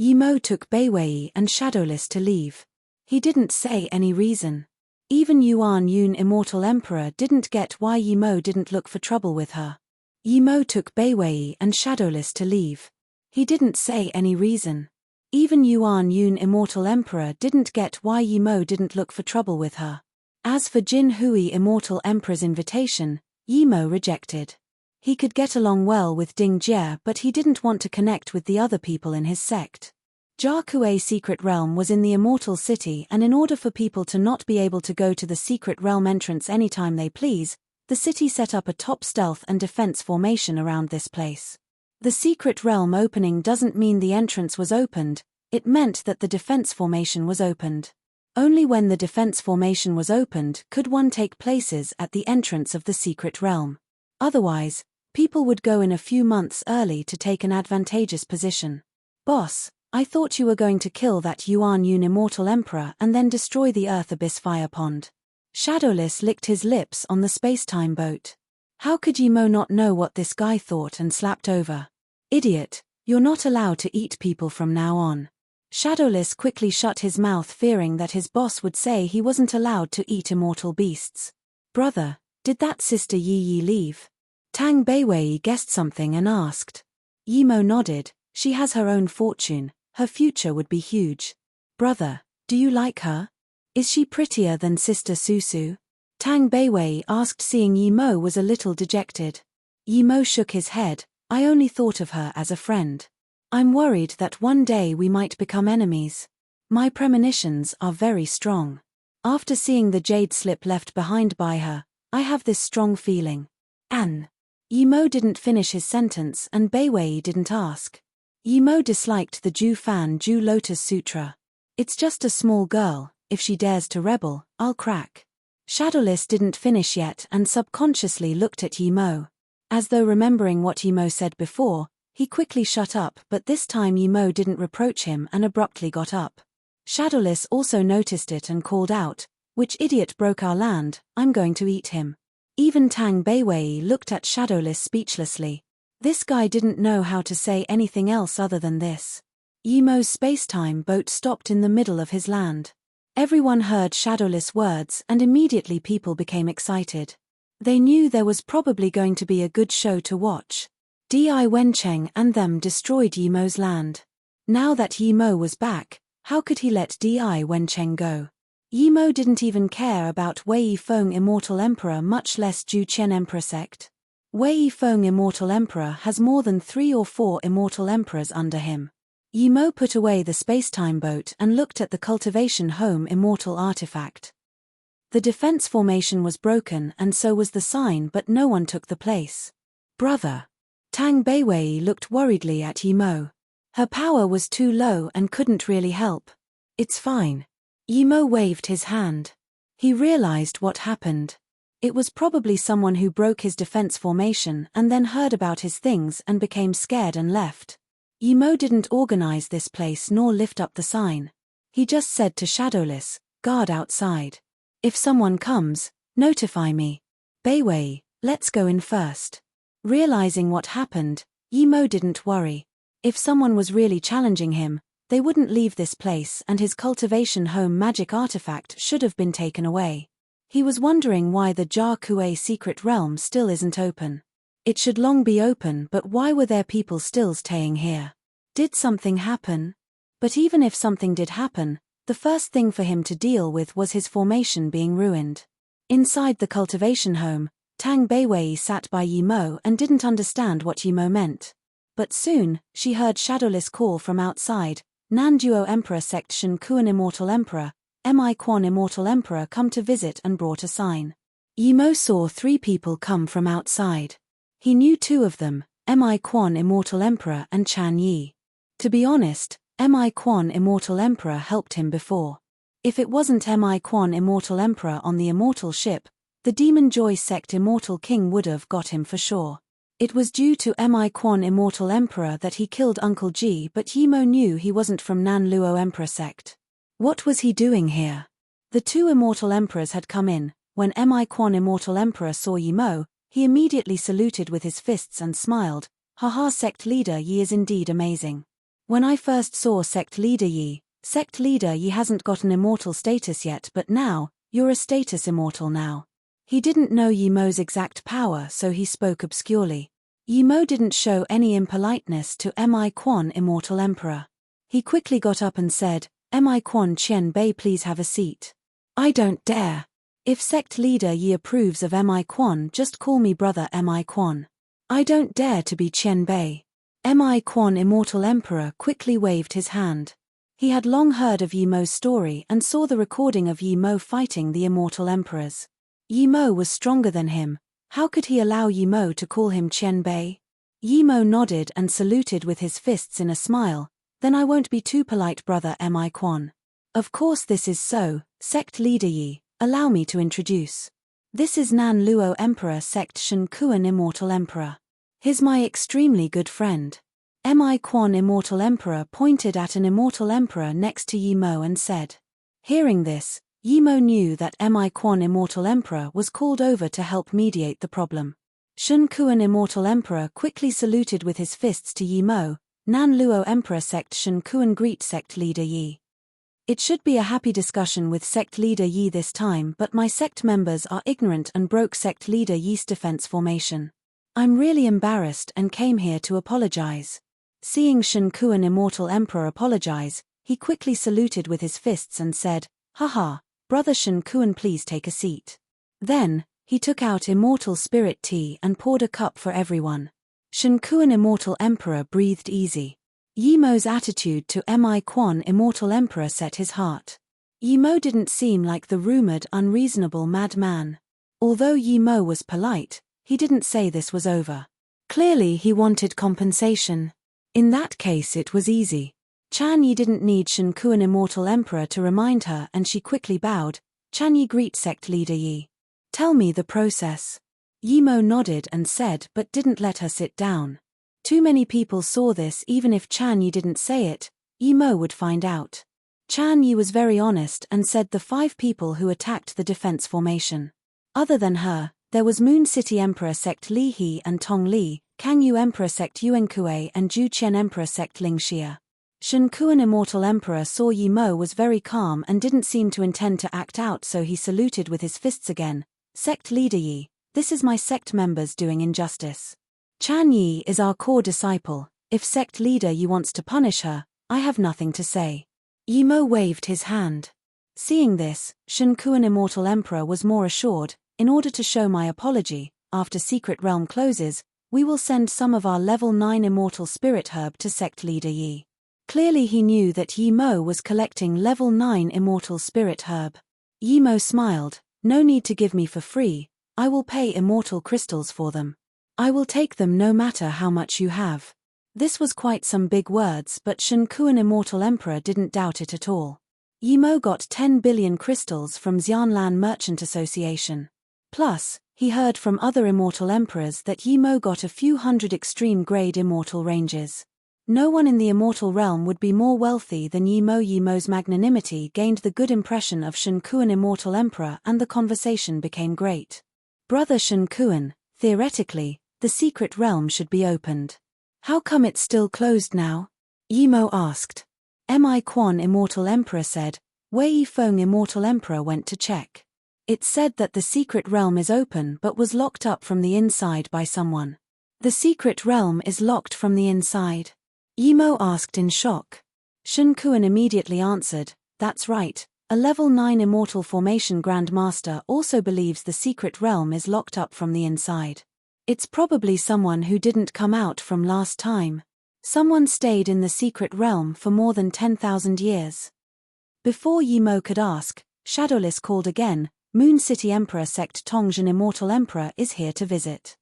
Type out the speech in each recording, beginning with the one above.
Mo took Beiwei and Shadowless to leave. He didn't say any reason. Even Yuan Yun Immortal Emperor didn't get why Mo didn't look for trouble with her. Mo took Beiwei and Shadowless to leave. He didn't say any reason. Even Yuan Yun Immortal Emperor didn't get why Mo didn't look for trouble with her. As for Jin Hui Immortal Emperor's invitation, Mo rejected. He could get along well with Ding Jie, but he didn't want to connect with the other people in his sect. Jia Kuei Secret Realm was in the Immortal City, and in order for people to not be able to go to the Secret Realm entrance anytime they please, the city set up a top stealth and defense formation around this place. The Secret Realm opening doesn't mean the entrance was opened, it meant that the defense formation was opened. Only when the defense formation was opened could one take places at the entrance of the Secret Realm. Otherwise, people would go in a few months early to take an advantageous position. Boss, I thought you were going to kill that Yuan Yun Immortal Emperor and then destroy the Earth Abyss Fire Pond. Shadowless licked his lips on the space-time boat. How could Mo not know what this guy thought and slapped over? Idiot, you're not allowed to eat people from now on. Shadowless quickly shut his mouth, fearing that his boss would say he wasn't allowed to eat immortal beasts. Brother, did that sister Yi leave? Tang Beiwei guessed something and asked. Mo nodded. She has her own fortune, her future would be huge. Brother, do you like her? Is she prettier than Sister Susu? Tang Beiwei asked, seeing Mo was a little dejected. Mo shook his head. I only thought of her as a friend. I'm worried that one day we might become enemies. My premonitions are very strong. After seeing the jade slip left behind by her, I have this strong feeling. Mo didn't finish his sentence and Beiwei didn't ask. Mo disliked the Ju Fan Ju Lotus Sutra. It's just a small girl, if she dares to rebel, I'll crack. Shadowless didn't finish yet and subconsciously looked at Mo. As though remembering what Mo said before, he quickly shut up, but this time Mo didn't reproach him and abruptly got up. Shadowless also noticed it and called out, "Which idiot broke our land? I'm going to eat him." Even Tang Beiwei looked at Shadowless speechlessly. This guy didn't know how to say anything else other than this. Mo's space-time boat stopped in the middle of his land. Everyone heard Shadowless words and immediately people became excited. They knew there was probably going to be a good show to watch. Di Wencheng and them destroyed Mo's land. Now that Mo was back, how could he let Di Wencheng go? Mo didn't even care about Wei Yifeng Immortal Emperor, much less Ju Qian Emperor sect. Wei Yifeng Immortal Emperor has more than 3 or 4 Immortal Emperors under him. Mo put away the space-time boat and looked at the Cultivation Home Immortal Artifact. The defense formation was broken and so was the sign, but no one took the place. Brother. Tang Beiwei looked worriedly at Mo. Her power was too low and couldn't really help. It's fine. Mo waved his hand. He realized what happened. It was probably someone who broke his defense formation and then heard about his things and became scared and left. Mo didn't organize this place nor lift up the sign. He just said to Shadowless, "Guard outside. If someone comes, notify me. Beiwei, let's go in first." Realizing what happened, Mo didn't worry. If someone was really challenging him, they wouldn't leave this place and his Cultivation Home magic artifact should have been taken away. He was wondering why the Jia Kuei Secret Realm still isn't open. It should long be open, but why were there people still staying here? Did something happen? But even if something did happen, the first thing for him to deal with was his formation being ruined. Inside the Cultivation Home, Tang Beiwei sat by Mo and didn't understand what Mo meant. But soon, she heard Shadowless call from outside, "Nanduo Emperor Sect Shen Kuan Immortal Emperor, Mi Quan Immortal Emperor come to visit," and brought a sign. Mo saw 3 people come from outside. He knew 2 of them, Mi Quan Immortal Emperor and Chan Yi. To be honest, Mi Quan Immortal Emperor helped him before. If it wasn't Mi Quan Immortal Emperor on the Immortal ship, the Demon Joy Sect Immortal King would have got him for sure. It was due to Mi Quan Immortal Emperor that he killed Uncle Ji, but Mo knew he wasn't from Nan Luo Emperor sect. What was he doing here? The 2 Immortal Emperors had come in. When Mi Quan Immortal Emperor saw Mo, he immediately saluted with his fists and smiled. "Haha, sect leader, Yi is indeed amazing. When I first saw Sect Leader Yi hasn't got an immortal status yet, but now, you're a status immortal now. He didn't know Yi Mo's exact power, so he spoke obscurely. Yi Mo didn't show any impoliteness to Mi Quan, Immortal Emperor. He quickly got up and said, Mi Quan Qian Bei, please have a seat. I don't dare. If Sect Leader Yi approves of Mi Quan, just call me brother Mi Quan. I don't dare to be Qian Bei. Mi Quan, Immortal Emperor, quickly waved his hand. He had long heard of Yi Mo's story and saw the recording of Yi Mo fighting the Immortal Emperors. Yi Mo was stronger than him. How could he allow Yi Mo to call him Qian Bei? Yi Mo nodded and saluted with his fists in a smile. Then I won't be too polite, brother Mi Quan. Of course this is so, Sect Leader Yi, allow me to introduce. This is Nan Luo Emperor Sect Shen Kuan Immortal Emperor. He's my extremely good friend. Mi Quan Immortal Emperor pointed at an Immortal Emperor next to Yi Mo and said. Hearing this, Yi Mo knew that Mi Quan Immortal Emperor was called over to help mediate the problem. Shen Kuan Immortal Emperor quickly saluted with his fists to Yi Mo. Nan Luo Emperor Sect Shen Kuan greet Sect Leader Yi. It should be a happy discussion with Sect Leader Yi this time, but my sect members are ignorant and broke Sect Leader Yi's defense formation. I'm really embarrassed and came here to apologize. Seeing Shen Kuan Immortal Emperor apologize, he quickly saluted with his fists and said, Haha, brother Shen Kuan, please take a seat. Then, he took out Immortal Spirit Tea and poured a cup for everyone. Shen Kuan Immortal Emperor breathed easy. Yi Mo's attitude to Mi Quan Immortal Emperor set his heart. Yi Mo didn't seem like the rumored unreasonable madman. Although Yi Mo was polite, he didn't say this was over. Clearly he wanted compensation. In that case it was easy. Chan Yi didn't need Shen Kuan Immortal Emperor to remind her, and she quickly bowed. Chan Yi, greet Sect Leader Yi. Tell me the process. Yi Mo nodded and said, but didn't let her sit down. Too many people saw this. Even if Chan Yi didn't say it, Yi Mo would find out. Chan Yi was very honest and said the 5 people who attacked the defense formation. Other than her, there was Moon City Emperor Sect Li He and Tong Li, Kang Yu Emperor Sect Yuan Kuei and Zhu Qian Emperor Sect Ling Xia. Shen Kuan Immortal Emperor saw Yi Mo was very calm and didn't seem to intend to act out, so he saluted with his fists again. Sect Leader Yi, this is my sect members doing injustice. Chan Yi is our core disciple. If Sect Leader Yi wants to punish her, I have nothing to say. Yi Mo waved his hand. Seeing this, Shen Kuan Immortal Emperor was more assured. In order to show my apology, after Secret Realm closes, we will send some of our level 9 Immortal Spirit Herb to Sect Leader Yi. Clearly he knew that Yi Mo was collecting level 9 Immortal Spirit Herb. Yi Mo smiled. No need to give me for free, I will pay immortal crystals for them. I will take them no matter how much you have. This was quite some big words, but Shen Kuan Immortal Emperor didn't doubt it at all. Yi Mo got 10 billion crystals from Xianlan Merchant Association. Plus, he heard from other Immortal Emperors that Yi Mo got a few hundred extreme-grade immortal ranges. No one in the immortal realm would be more wealthy than Yi Mo. Yi Mo's magnanimity gained the good impression of Shen Kuan Immortal Emperor, and the conversation became great. Brother Shen Kuan, theoretically, the secret realm should be opened. How come it's still closed now? Yi Mo asked. Mi Quan Immortal Emperor said. Wei Yifeng Immortal Emperor went to check. It said that the secret realm is open but was locked up from the inside by someone. The secret realm is locked from the inside? Yi Mo asked in shock. Shen Kuan immediately answered, that's right, a level 9 Immortal Formation Grand Master also believes the secret realm is locked up from the inside. It's probably someone who didn't come out from last time. Someone stayed in the secret realm for more than 10,000 years. Before Yi Mo could ask, Shadowless called again. Moon City Emperor Sect Tongzhen Immortal Emperor is here to visit.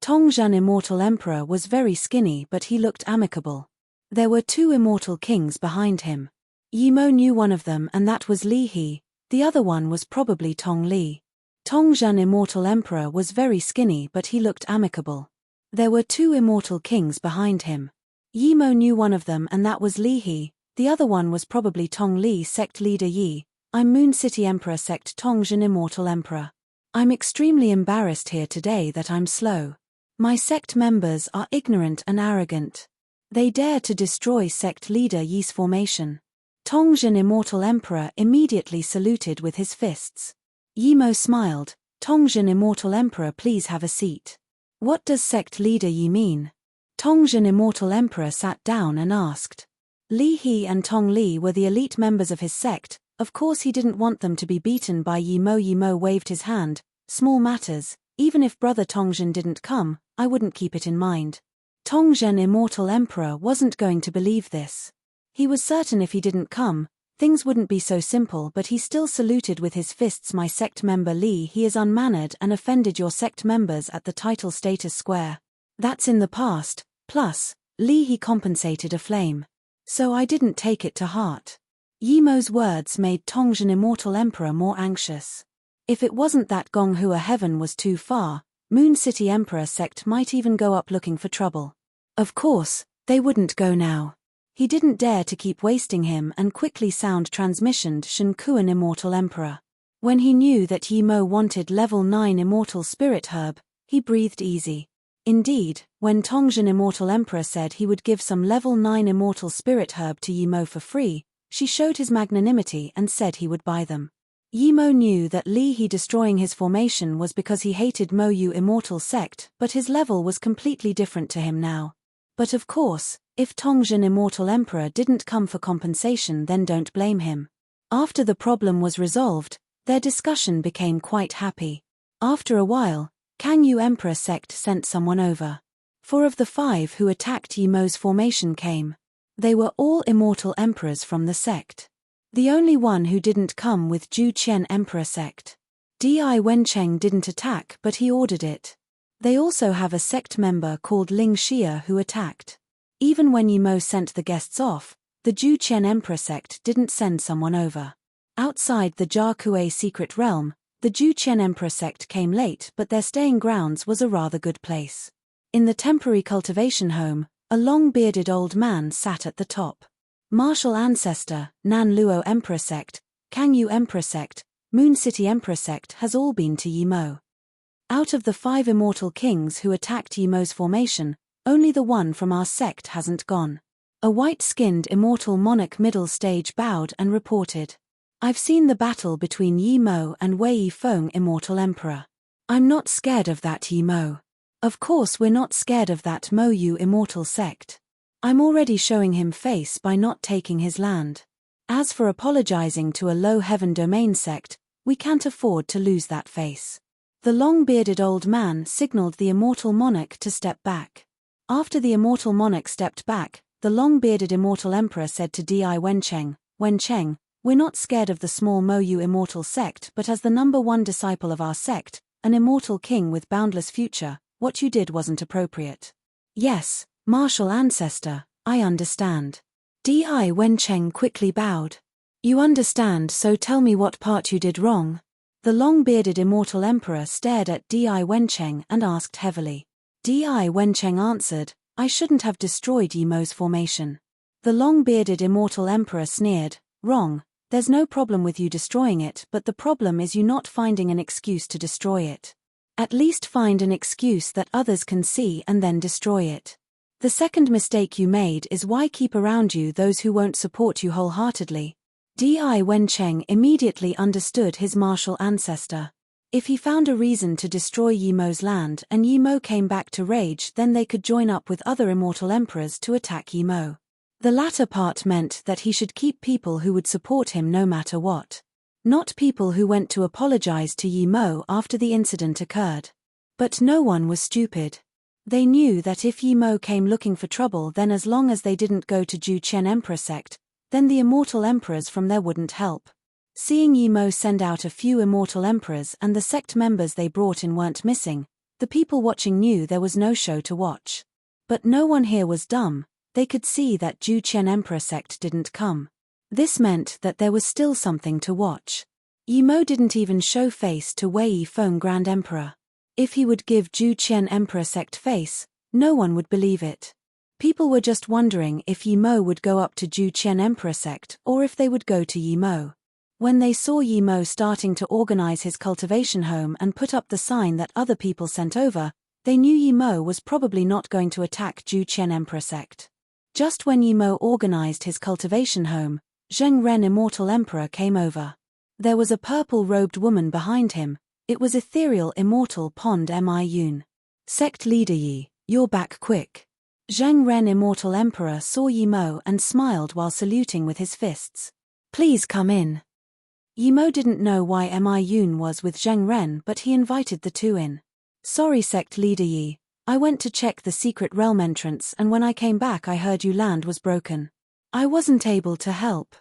Tongzhen Immortal Emperor was very skinny, but he looked amicable. There were 2 immortal kings behind him. Yi Mo knew one of them, and that was Li He. The other one was probably Tong Li. Tongzhen Immortal Emperor was very skinny, but he looked amicable. There were 2 immortal kings behind him. Yi Mo knew one of them, and that was Li He. The other one was probably Tong Li. Sect Leader Yi. I'm Moon City Emperor Sect Tongzhen Immortal Emperor. I'm extremely embarrassed here today that I'm slow. My sect members are ignorant and arrogant. They dare to destroy sect leader Yi's formation. Tongzhen Immortal Emperor immediately saluted with his fists. Yimo smiled. Tongzhen Immortal Emperor, please have a seat. What does sect leader Yi mean? Tongzhen Immortal Emperor sat down and asked. Li He and Tong Li were the elite members of his sect. Of course he didn't want them to be beaten by Yimo. Yimo waved his hand. Small matters, even if brother Tongzhen didn't come, I wouldn't keep it in mind. Tongzhen Immortal Emperor wasn't going to believe this. He was certain if he didn't come, things wouldn't be so simple, but he still saluted with his fists. My sect member Li He is unmannered and offended your sect members at the title status square. That's in the past, plus, Li He compensated a flame. So I didn't take it to heart. Yimo's words made Tongzhen Immortal Emperor more anxious. If it wasn't that Gonghua heaven was too far, Moon City Emperor sect might even go up looking for trouble. Of course, they wouldn't go now. He didn't dare to keep wasting him and quickly sound transmissioned Shenkuan Immortal Emperor. When he knew that Yimo wanted level 9 Immortal Spirit Herb, he breathed easy. Indeed, when Tongzhen Immortal Emperor said he would give some level 9 Immortal Spirit Herb to Yimo for free, she showed his magnanimity and said he would buy them. Yimo knew that Li He destroying his formation was because he hated Mo Yu Immortal Sect, but his level was completely different to him now. But of course, if Tongzhen Immortal Emperor didn't come for compensation, then don't blame him. After the problem was resolved, their discussion became quite happy. After a while, Kangyu Emperor Sect sent someone over. 4 of the 5 who attacked Yimo's formation came. They were all immortal emperors from the sect. The only one who didn't come with Ju Qian Emperor Sect. Di Wencheng didn't attack, but he ordered it. They also have a sect member called Ling Xia who attacked. Even when Yimo sent the guests off, the Ju Qian Emperor Sect didn't send someone over. Outside the Jiakue secret realm, the Ju Qian Emperor Sect came late, but their staying grounds was a rather good place. In the temporary cultivation home, a long-bearded old man sat at the top. Martial Ancestor, Nan Luo Emperor Sect, Kangyu Emperor Sect, Moon City Emperor Sect has all been to Yimo. Out of the 5 immortal kings who attacked Yimo's formation, only the one from our sect hasn't gone. A white-skinned immortal monarch middle stage bowed and reported. I've seen the battle between Yimo and Wei Yifeng Immortal Emperor. I'm not scared of that Yimo. Of course we're not scared of that Mo Yu Immortal Sect. I'm already showing him face by not taking his land. As for apologizing to a low heaven domain sect, we can't afford to lose that face. The long-bearded old man signaled the immortal monarch to step back. After the immortal monarch stepped back, the long-bearded immortal emperor said to Di Wencheng, Wencheng, we're not scared of the small Mo Yu Immortal Sect, but as the number 1 disciple of our sect, an immortal king with boundless future, what you did wasn't appropriate. Yes, Martial Ancestor, I understand. Di Wencheng quickly bowed. You understand, so tell me what part you did wrong. The long-bearded immortal emperor stared at Di Wencheng and asked heavily. Di Wencheng answered, I shouldn't have destroyed Yimo's formation. The long-bearded immortal emperor sneered, wrong, there's no problem with you destroying it, but the problem is you not finding an excuse to destroy it. At least find an excuse that others can see and then destroy it. The second mistake you made is why keep around you those who won't support you wholeheartedly. Di Wencheng immediately understood his martial ancestor. If he found a reason to destroy Yimo's land and Yimo came back to rage, then they could join up with other immortal emperors to attack Yimo. The latter part meant that he should keep people who would support him no matter what. Not people who went to apologize to Yimo after the incident occurred. But no one was stupid. They knew that if Yimo came looking for trouble, then as long as they didn't go to Ju Qian Emperor Sect, then the immortal emperors from there wouldn't help. Seeing Yimo send out a few immortal emperors and the sect members they brought in weren't missing, the people watching knew there was no show to watch. But no one here was dumb. They could see that Ju Qian Emperor Sect didn't come. This meant that there was still something to watch. Yimo didn't even show face to Wei Yifeng Grand Emperor. If he would give Ju Qian Emperor Sect face, no one would believe it. People were just wondering if Yimo would go up to Ju Qian Emperor Sect or if they would go to Yimo. When they saw Yimo starting to organize his cultivation home and put up the sign that other people sent over, they knew Yimo was probably not going to attack Ju Qian Emperor Sect. Just when Yi Mo organized his cultivation home, Zheng Ren Immortal Emperor came over. There was a purple-robed woman behind him. It was ethereal immortal Pond Mi Yun. Sect leader Yi, you're back quick. Zheng Ren Immortal Emperor saw Yi Mo and smiled while saluting with his fists. Please come in. Yi Mo didn't know why Mi Yun was with Zheng Ren, but he invited the two in. Sorry Sect leader Yi, I went to check the secret realm entrance and when I came back I heard your land was broken. I wasn't able to help.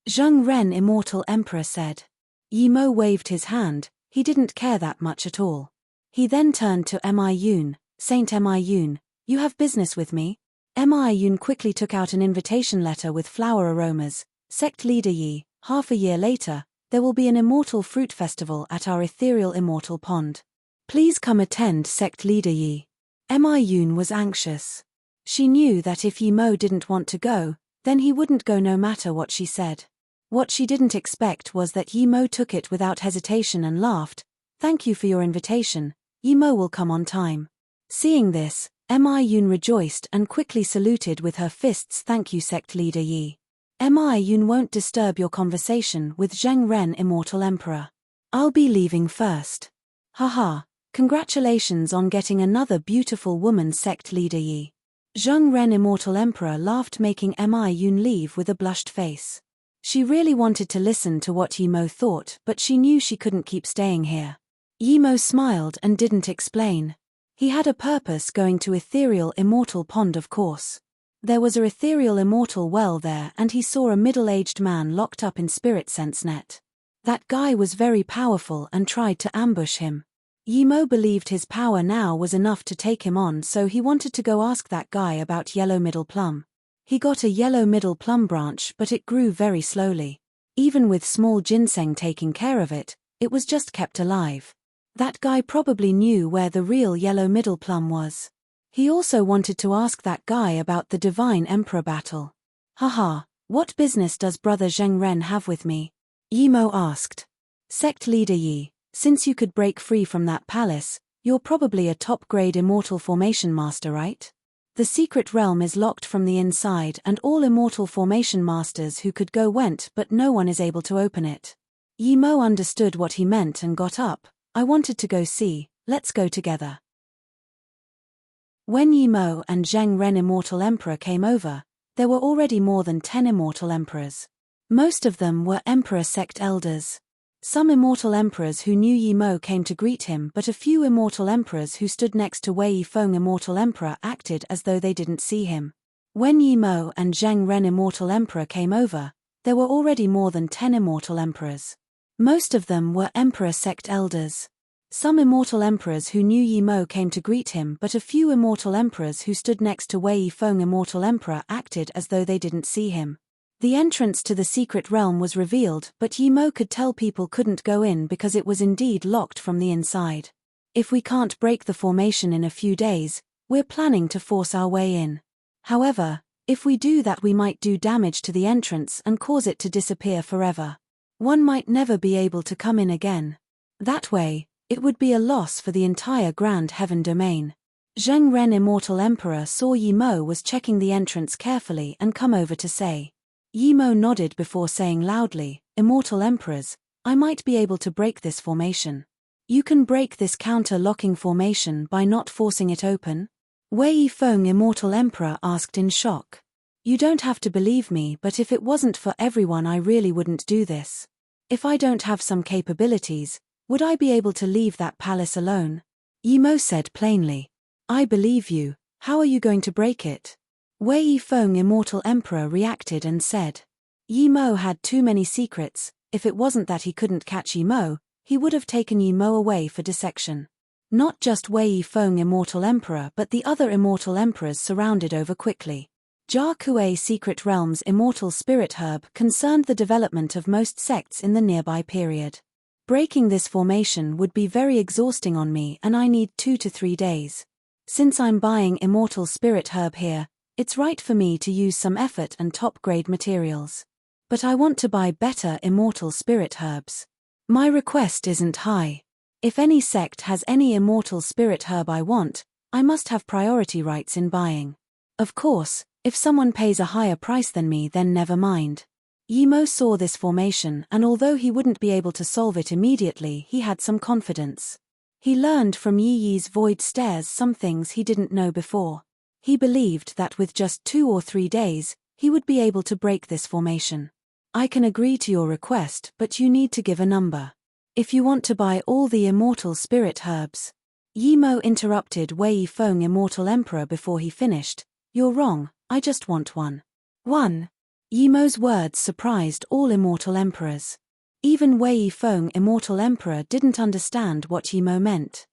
Zheng Ren Immortal Emperor said. Yi Mo waved his hand, he didn't care that much at all. He then turned to Mi Yun. Saint Mi Yun, you have business with me? Mi Yun quickly took out an invitation letter with flower aromas. Sect leader Yi, half a year later, there will be an immortal fruit festival at our ethereal immortal pond. Please come attend Sect leader Yi. Mi Yun was anxious. She knew that if Yi Mo didn't want to go, then he wouldn't go no matter what she said. What she didn't expect was that Yi Mo took it without hesitation and laughed. Thank you for your invitation, Yi Mo will come on time. Seeing this, Mi Yun rejoiced and quickly saluted with her fists. Thank you Sect leader Yi. Mi Yun won't disturb your conversation with Zheng Ren Immortal Emperor. I'll be leaving first. Haha, congratulations on getting another beautiful woman Sect leader Yi. Zheng Ren Immortal Emperor laughed, making Mi Yun leave with a blushed face. She really wanted to listen to what Yi Mo thought, but she knew she couldn't keep staying here. Yi Mo smiled and didn't explain. He had a purpose going to ethereal immortal pond, of course. There was a ethereal immortal well there and he saw a middle-aged man locked up in spirit sense net. That guy was very powerful and tried to ambush him. Yi Mo believed his power now was enough to take him on, so he wanted to go ask that guy about yellow middle plum. He got a yellow middle plum branch, but it grew very slowly. Even with small ginseng taking care of it, it was just kept alive. That guy probably knew where the real yellow middle plum was. He also wanted to ask that guy about the divine emperor battle. Haha, what business does brother Zheng Ren have with me? Yi Mo asked. Sect leader Yi, since you could break free from that palace, you're probably a top-grade immortal formation master, right? The secret realm is locked from the inside and all immortal formation masters who could go went, but no one is able to open it. Yi Mo understood what he meant and got up. I wanted to go see, let's go together. When Yi Mo and Zheng Ren Immortal Emperor came over, there were already more than 10 immortal emperors. Most of them were emperor sect elders. Some immortal emperors who knew Yi Mo came to greet him, but a few immortal emperors who stood next to Wei Yifeng Immortal Emperor acted as though they didn't see him. When Yi Mo and Zheng Ren Immortal Emperor came over, there were already more than 10 immortal emperors. Most of them were emperor sect elders. Some immortal emperors who knew Yi Mo came to greet him, but a few immortal emperors who stood next to Wei Yifeng Immortal Emperor acted as though they didn't see him. The entrance to the secret realm was revealed, but Yi Mo could tell people couldn't go in because it was indeed locked from the inside. If we can't break the formation in a few days, we're planning to force our way in. However, if we do that, we might do damage to the entrance and cause it to disappear forever. One might never be able to come in again. That way, it would be a loss for the entire Grand Heaven domain. Zheng Ren Immortal Emperor saw Yi Mo was checking the entrance carefully and come over to say. Yi Mo nodded before saying loudly, Immortal Emperors, I might be able to break this formation. You can break this counter-locking formation by not forcing it open? Wei Yifeng Immortal Emperor asked in shock. You don't have to believe me, but if it wasn't for everyone I really wouldn't do this. If I don't have some capabilities, would I be able to leave that palace alone? Yi Mo said plainly. I believe you, how are you going to break it? Wei Yifeng Immortal Emperor reacted and said. Yi Mo had too many secrets. If it wasn't that he couldn't catch Yi Mo, he would have taken Yi Mo away for dissection. Not just Wei Yifeng Immortal Emperor but the other immortal emperors surrounded over quickly. Jia Kuei Secret Realm's immortal spirit herb concerned the development of most sects in the nearby period. Breaking this formation would be very exhausting on me and I need 2 to 3 days. Since I'm buying immortal spirit herb here, it's right for me to use some effort and top-grade materials. But I want to buy better immortal spirit herbs. My request isn't high. If any sect has any immortal spirit herb I want, I must have priority rights in buying. Of course, If someone pays a higher price than me, then never mind. Yi Mo saw this formation, and although he wouldn't be able to solve it immediately, he had some confidence. He learned from Yi Yi's void stares some things he didn't know before. He believed that with just 2 or 3 days, he would be able to break this formation. I can agree to your request, but you need to give a number. If you want to buy all the immortal spirit herbs. Yi Mo interrupted Wei Yifeng, Immortal Emperor, before he finished. You're wrong, I just want one. One. Yi Mo's words surprised all immortal emperors. Even Wei Yifeng, Immortal Emperor, didn't understand what Yi Mo meant.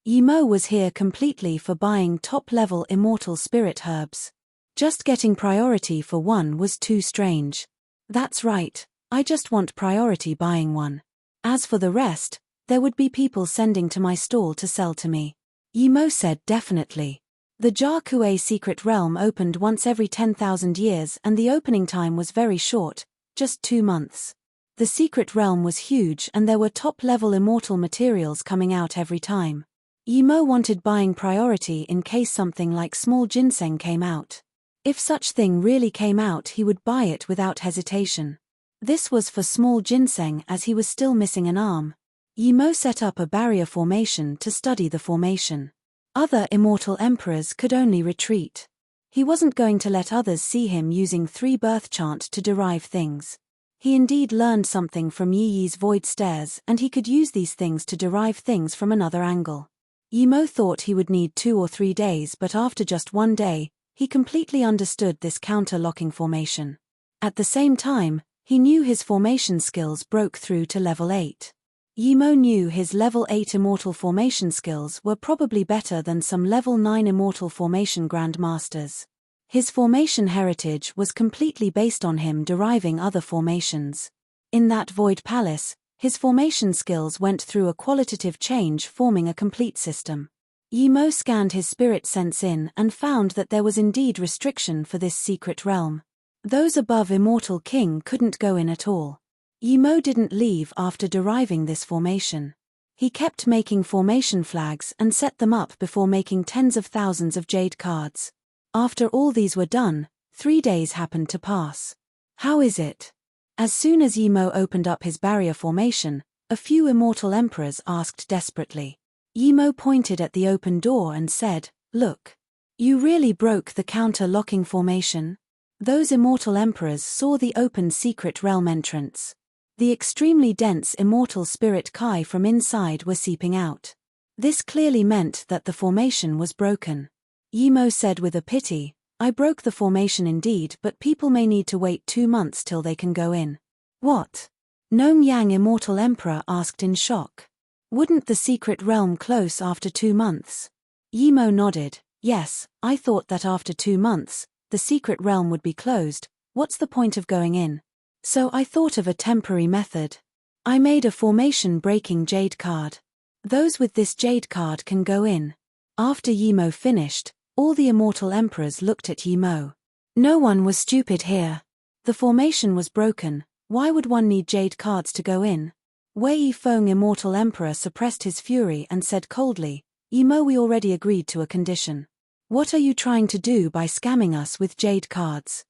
Yi Mo was here completely for buying top-level immortal spirit herbs. Just getting priority for one was too strange. That's right, I just want priority buying one. As for the rest, there would be people sending to my stall to sell to me. Yi Mo said definitely. The Jia Kuei secret realm opened once every 10,000 years, and the opening time was very short, just 2 months. The secret realm was huge, and there were top-level immortal materials coming out every time. Yi Mo wanted buying priority in case something like small ginseng came out. If such thing really came out, he would buy it without hesitation. This was for small ginseng, as he was still missing an arm. Yi Mo set up a barrier formation to study the formation. Other immortal emperors could only retreat. He wasn't going to let others see him using 3 birth chant to derive things. He indeed learned something from Yi Yi's void stares, and he could use these things to derive things from another angle. Yi Mo thought he would need 2 or 3 days, but after just 1 day, he completely understood this counter-locking formation. At the same time, he knew his formation skills broke through to level 8. Yi Mo knew his level 8 immortal formation skills were probably better than some level 9 immortal formation grandmasters. His formation heritage was completely based on him deriving other formations. In that void palace, his formation skills went through a qualitative change, forming a complete system. Yi Mo scanned his spirit sense in and found that there was indeed restriction for this secret realm. Those above Immortal King couldn't go in at all. Yi Mo didn't leave after deriving this formation. He kept making formation flags and set them up before making tens of thousands of jade cards. After all these were done, 3 days happened to pass. How is it? As soon as Yi Mo opened up his barrier formation, a few immortal emperors asked desperately. Yi Mo pointed at the open door and said, "Look. You really broke the counter-locking formation?" Those immortal emperors saw the open secret realm entrance. The extremely dense immortal spirit Kai from inside were seeping out. This clearly meant that the formation was broken. Yi Mo said with a pity, "I broke the formation indeed, but people may need to wait 2 months till they can go in." What? Nong Yang, Immortal Emperor, asked in shock. Wouldn't the secret realm close after 2 months? Yi Mo nodded. Yes, I thought that after 2 months, the secret realm would be closed. What's the point of going in? So I thought of a temporary method. I made a formation breaking jade card. Those with this jade card can go in. After Yi Mo finished, all the immortal emperors looked at Yi Mo. No one was stupid here. The formation was broken. Why would one need jade cards to go in? Wei Yifeng, Immortal Emperor, suppressed his fury and said coldly, "Yi Mo, we already agreed to a condition. What are you trying to do by scamming us with jade cards?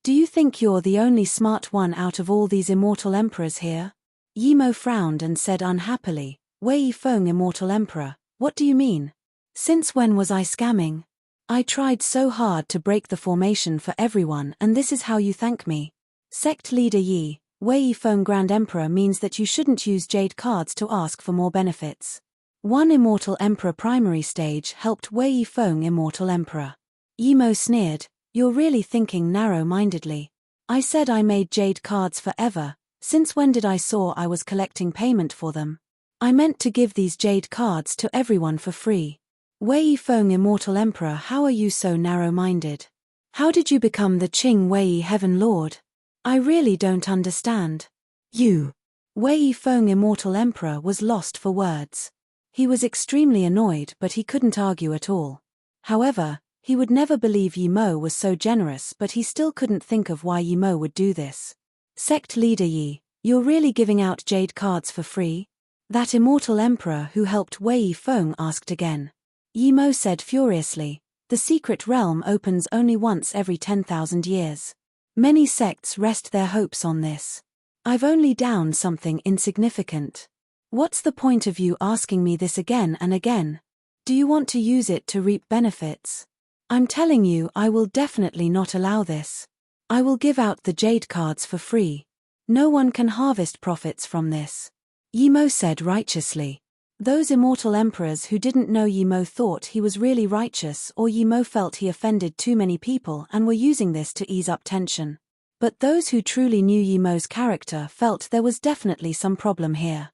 Do you think you're the only smart one out of all these immortal emperors here?" Yi Mo frowned and said unhappily, "Wei Yifeng, Immortal Emperor, what do you mean? Since when was I scamming? I tried so hard to break the formation for everyone, and this is how you thank me. Sect leader Yi, Wei Yifeng Grand Emperor means that you shouldn't use jade cards to ask for more benefits." One Immortal Emperor primary stage helped Wei Yifeng, Immortal Emperor. Yi Mo sneered, "You're really thinking narrow-mindedly. I said I made jade cards forever. Since when did I saw I was collecting payment for them? I meant to give these jade cards to everyone for free. Wei Yifeng, Immortal Emperor, how are you so narrow-minded? How did you become the Qing Wei Heaven Lord? I really don't understand." You. Wei Yifeng, Immortal Emperor, was lost for words. He was extremely annoyed, but he couldn't argue at all. However, he would never believe Yi Mo was so generous, but he still couldn't think of why Yi Mo would do this. Sect leader Yi, you're really giving out jade cards for free? That Immortal Emperor who helped Wei Yifeng asked again. Yi Mo said furiously, The secret realm opens only once every 10,000 years. Many sects rest their hopes on this. I've only downed something insignificant. What's the point of you asking me this again and again? Do you want to use it to reap benefits? I'm telling you, I will definitely not allow this. I will give out the jade cards for free. No one can harvest profits from this. Yimo said righteously. Those immortal emperors who didn't know Yimo thought he was really righteous, or Yimo felt he offended too many people and were using this to ease up tension. But those who truly knew Yimo's character felt there was definitely some problem here.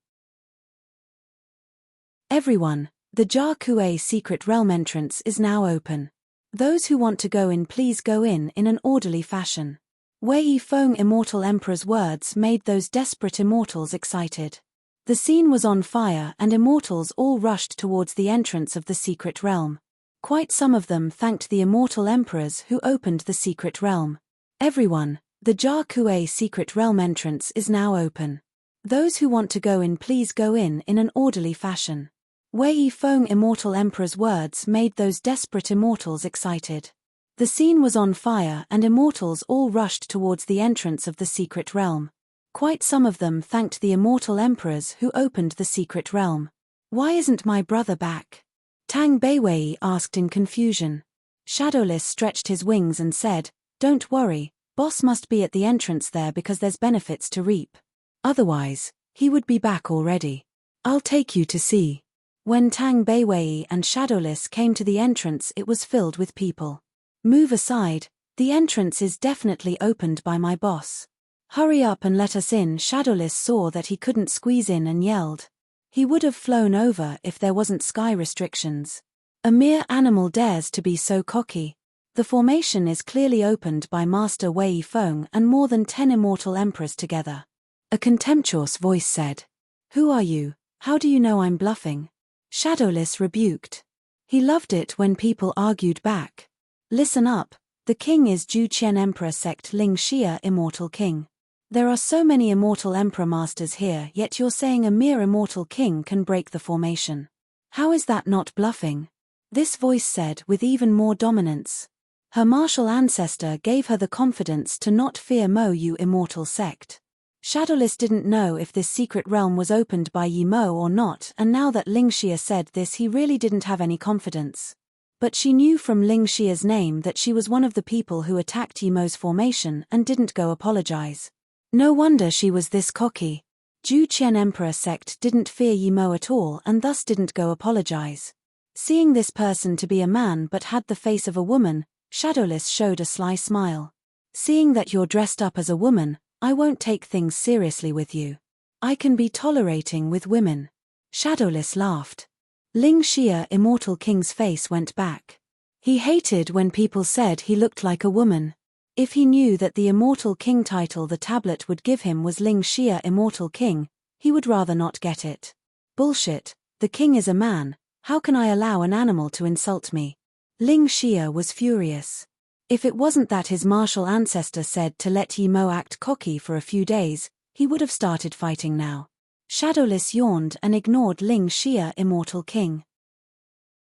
Everyone, the Jia Kuei secret realm entrance is now open. Those who want to go in, please go in an orderly fashion. Wei Yifeng immortal emperor's words made those desperate immortals excited. The scene was on fire and immortals all rushed towards the entrance of the secret realm. Quite some of them thanked the immortal emperors who opened the secret realm. Everyone, the Jia Kuei secret realm entrance is now open. Those who want to go in, please go in an orderly fashion. Wei Yifeng immortal emperor's words made those desperate immortals excited. The scene was on fire and immortals all rushed towards the entrance of the secret realm. Quite some of them thanked the immortal emperors who opened the secret realm. Why isn't my brother back? Tang Beiwei asked in confusion. Shadowless stretched his wings and said, "Don't worry, boss must be at the entrance there because there's benefits to reap. Otherwise, he would be back already. I'll take you to see." When Tang Beiwei and Shadowless came to the entrance, it was filled with people. "Move aside, the entrance is definitely opened by my boss. Hurry up and let us in." Shadowless saw that he couldn't squeeze in and yelled. He would have flown over if there wasn't sky restrictions. A mere animal dares to be so cocky. The formation is clearly opened by Master Wei Yifeng and more than 10 immortal emperors together. A contemptuous voice said. "Who are you? How do you know I'm bluffing?" Shadowless rebuked. He loved it when people argued back. "Listen up, the king is Juqian Emperor sect Ling Xia Immortal King. There are so many immortal emperor masters here, yet you're saying a mere immortal king can break the formation. How is that not bluffing?" This voice said with even more dominance. Her martial ancestor gave her the confidence to not fear Mo Yu immortal sect. Shadowless didn't know if this secret realm was opened by Yimo or not, and now that Ling Xia said this, he really didn't have any confidence. But she knew from Ling Xia's name that she was one of the people who attacked Yimo's formation and didn't go apologize. No wonder she was this cocky. Juqian Emperor sect didn't fear Yimo at all and thus didn't go apologize. Seeing this person to be a man but had the face of a woman, Shadowless showed a sly smile. "Seeing that you're dressed up as a woman, I won't take things seriously with you. I can be tolerating with women." Shadowless laughed. Ling Xia Immortal King's face went back. He hated when people said he looked like a woman. If he knew that the Immortal King title the tablet would give him was Ling Xia Immortal King, he would rather not get it. "Bullshit, the king is a man, how can I allow an animal to insult me?" Ling Xia was furious. If it wasn't that his martial ancestor said to let Yimo act cocky for a few days, he would have started fighting now. Shadowless yawned and ignored Ling Xia Immortal King.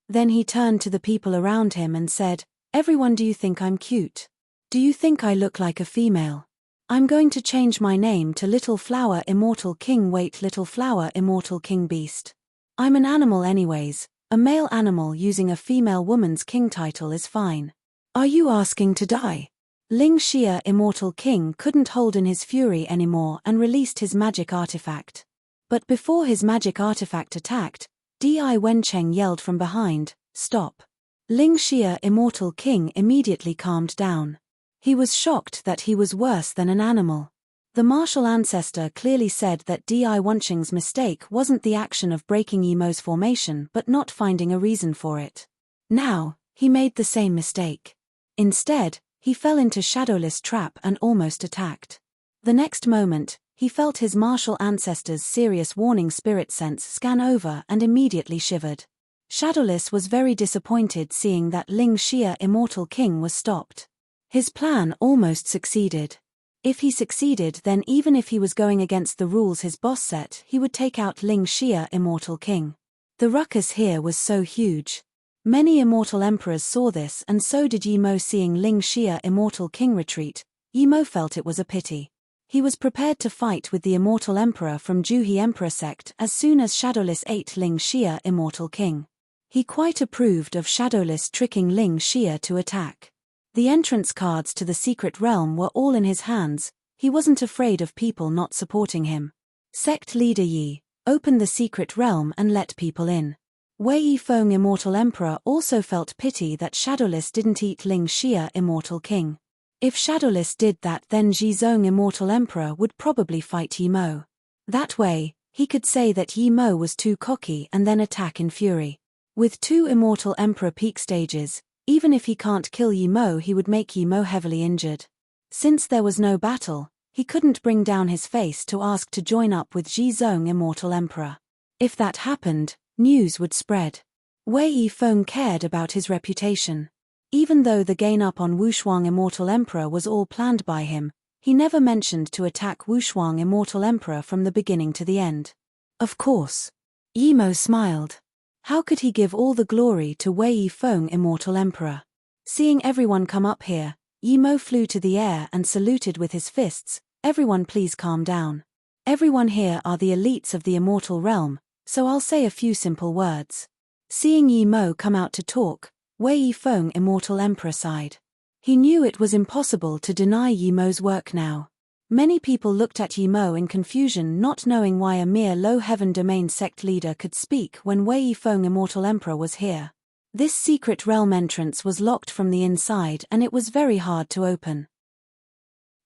Then he turned to the people around him and said, "Everyone, do you think I'm cute? Do you think I look like a female? I'm going to change my name to Little Flower Immortal King. Wait, Little Flower Immortal King Beast. I'm an animal anyways, a male animal using a female woman's king title is fine. Are you asking to die?" Ling Xia Immortal King couldn't hold in his fury anymore and released his magic artifact. But before his magic artifact attacked, Di Wencheng yelled from behind, "Stop." Ling Xia Immortal King immediately calmed down. He was shocked that he was worse than an animal. The martial ancestor clearly said that Di Wencheng's mistake wasn't the action of breaking Yimo's formation but not finding a reason for it. Now, he made the same mistake. Instead, he fell into Shadowless' trap and almost attacked. The next moment, he felt his martial ancestor's serious warning spirit sense scan over and immediately shivered. Shadowless was very disappointed seeing that Ling Xia Immortal King was stopped. His plan almost succeeded. If he succeeded, then even if he was going against the rules his boss set, he would take out Ling Xia Immortal King. The ruckus here was so huge. Many immortal emperors saw this, and so did Yi Mo. Seeing Ling Xia immortal king retreat, Yi Mo felt it was a pity. He was prepared to fight with the immortal emperor from Juhe emperor sect as soon as Shadowless ate Ling Xia immortal king. He quite approved of Shadowless tricking Ling Xia to attack. The entrance cards to the secret realm were all in his hands. He wasn't afraid of people not supporting him. Sect leader Yi, open the secret realm and let people in. Wei Yifeng immortal emperor also felt pity that Shadowless didn't eat Ling Xia immortal king. If Shadowless did that, then Zhizong immortal emperor would probably fight Yi Mo. That way, he could say that Yi Mo was too cocky and then attack in fury. With 2 immortal emperor peak stages, even if he can't kill Yi Mo, he would make Yi Mo heavily injured. Since there was no battle, he couldn't bring down his face to ask to join up with Zhizong immortal emperor. If that happened, news would spread. Wei Yifeng cared about his reputation. Even though the gain up on Wushuang immortal emperor was all planned by him, he never mentioned to attack Wushuang immortal emperor from the beginning to the end. Of course. Yi Mo smiled. How could he give all the glory to Wei Yifeng immortal emperor? Seeing everyone come up here, Yi Mo flew to the air and saluted with his fists. Everyone please calm down. Everyone here are the elites of the immortal realm, so I'll say a few simple words. Seeing Yi Mo come out to talk, Wei Yifeng immortal emperor sighed. He knew it was impossible to deny Yi Mo's work now. Many people looked at Yi Mo in confusion, not knowing why a mere low heaven domain sect leader could speak when Wei Yifeng immortal emperor was here. This secret realm entrance was locked from the inside and it was very hard to open.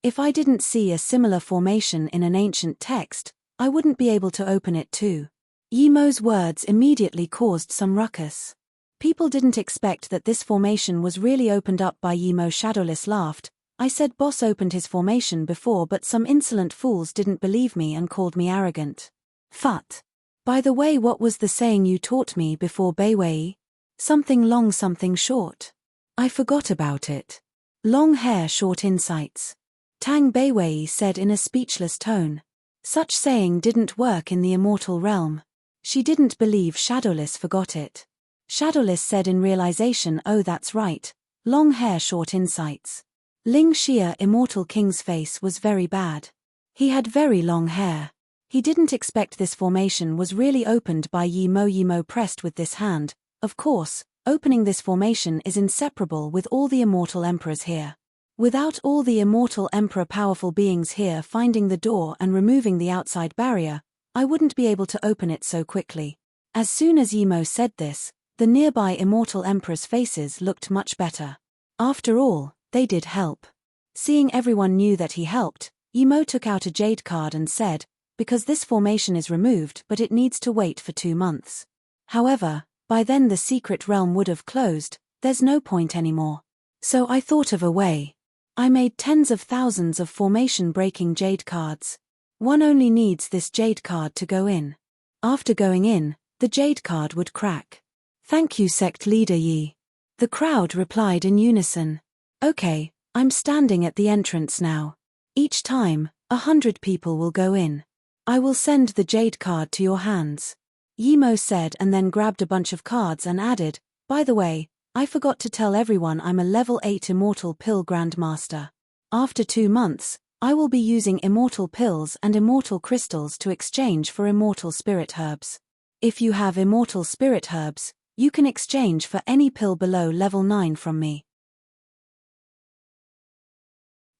If I didn't see a similar formation in an ancient text, I wouldn't be able to open it too. Yi Mo's words immediately caused some ruckus. People didn't expect that this formation was really opened up by Yi Mo. Shadowless laughed. I said boss opened his formation before, but some insolent fools didn't believe me and called me arrogant. Phut. By the way, what was the saying you taught me before, Beiwei? Something long, something short. I forgot about it. Long hair, short insights. Tang Beiwei said in a speechless tone. Such saying didn't work in the immortal realm. She didn't believe Shadowless forgot it. Shadowless said in realization, oh that's right, long hair, short insights. Ling Xia immortal king's face was very bad. He had very long hair. He didn't expect this formation was really opened by Yi Mo. Yi Mo pressed with this hand. Of course, opening this formation is inseparable with all the immortal emperors here. Without all the immortal emperor powerful beings here finding the door and removing the outside barrier, I wouldn't be able to open it so quickly. As soon as Yi Mo said this, the nearby immortal emperors' faces looked much better. After all, they did help. Seeing everyone knew that he helped, Yi Mo took out a jade card and said, because this formation is removed but it needs to wait for 2 months. However, by then the secret realm would have closed, there's no point anymore. So I thought of a way. I made tens of thousands of formation-breaking jade cards. One only needs this jade card to go in. After going in, the jade card would crack. Thank you, sect leader Yi. The crowd replied in unison. Okay, I'm standing at the entrance now. Each time, 100 people will go in. I will send the jade card to your hands. Yi Mo said and then grabbed a bunch of cards and added, by the way, I forgot to tell everyone I'm a level 8 immortal pill grandmaster. After 2 months, I will be using immortal pills and immortal crystals to exchange for immortal spirit herbs. If you have immortal spirit herbs, you can exchange for any pill below level 9 from me.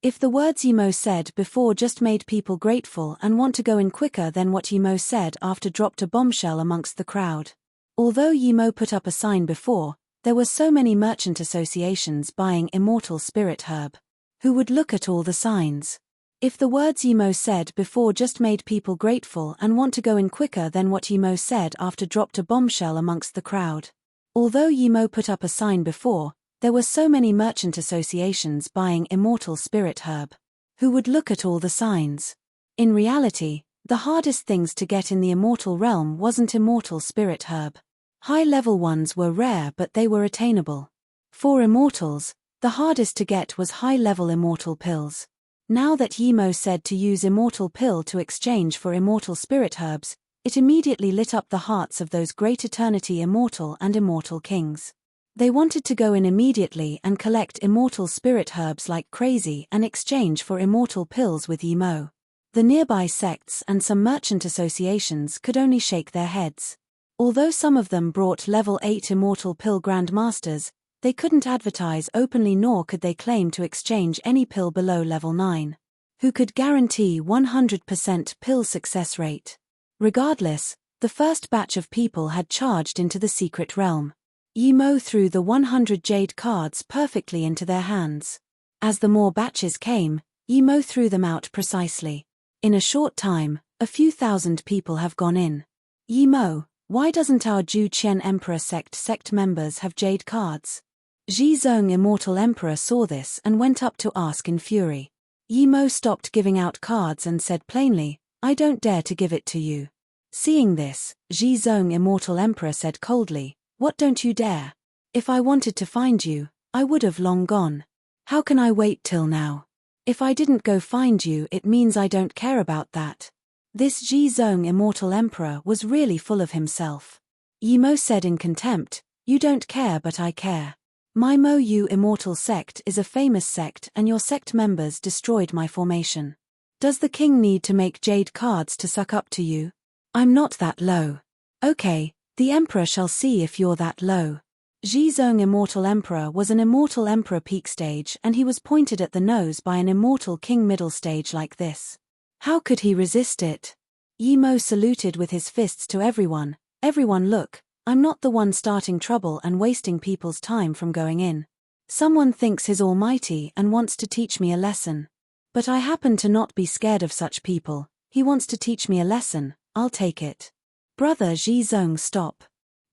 If the words Yi Mo said before just made people grateful and want to go in quicker than what Yi Mo said after dropped a bombshell amongst the crowd. Although Yi Mo put up a sign before, there were so many merchant associations buying immortal spirit herb. Who would look at all the signs? If the words Yi Mo said before just made people grateful and want to go in quicker than what Yi Mo said after dropped a bombshell amongst the crowd. Although Yi Mo put up a sign before, there were so many merchant associations buying immortal spirit herb. Who would look at all the signs? In reality, the hardest things to get in the immortal realm wasn't immortal spirit herb. High-level ones were rare but they were attainable. For immortals, the hardest to get was high-level immortal pills. Now that Yi Mo said to use immortal pill to exchange for immortal spirit herbs, it immediately lit up the hearts of those great eternity immortal and immortal kings. They wanted to go in immediately and collect immortal spirit herbs like crazy and exchange for immortal pills with Yi Mo. The nearby sects and some merchant associations could only shake their heads. Although some of them brought level 8 immortal pill grandmasters, they couldn't advertise openly nor could they claim to exchange any pill below level 9. Who could guarantee 100% pill success rate? Regardless, the first batch of people had charged into the secret realm. Yi Mo threw the 100 jade cards perfectly into their hands. As the more batches came, Yi Mo threw them out precisely. In a short time, a few thousand people have gone in. Yi Mo, why doesn't our Ju Qian Emperor sect members have jade cards? Ji Zong Immortal Emperor saw this and went up to ask in fury. Yi Mo stopped giving out cards and said plainly, I don't dare to give it to you. Seeing this, Ji Zong Immortal Emperor said coldly, what don't you dare? If I wanted to find you, I would have long gone. How can I wait till now? If I didn't go find you, it means I don't care about that. This Ji Zong Immortal Emperor was really full of himself. Yi Mo said in contempt, you don't care but I care. My Mo Yu Immortal Sect is a famous sect and your sect members destroyed my formation. Does the king need to make jade cards to suck up to you? I'm not that low. Okay, the emperor shall see if you're that low. Ji Zong Immortal Emperor was an immortal emperor peak stage and he was pointed at the nose by an immortal king middle stage like this. How could he resist it? Yi Mo saluted with his fists to everyone. Everyone look, I'm not the one starting trouble and wasting people's time from going in. Someone thinks he's almighty and wants to teach me a lesson. But I happen to not be scared of such people. He wants to teach me a lesson, I'll take it. Brother Ji Zong, stop.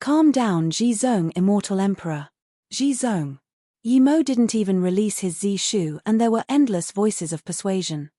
Calm down, Ji Zong Immortal Emperor. Ji Zong. Yi Mo didn't even release his Zi Shu and there were endless voices of persuasion.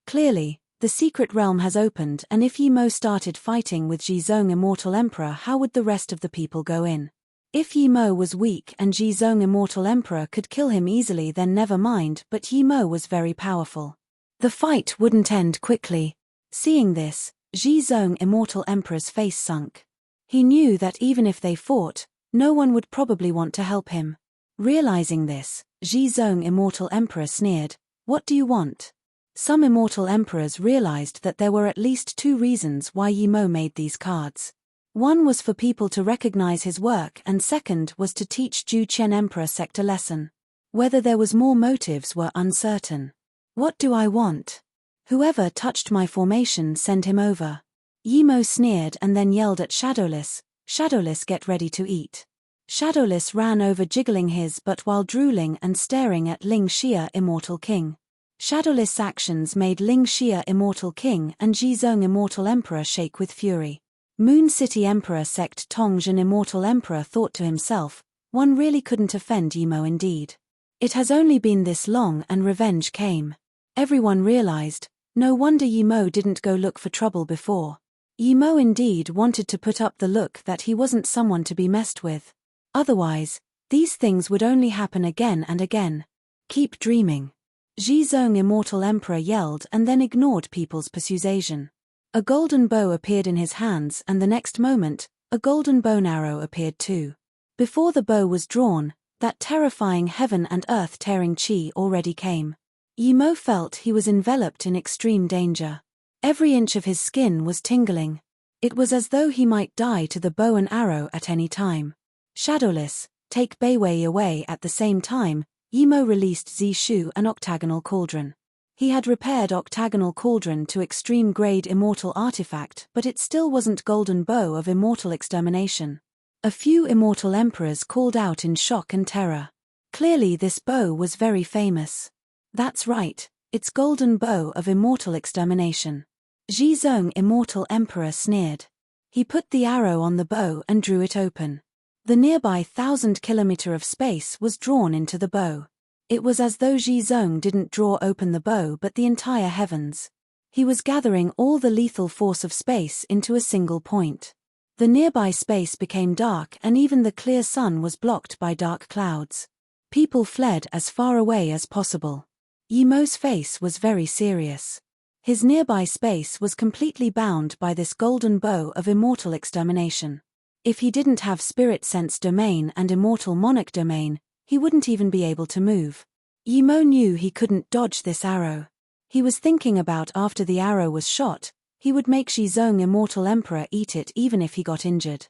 Clearly, the secret realm has opened and if Yi Mo started fighting with Ji Zong Immortal Emperor, how would the rest of the people go in? If Yi Mo was weak and Ji Zong Immortal Emperor could kill him easily, then never mind, but Yi Mo was very powerful. The fight wouldn't end quickly. Seeing this, Ji Zong Immortal Emperor's face sunk. He knew that even if they fought, no one would probably want to help him. Realizing this, Ji Zong Immortal Emperor sneered, what do you want? Some immortal emperors realized that there were at least two reasons why Yi Mo made these cards. One was for people to recognize his work and second was to teach Ju Qian Emperor sect a lesson. Whether there was more motives were uncertain. What do I want? Whoever touched my formation, send him over. Yi Mo sneered and then yelled at Shadowless, Shadowless, get ready to eat. Shadowless ran over jiggling his butt while drooling and staring at Ling Xia Immortal King. Shadowless' actions made Ling Xia Immortal King and Ji Zong Immortal Emperor shake with fury. Moon City Emperor sect Tongzhen Immortal Emperor thought to himself, one really couldn't offend Yi Mo indeed. It has only been this long and revenge came. Everyone realized, no wonder Yi Mo didn't go look for trouble before. Yi Mo indeed wanted to put up the look that he wasn't someone to be messed with. Otherwise, these things would only happen again and again. Keep dreaming. Ji Zong Immortal Emperor yelled and then ignored people's persuasion. A golden bow appeared in his hands and the next moment, a golden bone arrow appeared too. Before the bow was drawn, that terrifying heaven and earth tearing chi already came. Yi Mo felt he was enveloped in extreme danger. Every inch of his skin was tingling. It was as though he might die to the bow and arrow at any time. Shadowless, take Beiwei away. At the same time, Yi Mo released Zi Shu an octagonal cauldron. He had repaired octagonal cauldron to extreme grade immortal artifact, but it still wasn't golden bow of immortal extermination. A few immortal emperors called out in shock and terror. Clearly this bow was very famous. That's right, it's golden bow of immortal extermination. Ji Zong Immortal Emperor sneered. He put the arrow on the bow and drew it open. The nearby 1,000 kilometer of space was drawn into the bow. It was as though Ji Zong didn't draw open the bow but the entire heavens. He was gathering all the lethal force of space into a single point. The nearby space became dark and even the clear sun was blocked by dark clouds. People fled as far away as possible. Yi Mo's face was very serious. His nearby space was completely bound by this golden bow of immortal extermination. If he didn't have spirit sense domain and immortal monarch domain, he wouldn't even be able to move. Yimo knew he couldn't dodge this arrow. He was thinking about after the arrow was shot, he would make Zhizong Immortal Emperor eat it even if he got injured.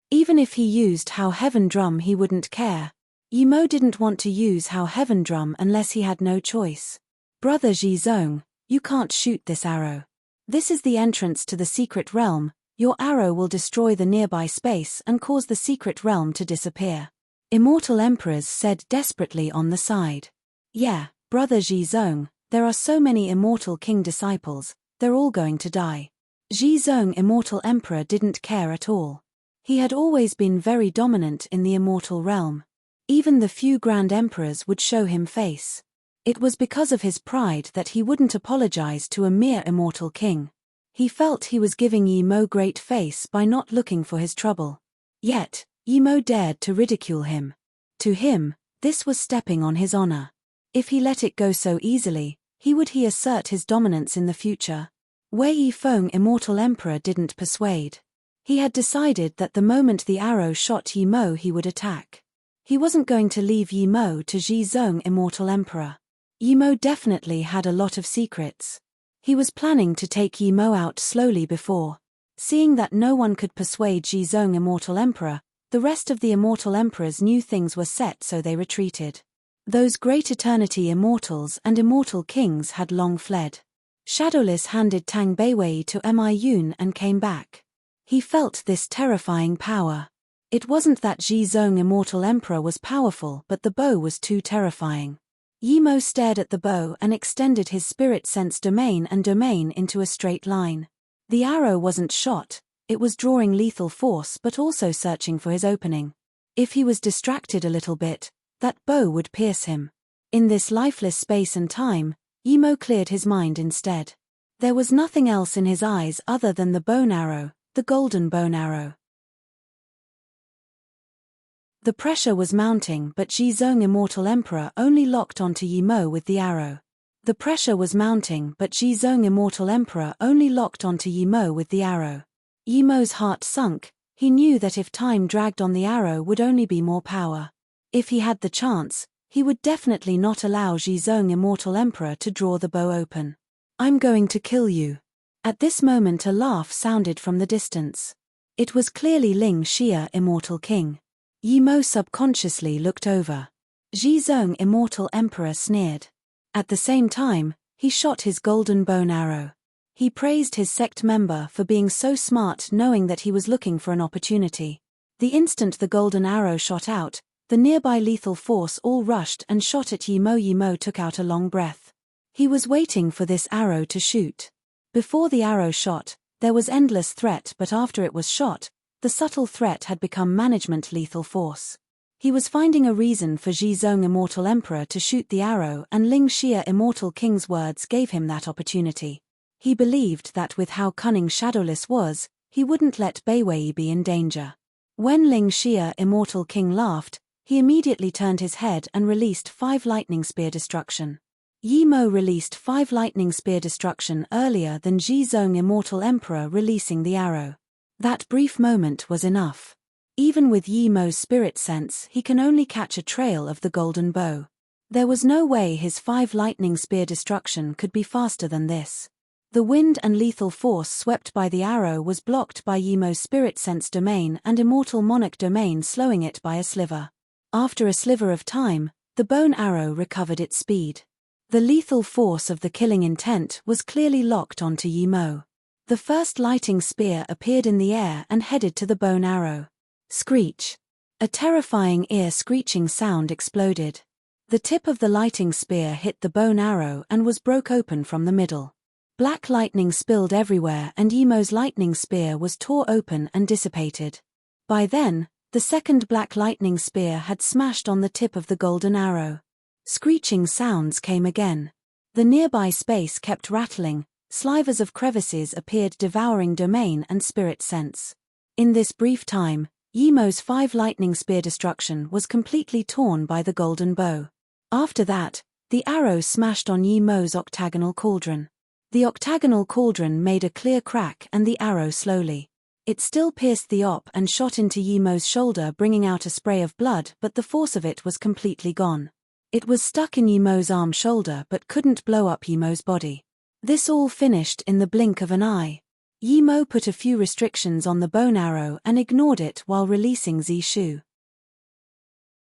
Even if he used How Heaven Drum he wouldn't care. Yimo didn't want to use How Heaven Drum unless he had no choice. Brother Zhizong, you can't shoot this arrow. This is the entrance to the secret realm. Your arrow will destroy the nearby space and cause the secret realm to disappear. Immortal Emperors said desperately on the side. Yeah, Brother Zhizong, there are so many Immortal King disciples, they're all going to die. Zhizong Immortal Emperor didn't care at all. He had always been very dominant in the immortal realm. Even the few Grand Emperors would show him face. It was because of his pride that he wouldn't apologize to a mere immortal king. He felt he was giving Yimo great face by not looking for his trouble. Yet, Yimo dared to ridicule him. To him, this was stepping on his honor. If he let it go so easily, would assert his dominance in the future? Wei Yifeng Immortal Emperor didn't persuade. He had decided that the moment the arrow shot Yimo he would attack. He wasn't going to leave Yimo to Zhizong Immortal Emperor. Yimo definitely had a lot of secrets. He was planning to take Yimo out slowly before. Seeing that no one could persuade Zhizong Immortal Emperor, the rest of the Immortal Emperors knew things were set, so they retreated. Those great Eternity Immortals and Immortal Kings had long fled. Shadowless handed Tang Beiwei to Mi Yun and came back. He felt this terrifying power. It wasn't that Zhizong Immortal Emperor was powerful, but the bow was too terrifying. Yimo stared at the bow and extended his spirit sense domain and domain into a straight line. The arrow wasn't shot, it was drawing lethal force but also searching for his opening. If he was distracted a little bit, that bow would pierce him. In this lifeless space and time, Yimo cleared his mind instead. There was nothing else in his eyes other than the bone arrow, the golden bone arrow. The pressure was mounting, but Zhizong Immortal Emperor only locked onto Yimo with the arrow. The pressure was mounting, but Zhizong Immortal Emperor only locked onto Yimo with the arrow. Yimo's heart sunk. He knew that if time dragged on the arrow would only be more power. If he had the chance, he would definitely not allow Zhizong Immortal Emperor to draw the bow open. I'm going to kill you. At this moment a laugh sounded from the distance. It was clearly Ling Xia Immortal King. Yimo subconsciously looked over. Zhizong Immortal Emperor sneered. At the same time, he shot his golden bone arrow. He praised his sect member for being so smart, knowing that he was looking for an opportunity. The instant the golden arrow shot out, the nearby lethal force all rushed and shot at Yimo. Yimo took out a long breath. He was waiting for this arrow to shoot. Before the arrow shot, there was endless threat, but after it was shot, the subtle threat had become management lethal force. He was finding a reason for Zhizong Immortal Emperor to shoot the arrow, and Ling Xia Immortal King's words gave him that opportunity. He believed that with how cunning Shadowless was, he wouldn't let Beiwei be in danger. When Ling Xia Immortal King laughed, he immediately turned his head and released 5 lightning spear destruction. Yimo released 5 lightning spear destruction earlier than Zhizong Immortal Emperor releasing the arrow. That brief moment was enough. Even with Yimo's spirit sense, he can only catch a trail of the golden bow. There was no way his 5 lightning spear destruction could be faster than this. The wind and lethal force swept by the arrow was blocked by Yimo's spirit sense domain and immortal monarch domain, slowing it by a sliver. After a sliver of time, the bone arrow recovered its speed. The lethal force of the killing intent was clearly locked onto Yimo. The first lighting spear appeared in the air and headed to the bone arrow. Screech. A terrifying ear-screeching sound exploded. The tip of the lighting spear hit the bone arrow and was broke open from the middle. Black lightning spilled everywhere and Yimo's lightning spear was tore open and dissipated. By then, the second black lightning spear had smashed on the tip of the golden arrow. Screeching sounds came again. The nearby space kept rattling, slivers of crevices appeared, devouring domain and spirit sense. In this brief time, Yimo's 5 lightning spear destruction was completely torn by the golden bow. After that, the arrow smashed on Yimo's octagonal cauldron. The octagonal cauldron made a clear crack and the arrow slowly It still pierced the op and shot into Yimo's shoulder, bringing out a spray of blood, but the force of it was completely gone. It was stuck in Yimo's arm shoulder but couldn't blow up Yimo's body. This all finished in the blink of an eye. Yimo put a few restrictions on the bone arrow and ignored it while releasing Zishu.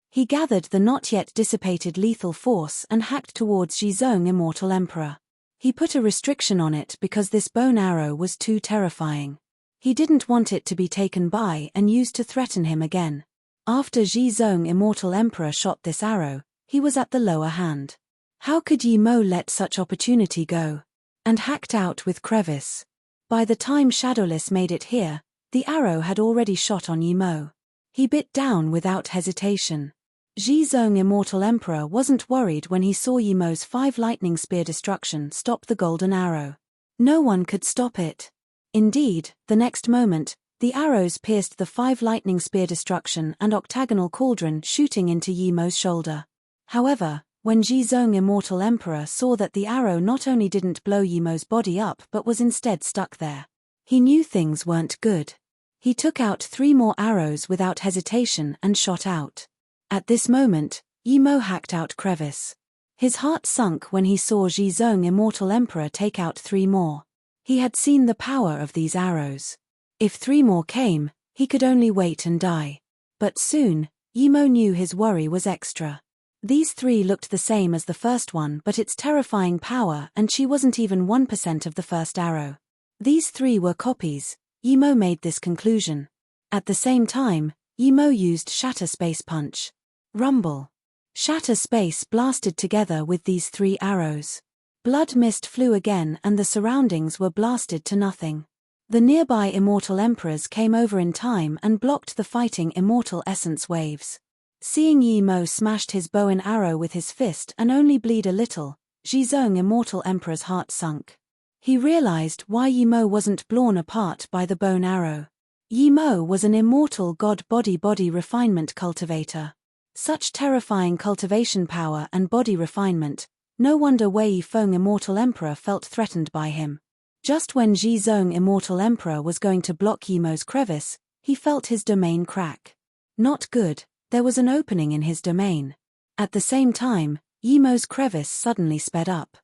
He gathered the not yet dissipated lethal force and hacked towards Zhizong Immortal Emperor. He put a restriction on it because this bone arrow was too terrifying. He didn't want it to be taken by and used to threaten him again. After Zhizong Immortal Emperor shot this arrow, he was at the lower hand. How could Yimo let such opportunity go? And hacked out with crevice. By the time Shadowless made it here, the arrow had already shot on Yimo. He bit down without hesitation. Zhizong Immortal Emperor wasn't worried when he saw Yimo's 5 lightning spear destruction stop the golden arrow. No one could stop it. Indeed, the next moment, the arrows pierced the 5 lightning spear destruction and octagonal cauldron shooting into Yimo's shoulder. However, when Zhizong Immortal Emperor saw that the arrow not only didn't blow Yimo's body up but was instead stuck there, he knew things weren't good. He took out 3 more arrows without hesitation and shot out. At this moment, Yimo hacked out crevice. His heart sunk when he saw Zhizong Immortal Emperor take out 3 more. He had seen the power of these arrows. If 3 more came, he could only wait and die. But soon, Yimo knew his worry was extra. These 3 looked the same as the first one, but its terrifying power, and she wasn't even 1% of the first arrow. These 3 were copies. Yimo made this conclusion. At the same time, Yimo used Shatter Space Punch. Rumble. Shatter Space blasted together with these 3 arrows. Blood mist flew again and the surroundings were blasted to nothing. The nearby Immortal Emperors came over in time and blocked the fighting Immortal Essence waves. Seeing Yimo smashed his bow and arrow with his fist and only bleed a little, Zhizong Immortal Emperor's heart sunk. He realized why Yimo wasn't blown apart by the bone arrow. Yimo was an immortal god body refinement cultivator. Such terrifying cultivation power and body refinement, no wonder Wei Yifeng Immortal Emperor felt threatened by him. Just when Zhizong Immortal Emperor was going to block Yimo's crevice, he felt his domain crack. Not good, there was an opening in his domain. At the same time, Yimo's crevice suddenly sped up.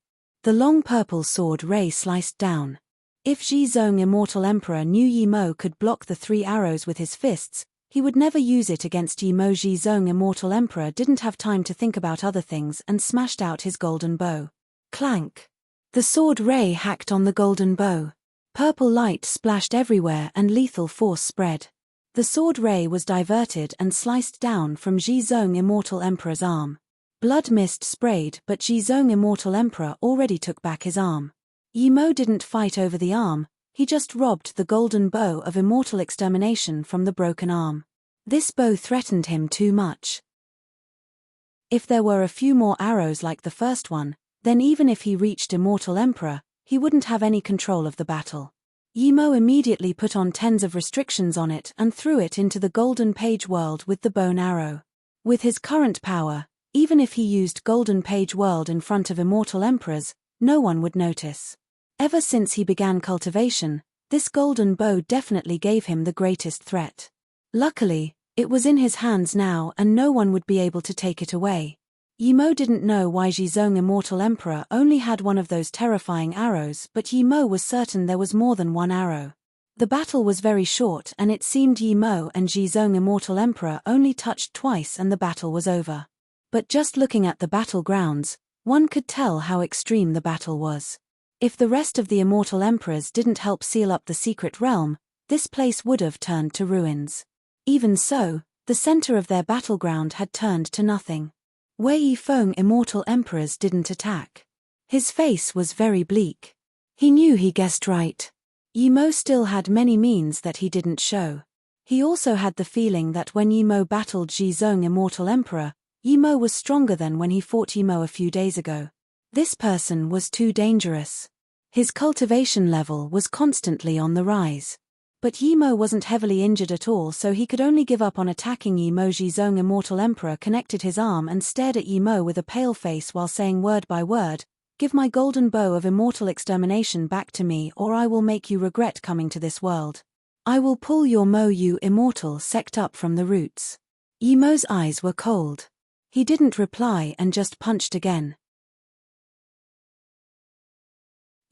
The long purple sword ray sliced down. If Zhizong Immortal Emperor knew Yimo could block the 3 arrows with his fists, he would never use it against Yimo. Zhizong Immortal Emperor didn't have time to think about other things and smashed out his golden bow. Clank! The sword ray hacked on the golden bow. Purple light splashed everywhere and lethal force spread. The sword ray was diverted and sliced down from Zhizong Immortal Emperor's arm. Blood mist sprayed, but Zhizong Immortal Emperor already took back his arm. Yimo didn't fight over the arm, he just robbed the golden bow of immortal extermination from the broken arm. This bow threatened him too much. If there were a few more arrows like the first one, then even if he reached Immortal Emperor, he wouldn't have any control of the battle. Yimo immediately put on tens of restrictions on it and threw it into the Golden Page World with the bone arrow. With his current power, even if he used Golden Page World in front of Immortal Emperors, no one would notice. Ever since he began cultivation, this golden bow definitely gave him the greatest threat. Luckily, it was in his hands now and no one would be able to take it away. Yimo didn't know why Zhizong Immortal Emperor only had one of those terrifying arrows, but Yimo was certain there was more than one arrow. The battle was very short and it seemed Yimo and Zhizong Immortal Emperor only touched twice and the battle was over. But just looking at the battlegrounds, one could tell how extreme the battle was. If the rest of the Immortal Emperors didn't help seal up the secret realm, this place would have turned to ruins. Even so, the center of their battleground had turned to nothing. Wei Yifeng Immortal Emperors didn't attack. His face was very bleak. He knew he guessed right. Yimo still had many means that he didn't show. He also had the feeling that when Yimo battled Zhizong Immortal Emperor, Yimo was stronger than when he fought Yimo a few days ago. This person was too dangerous. His cultivation level was constantly on the rise. But Yimo wasn't heavily injured at all, so he could only give up on attacking Yimo. Zhizong Immortal Emperor connected his arm and stared at Yimo with a pale face while saying word by word, "Give my golden bow of immortal extermination back to me or I will make you regret coming to this world." I will pull your Mo you immortal sect up from the roots. Yimo's eyes were cold. He didn't reply and just punched again.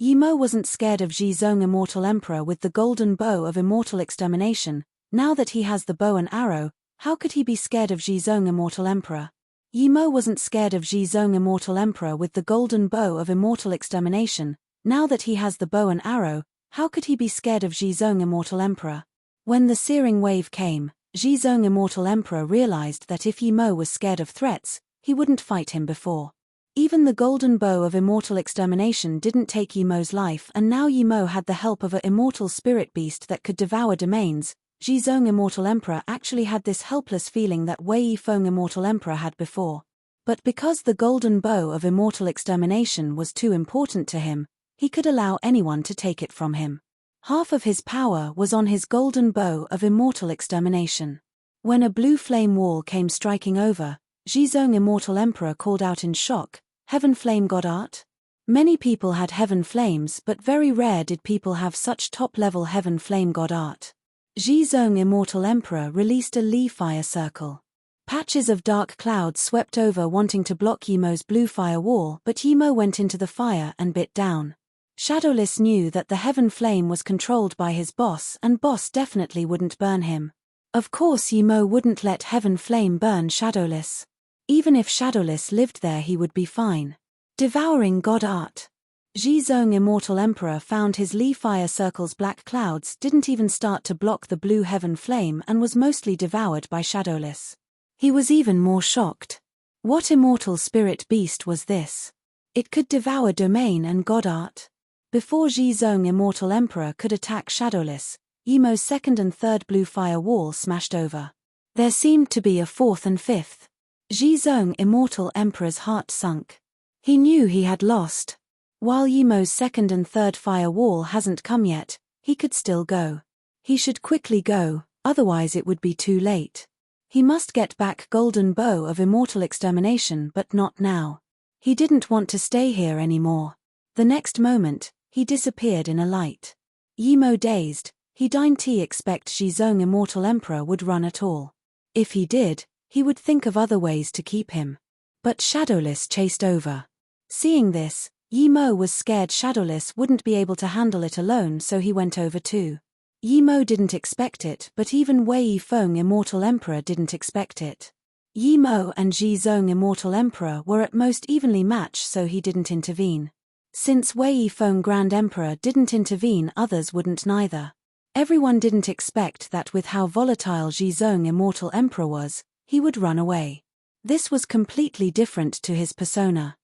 Yimo wasn't scared of Zhizong Immortal Emperor with the golden bow of immortal extermination. Now that he has the bow and arrow, how could he be scared of Zhizong Immortal Emperor? Yimo wasn't scared of Zhizong Immortal Emperor with the golden bow of immortal extermination. Now that he has the bow and arrow, how could he be scared of Zhizong Immortal Emperor? When the searing wave came, Zhizong Immortal Emperor realized that if Yimo was scared of threats, he wouldn't fight him before. Even the golden bow of immortal extermination didn't take Yimo's life, and now Yimo had the help of an immortal spirit beast that could devour domains. Zhizong Immortal Emperor actually had this helpless feeling that Wei Yifeng Immortal Emperor had before. But because the golden bow of immortal extermination was too important to him, he could allow anyone to take it from him. Half of his power was on his golden bow of immortal extermination. When a blue flame wall came striking over, Zhizong Immortal Emperor called out in shock, "Heaven Flame God Art?" Many people had heaven flames, but very rare did people have such top-level heaven flame God Art. Zhizong Immortal Emperor released a Li fire circle. Patches of dark clouds swept over wanting to block Yimo's blue fire wall, but Yimo went into the fire and bit down. Shadowless knew that the heaven flame was controlled by his boss, and boss definitely wouldn't burn him. Of course Yimo wouldn't let heaven flame burn Shadowless. Even if Shadowless lived there he would be fine. Devouring God Art. Zhizong Immortal Emperor found his Li fire circle's black clouds didn't even start to block the blue heaven flame and was mostly devoured by Shadowless. He was even more shocked. What immortal spirit beast was this? It could devour domain and God Art? Before Zhizong Immortal Emperor could attack Shadowless, Yimo's second and third blue fire wall smashed over. There seemed to be a fourth and fifth. Zhizong Immortal Emperor's heart sunk. He knew he had lost. While Yimo's second and third fire wall hasn't come yet, he could still go. He should quickly go, otherwise it would be too late. He must get back golden bow of immortal extermination, but not now. He didn't want to stay here anymore. The next moment, he disappeared in a light. Yimo dazed, he didn't expect Zhizong Immortal Emperor would run at all. If he did, he would think of other ways to keep him. But Shadowless chased over. Seeing this, Yimo was scared Shadowless wouldn't be able to handle it alone, so he went over too. Yimo didn't expect it, but even Wei Yifeng Immortal Emperor didn't expect it. Yimo and Zhizong Immortal Emperor were at most evenly matched, so he didn't intervene. Since Wei Yifeng Grand Emperor didn't intervene, others wouldn't neither. Everyone didn't expect that with how volatile Zhizong Immortal Emperor was, he would run away. This was completely different to his persona.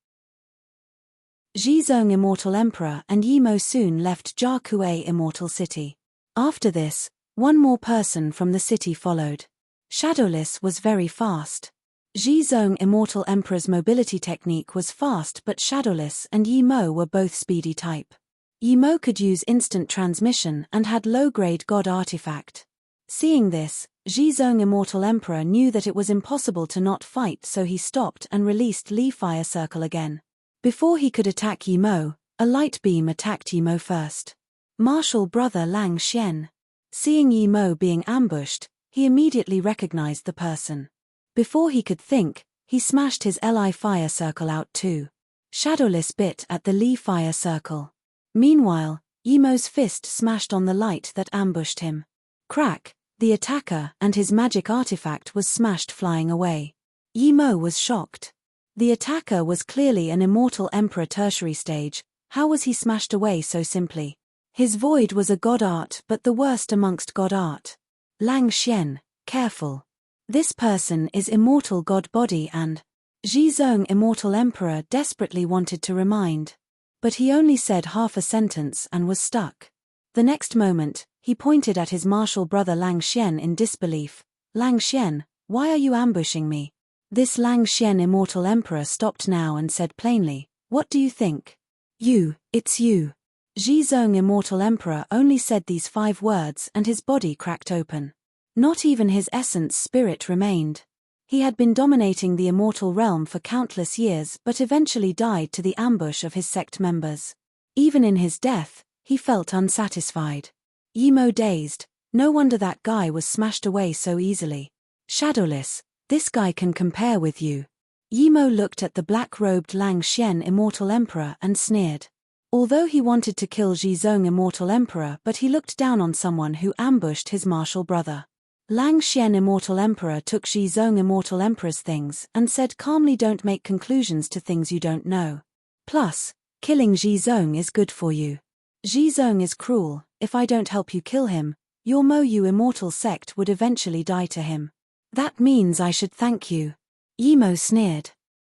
Zhizong Immortal Emperor and Yimo soon left Jiakue Immortal City. After this, one more person from the city followed. Shadowless was very fast. Zhizong Immortal Emperor's mobility technique was fast, but Shadowless and Yimo were both speedy type. Yimo could use instant transmission and had low-grade God artifact. Seeing this, Zhizong Immortal Emperor knew that it was impossible to not fight, so he stopped and released Li Fire Circle again. Before he could attack Yimo, a light beam attacked Yimo first. Martial brother Lang Xian. Seeing Yimo being ambushed, he immediately recognized the person. Before he could think, he smashed his Li Fire Circle out too. Shadowless bit at the Li Fire Circle. Meanwhile, Yimo's fist smashed on the light that ambushed him. Crack, the attacker and his magic artifact was smashed flying away. Yimo was shocked. The attacker was clearly an Immortal Emperor tertiary stage. How was he smashed away so simply? His void was a God Art, but the worst amongst God Art. Lang Xian, careful. This person is Immortal God Body and Zhizong Immortal Emperor desperately wanted to remind. But he only said half a sentence and was stuck. The next moment, he pointed at his martial brother Lang Xian in disbelief. Lang Xian, why are you ambushing me? This Lang Xian Immortal Emperor stopped now and said plainly, what do you think? It's you. Zhizong Immortal Emperor only said these 5 words and his body cracked open. Not even his essence spirit remained. He had been dominating the immortal realm for countless years but eventually died to the ambush of his sect members. Even in his death, he felt unsatisfied. Yimo dazed, No wonder that guy was smashed away so easily. Shadowless, this guy can compare with you. Yimo looked at the black-robed Lang Xian Immortal Emperor and sneered. Although he wanted to kill Zhizong Immortal Emperor, but he looked down on someone who ambushed his martial brother. Lang Xian Immortal Emperor took Zhizong Immortal Emperor's things and said calmly, don't make conclusions to things you don't know. Plus, killing Zhizong is good for you. Zhizong is cruel. If I don't help you kill him, your Mo Yu Immortal sect would eventually die to him. That means I should thank you. Yimo sneered.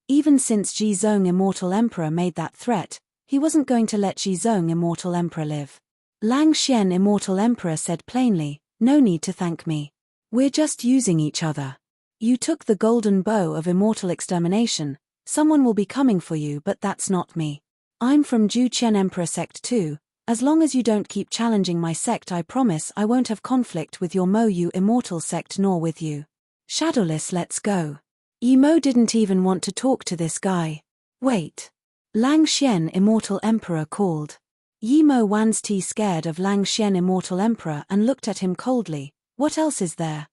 Even since Zhizong Immortal Emperor made that threat, he wasn't going to let Zhizong Immortal Emperor live. Lang Xian Immortal Emperor said plainly, no need to thank me. We're just using each other. You took the golden bow of immortal extermination, someone will be coming for you, but that's not me. I'm from Juqian Emperor Sect too. As long as you don't keep challenging my sect, I promise I won't have conflict with your Mo Yu Immortal sect nor with you. Shadowless, let's go. Yimo didn't even want to talk to this guy. Wait. Lang Xian Immortal Emperor called. Yimo Wansti scared of Lang Xian Immortal Emperor and looked at him coldly. What else is there?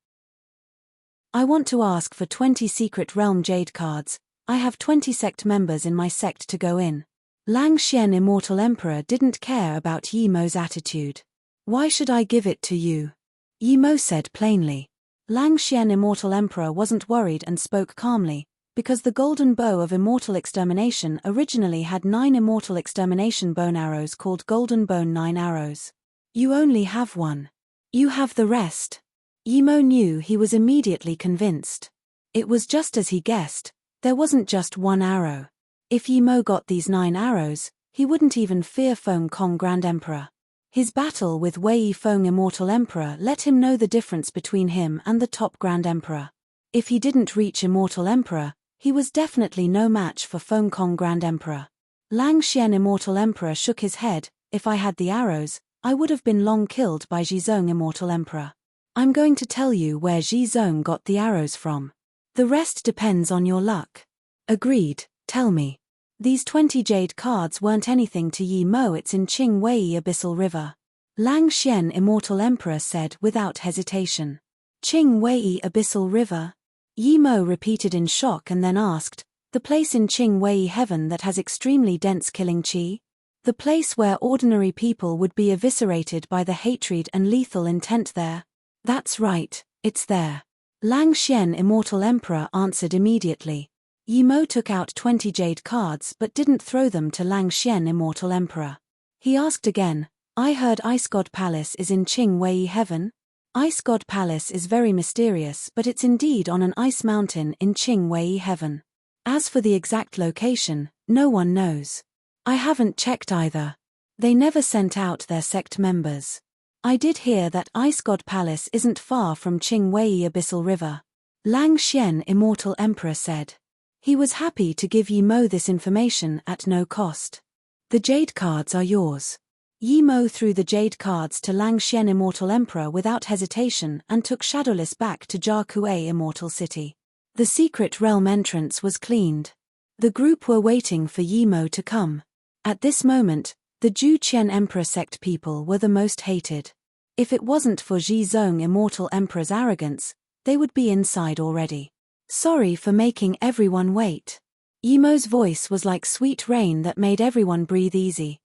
I want to ask for 20 Secret Realm Jade cards. I have 20 sect members in my sect to go in. Lang Xian Immortal Emperor didn't care about Yimo's attitude. Why should I give it to you? Yimo said plainly. Lang Xian Immortal Emperor wasn't worried and spoke calmly, because the golden bow of immortal extermination originally had 9 immortal extermination bone arrows called golden bone 9 arrows. You only have one. You have the rest. Yimo knew he was immediately convinced. It was just as he guessed, there wasn't just one arrow. If Yimo got these 9 arrows, he wouldn't even fear Feng Kong Grand Emperor. His battle with Wei Feng Immortal Emperor let him know the difference between him and the top Grand Emperor. If he didn't reach Immortal Emperor, he was definitely no match for Feng Kong Grand Emperor. Lang Xian Immortal Emperor shook his head. If I had the arrows, I would have been long killed by Zhizong Immortal Emperor. I'm going to tell you where Zhizong got the arrows from. The rest depends on your luck. Agreed, tell me. These 20 jade cards weren't anything to Yimo, it's in Qing Wei Abyssal River. Lang Xian Immortal Emperor said without hesitation. Qing Wei Abyssal River? Yimo repeated in shock and then asked, the place in Qing Wei Heaven that has extremely dense killing qi? The place where ordinary people would be eviscerated by the hatred and lethal intent there? That's right, it's there. Lang Xian Immortal Emperor answered immediately. Yimo took out 20 jade cards but didn't throw them to Lang Xian Immortal Emperor. He asked again, I heard Ice God Palace is in Qing Wei Heaven? Ice God Palace is very mysterious, but it's indeed on an ice mountain in Qing Wei Heaven. As for the exact location, no one knows. I haven't checked either. They never sent out their sect members. I did hear that Ice God Palace isn't far from Qing Wei Abyssal River. Lang Xian Immortal Emperor said. He was happy to give Yimo this information at no cost. The jade cards are yours. Yimo threw the jade cards to Lang Xian Immortal Emperor without hesitation and took Shadowless back to Jia Kuei Immortal City. The secret realm entrance was cleaned. The group were waiting for Yimo to come. At this moment, the Juqian Emperor sect people were the most hated. If it wasn't for Zhizong Immortal Emperor's arrogance, they would be inside already. Sorry for making everyone wait. Yimo's voice was like sweet rain that made everyone breathe easy.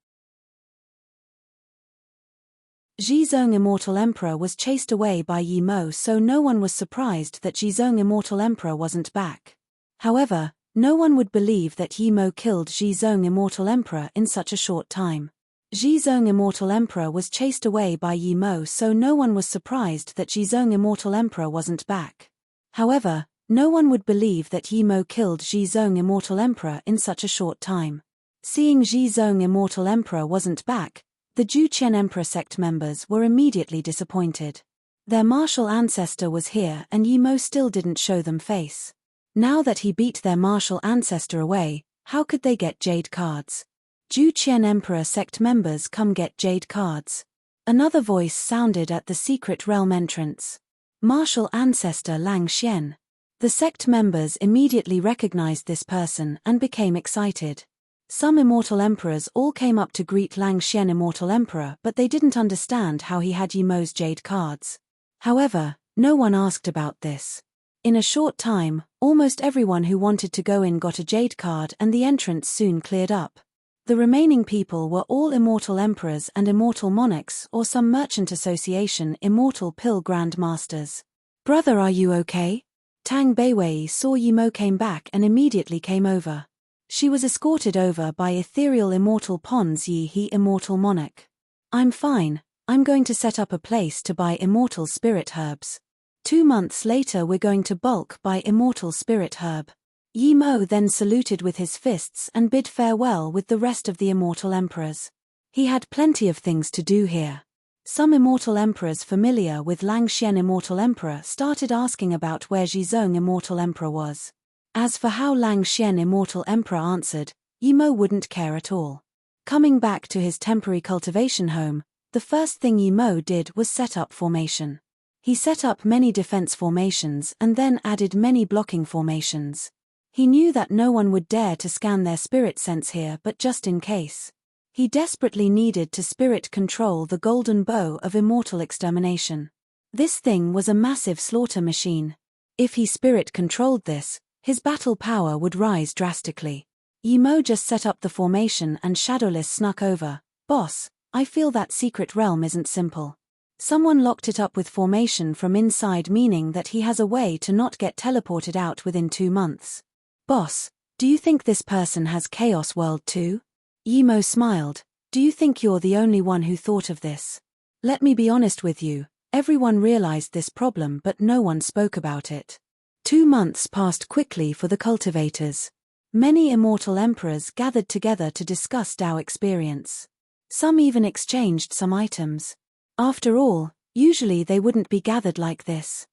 Zhizong Immortal Emperor was chased away by Yimo, so no one was surprised that Zhizong Immortal Emperor wasn't back. However, no one would believe that Yimo killed Zhizong Immortal Emperor in such a short time. Zhizong Immortal Emperor was chased away by Yimo, so no one was surprised that Zhizong Immortal Emperor wasn't back. However, no one would believe that Yimo killed Zhizong Immortal Emperor in such a short time. Seeing Zhizong Immortal Emperor wasn't back, the Juqian Emperor sect members were immediately disappointed. Their martial ancestor was here and Yimo still didn't show them face. Now that he beat their martial ancestor away, how could they get jade cards? Juqian Emperor sect members, come get jade cards. Another voice sounded at the secret realm entrance. Martial ancestor Lang Xian. The sect members immediately recognized this person and became excited. Some immortal emperors all came up to greet Lang Xian Immortal Emperor, but they didn't understand how he had Yi Mo's jade cards. However, no one asked about this. In a short time, almost everyone who wanted to go in got a jade card and the entrance soon cleared up. The remaining people were all immortal emperors and immortal monarchs or some merchant association immortal pill grand masters. "Brother, are you okay?" Tang Beiwei saw Yi Mo came back and immediately came over. She was escorted over by ethereal immortal Pons Yi He Immortal Monarch. "I'm fine, I'm going to set up a place to buy immortal spirit herbs. 2 months later we're going to bulk buy immortal spirit herb." Yi Mo then saluted with his fists and bid farewell with the rest of the immortal emperors. He had plenty of things to do here. Some immortal emperors familiar with Lang Xian Immortal Emperor started asking about where Zhizong Immortal Emperor was. As for how Lang Xian Immortal Emperor answered, Yi Mo wouldn't care at all. Coming back to his temporary cultivation home, the first thing Yi Mo did was set up formation. He set up many defense formations and then added many blocking formations. He knew that no one would dare to scan their spirit sense here, but just in case. He desperately needed to spirit control the golden bow of immortal extermination. This thing was a massive slaughter machine. If he spirit controlled this, his battle power would rise drastically. Yi Mo just set up the formation and Shadowless snuck over. "Boss, I feel that secret realm isn't simple. Someone locked it up with formation from inside, meaning that he has a way to not get teleported out within 2 months. Boss, do you think this person has Chaos World too?" Yi Mo smiled. "Do you think you're the only one who thought of this? Let me be honest with you, everyone realized this problem but no one spoke about it." 2 months passed quickly for the cultivators. Many immortal emperors gathered together to discuss Dao experience. Some even exchanged some items. After all, usually they wouldn't be gathered like this.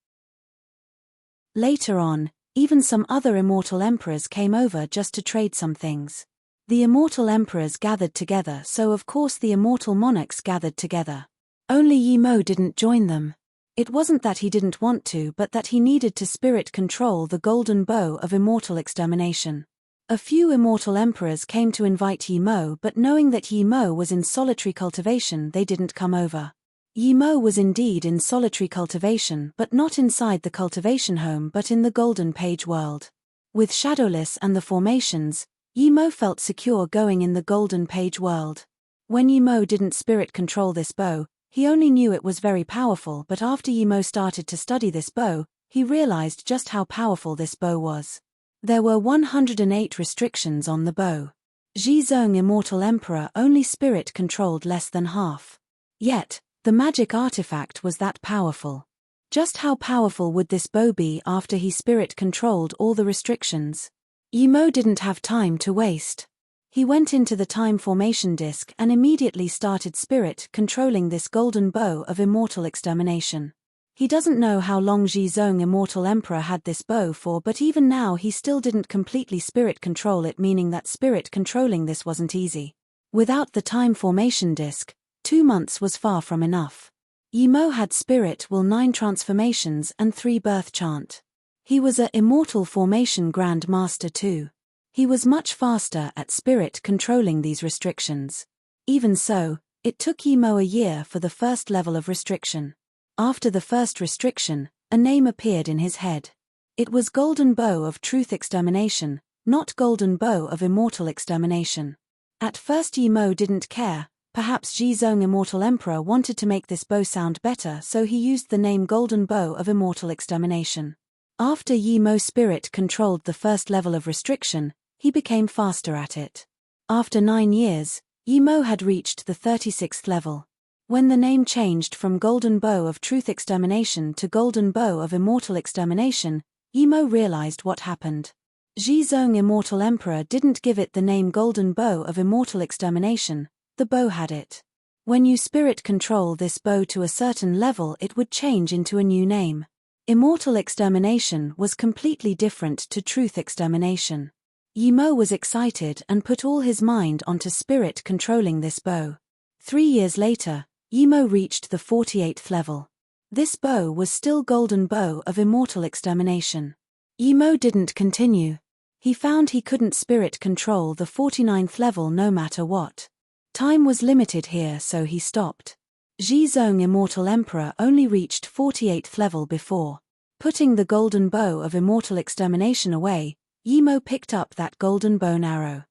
Later on, even some other immortal emperors came over just to trade some things. The immortal emperors gathered together, so of course the immortal monarchs gathered together. Only Yi Mo didn't join them. It wasn't that he didn't want to, but that he needed to spirit control the golden bow of immortal extermination. A few immortal emperors came to invite Yi Mo, but knowing that Yi Mo was in solitary cultivation, they didn't come over. Yi Mo was indeed in solitary cultivation, but not inside the cultivation home but in the Golden Page world. With Shadowless and the formations, Yi Mo felt secure going in the Golden Page world. When Yi Mo didn't spirit control this bow, he only knew it was very powerful, but after Yi Mo started to study this bow, he realized just how powerful this bow was. There were 108 restrictions on the bow. Zhizong Immortal Emperor only spirit controlled less than half. Yet, the magic artifact was that powerful. Just how powerful would this bow be after he spirit controlled all the restrictions? Yi Mo didn't have time to waste. He went into the time formation disk and immediately started spirit controlling this golden bow of immortal extermination. He doesn't know how long Zhizong Immortal Emperor had this bow for, but even now he still didn't completely spirit control it, meaning that spirit controlling this wasn't easy. Without the time formation disk, 2 months was far from enough. Yi Mo had spirit will 9 transformations and 3 birth chant. He was a immortal formation grand master too. He was much faster at spirit controlling these restrictions. Even so, it took Yi Mo a year for the first level of restriction. After the first restriction, a name appeared in his head. It was Golden Bow of Truth Extermination, not Golden Bow of Immortal Extermination. At first Yi Mo didn't care. Perhaps Zhizong Immortal Emperor wanted to make this bow sound better, so he used the name Golden Bow of Immortal Extermination. After Yi Mo spirit controlled the first level of restriction, he became faster at it. After 9 years, Yi Mo had reached the 36th level. When the name changed from Golden Bow of Truth Extermination to Golden Bow of Immortal Extermination, Yi Mo realized what happened. Zhizong Immortal Emperor didn't give it the name Golden Bow of Immortal Extermination. The bow had it. When you spirit control this bow to a certain level, it would change into a new name. Immortal Extermination was completely different to Truth Extermination. Yi Mo was excited and put all his mind onto spirit controlling this bow. 3 years later, Yi Mo reached the 48th level. This bow was still Golden Bow of Immortal Extermination. Yi Mo didn't continue. He found he couldn't spirit control the 49th level no matter what. Time was limited here, so he stopped. Zhizong Immortal Emperor only reached 48th level before. Putting the golden bow of immortal extermination away, Yimo picked up that golden bone arrow.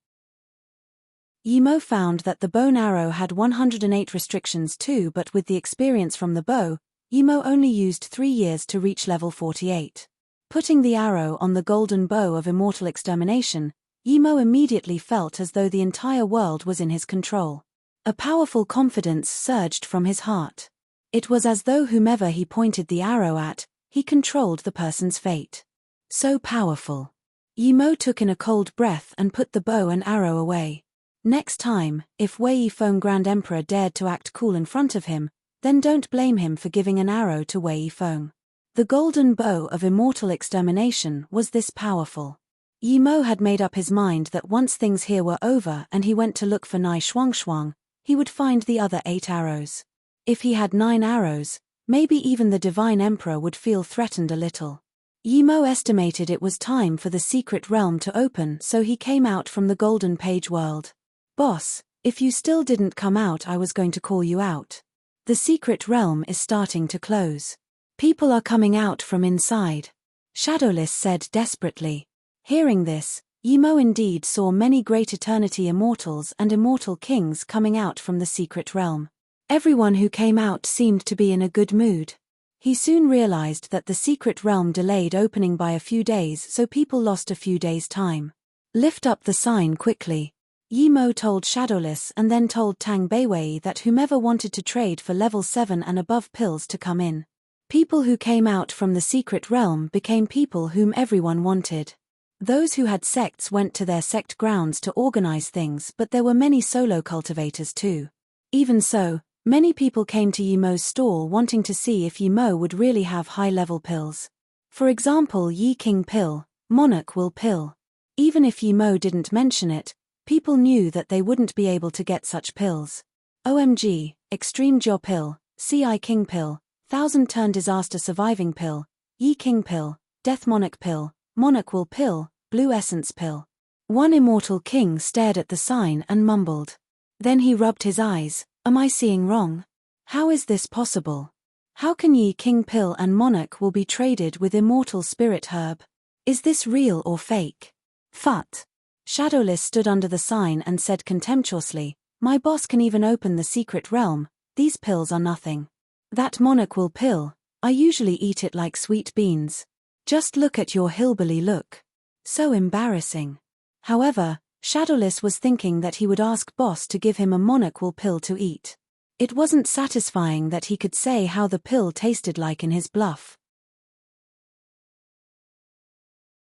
Yimo found that the bone arrow had 108 restrictions too, but with the experience from the bow, Yimo only used 3 years to reach level 48. Putting the arrow on the golden bow of immortal extermination, Yimo immediately felt as though the entire world was in his control. A powerful confidence surged from his heart. It was as though whomever he pointed the arrow at, he controlled the person's fate. So powerful. Yimo took in a cold breath and put the bow and arrow away. Next time, if Wei Yifeng Grand Emperor dared to act cool in front of him, then don't blame him for giving an arrow to Wei Yifeng. The golden bow of immortal extermination was this powerful. Yimo had made up his mind that once things here were over and he went to look for Nai Shuangshuang, he would find the other 8 arrows. If he had 9 arrows, maybe even the Divine Emperor would feel threatened a little. Yimo estimated it was time for the secret realm to open, so he came out from the golden page world. Boss, if you still didn't come out, I was going to call you out. The secret realm is starting to close. People are coming out from inside. Shadowless said desperately. Hearing this, Yimo indeed saw many great eternity immortals and immortal kings coming out from the secret realm. Everyone who came out seemed to be in a good mood. He soon realized that the secret realm delayed opening by a few days, so people lost a few days' time. Lift up the sign quickly. Yimo told Shadowless and then told Tang Beiwei that whomever wanted to trade for level 7 and above pills to come in. People who came out from the secret realm became people whom everyone wanted. Those who had sects went to their sect grounds to organize things, but there were many solo cultivators too. Even so, many people came to Yimo's stall wanting to see if Yimo would really have high-level pills. For example, Yi King pill, Monarch will pill. Even if Yimo didn't mention it, people knew that they wouldn't be able to get such pills. OMG, Extreme Jaw pill, CI King pill, 1000-turn disaster surviving pill, Yi King pill, Death Monarch pill, Monarch will pill, Blue Essence pill. One immortal king stared at the sign and mumbled. Then he rubbed his eyes. Am I seeing wrong? How is this possible? How can Yi King pill and Monarch will be traded with immortal spirit herb? Is this real or fake? Phut. Shadowless stood under the sign and said contemptuously, my boss can even open the secret realm, these pills are nothing. That Monarch will pill, I usually eat it like sweet beans. Just look at your hillbilly look. So embarrassing. However, Shadowless was thinking that he would ask boss to give him a Monarch will pill to eat. It wasn't satisfying that he could say how the pill tasted like in his bluff.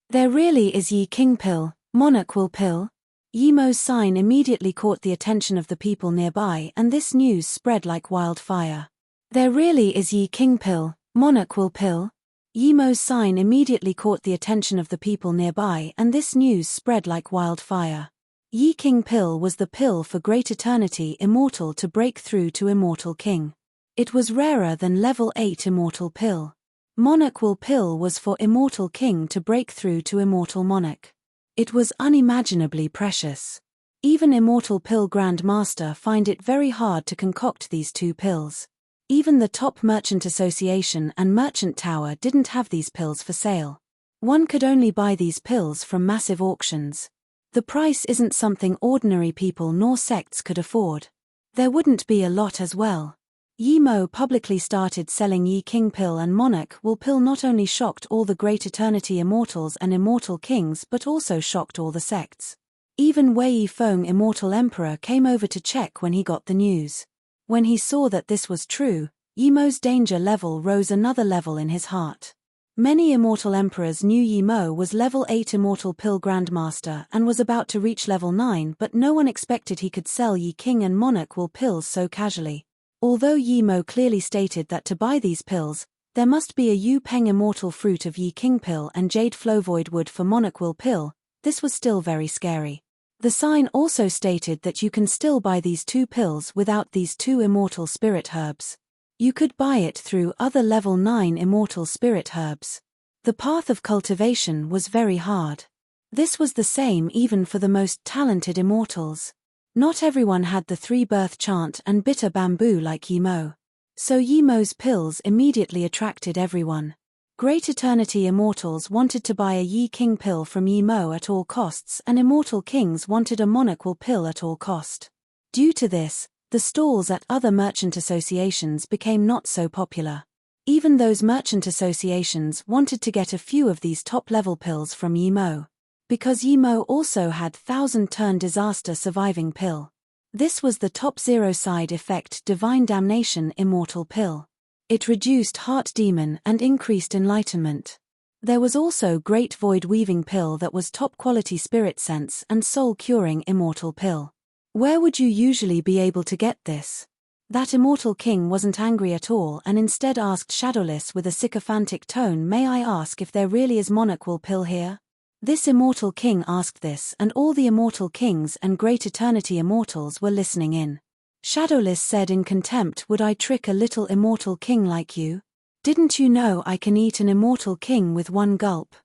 There really is Yi King pill, Monarch will pill? Yimo's sign immediately caught the attention of the people nearby, and this news spread like wildfire. There really is Yi King pill, Monarch will pill? Yimo's sign immediately caught the attention of the people nearby, and this news spread like wildfire. Yi King pill was the pill for Great Eternity Immortal to break through to Immortal King. It was rarer than level 8 Immortal pill. Monarch will pill was for Immortal King to break through to Immortal Monarch. It was unimaginably precious. Even Immortal Pill Grand Master find it very hard to concoct these 2 pills. Even the top Merchant Association and Merchant Tower didn't have these pills for sale. One could only buy these pills from massive auctions. The price isn't something ordinary people nor sects could afford. There wouldn't be a lot as well. Yimo publicly started selling Yi King pill and Monarch will pill not only shocked all the Great Eternity Immortals and Immortal Kings but also shocked all the sects. Even Wei Yifeng Immortal Emperor came over to check when he got the news. When he saw that this was true, Yimo's danger level rose another level in his heart. Many Immortal Emperors knew Yimo was level 8 Immortal Pill Grandmaster and was about to reach level 9, but no one expected he could sell Yi King and Monarch will pills so casually. Although Yimo clearly stated that to buy these pills, there must be a Yu Peng Immortal Fruit of Yi King pill and Jade Flowvoid Wood for Monarch will pill, this was still very scary. The sign also stated that you can still buy these 2 pills without these 2 immortal spirit herbs. You could buy it through other level 9 immortal spirit herbs. The path of cultivation was very hard. This was the same even for the most talented immortals. Not everyone had the 3-birth chant and bitter bamboo like Yimo. So Yimo's pills immediately attracted everyone. Great Eternity immortals wanted to buy a Yi King pill from Yimo at all costs, and immortal kings wanted a monarchal pill at all cost. Due to this, the stalls at other merchant associations became not so popular. Even those merchant associations wanted to get a few of these top-level pills from Yimo. Because Yimo also had 1000-turn disaster surviving pill. This was the top 0 side effect divine damnation immortal pill. It reduced heart demon and increased enlightenment. There was also great void weaving pill that was top quality spirit sense and soul curing immortal pill. Where would you usually be able to get this? That immortal king wasn't angry at all and instead asked Shadowless with a sycophantic tone, "May I ask if there really is monarchal pill here?" This immortal king asked this and all the immortal kings and Great Eternity immortals were listening in. Shadowless said in contempt, "Would I trick a little immortal king like you? Didn't you know I can eat an immortal king with one gulp?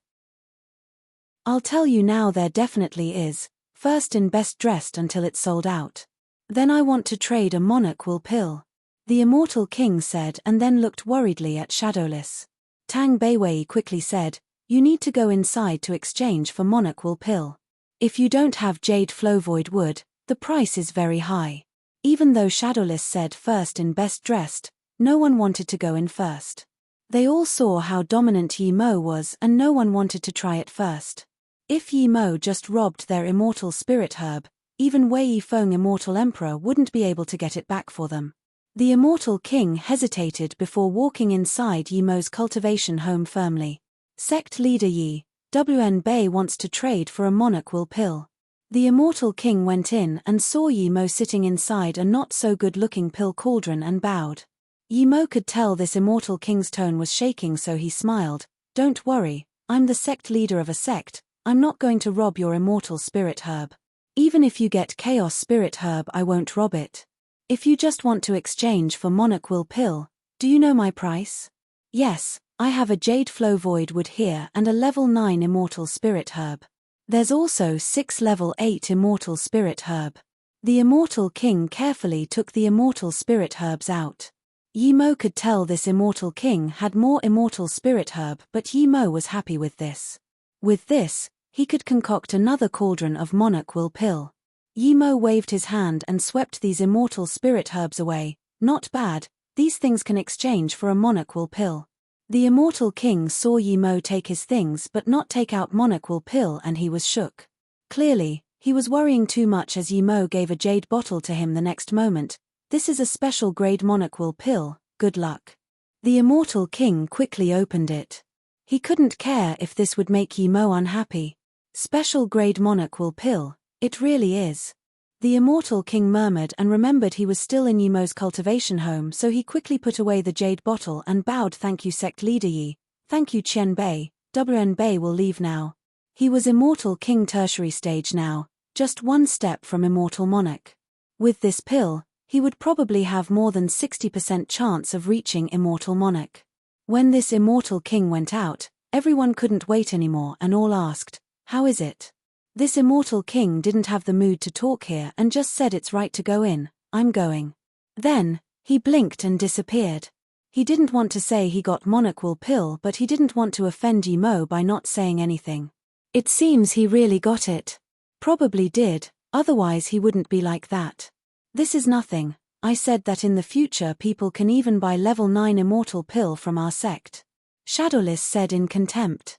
I'll tell you now, there definitely is, first in best dressed until it's sold out. Then I want to trade a monarchal pill," the immortal king said and then looked worriedly at Shadowless. Tang Beiwei quickly said, "You need to go inside to exchange for monarchal pill. If you don't have jade flow void wood, the price is very high." Even though Shadowless said first in best dressed, no one wanted to go in first. They all saw how dominant Yimo was and no one wanted to try it first. If Yimo just robbed their immortal spirit herb, even Wei Yifeng immortal emperor wouldn't be able to get it back for them. The immortal king hesitated before walking inside Yimo's cultivation home firmly. Sect leader Yi, WN Bei wants to trade for a monarchal pill. The immortal king went in and saw Yimo sitting inside a not-so-good-looking pill cauldron and bowed. Yimo could tell this immortal king's tone was shaking, so he smiled. "Don't worry, I'm the sect leader of a sect, I'm not going to rob your immortal spirit herb. Even if you get chaos spirit herb, I won't rob it. If you just want to exchange for monarchal pill, do you know my price? Yes, I have a jade flow void wood here and a level 9 immortal spirit herb. There's also 6 level 8 immortal spirit herb." The immortal king carefully took the immortal spirit herbs out. Yimo could tell this immortal king had more immortal spirit herb, but Yimo was happy with this. With this, he could concoct another cauldron of monarchal pill. Yimo waved his hand and swept these immortal spirit herbs away. "Not bad, these things can exchange for a monarchal pill." The immortal king saw Yimo take his things but not take out monarchal pill and he was shook. Clearly, he was worrying too much as Yimo gave a jade bottle to him the next moment. "This is a special grade monarchal pill, good luck." The immortal king quickly opened it. He couldn't care if this would make Yimo unhappy. "Special grade monarchal pill, it really is." The immortal king murmured and remembered he was still in Yimo's cultivation home, so he quickly put away the jade bottle and bowed. "Thank you, sect leader Yi. Thank you, Qian Bei. WN Bei will leave now." He was immortal king tertiary stage now, just one step from immortal monarch. With this pill, he would probably have more than 60% chance of reaching immortal monarch. When this immortal king went out, everyone couldn't wait anymore and all asked, "How is it?" This immortal king didn't have the mood to talk here and just said, "It's right to go in, I'm going." Then, he blinked and disappeared. He didn't want to say he got monarchal pill, but he didn't want to offend Yimo by not saying anything. It seems he really got it. Probably did, otherwise he wouldn't be like that. "This is nothing, I said that in the future people can even buy level 9 immortal pill from our sect," Shadowless said in contempt.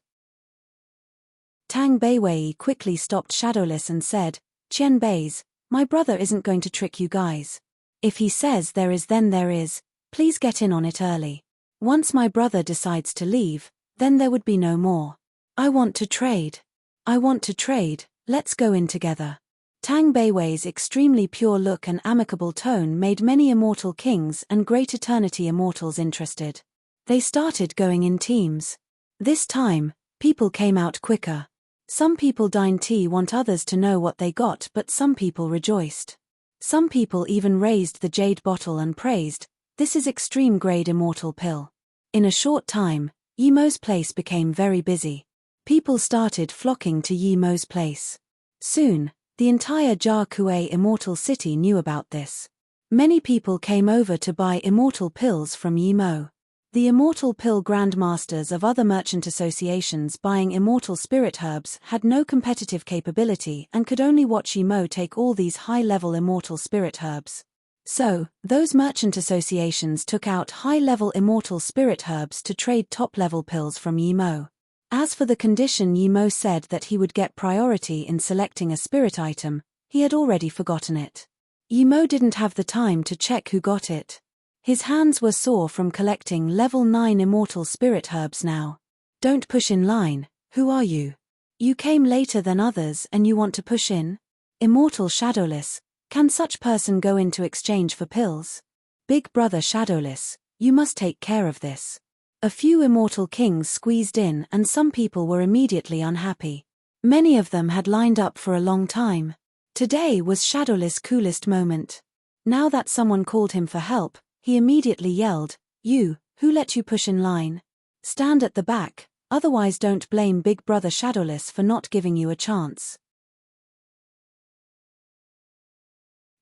Tang Beiwei quickly stopped Shadowless and said, "Qian Beis, my brother isn't going to trick you guys. If he says there is, then there is, please get in on it early. Once my brother decides to leave, then there would be no more. I want to trade. I want to trade, let's go in together." Tang Beiwei's extremely pure look and amicable tone made many immortal kings and Great Eternity immortals interested. They started going in teams. This time, people came out quicker. Some people didn't want others to know what they got, but some people rejoiced. Some people even raised the jade bottle and praised, "This is extreme grade immortal pill." In a short time, Yimo's place became very busy. People started flocking to Yi Mo's place. Soon, the entire Jia Kuei Immortal City knew about this. Many people came over to buy immortal pills from Yi Mo. The immortal pill grandmasters of other merchant associations buying immortal spirit herbs had no competitive capability and could only watch Yi Mo take all these high-level immortal spirit herbs. So, those merchant associations took out high-level immortal spirit herbs to trade top-level pills from Yi Mo. As for the condition Yi Mo said that he would get priority in selecting a spirit item, he had already forgotten it. Yi Mo didn't have the time to check who got it. His hands were sore from collecting level 9 immortal spirit herbs now. Don't push in line, who are you? You came later than others and you want to push in? Immortal Shadowless, can such person go into exchange for pills? Big brother Shadowless, you must take care of this. A few immortal kings squeezed in and some people were immediately unhappy. Many of them had lined up for a long time. Today was Shadowless' coolest moment. Now that someone called him for help, he immediately yelled, "You, who let you push in line? Stand at the back, otherwise don't blame Big Brother Shadowless for not giving you a chance."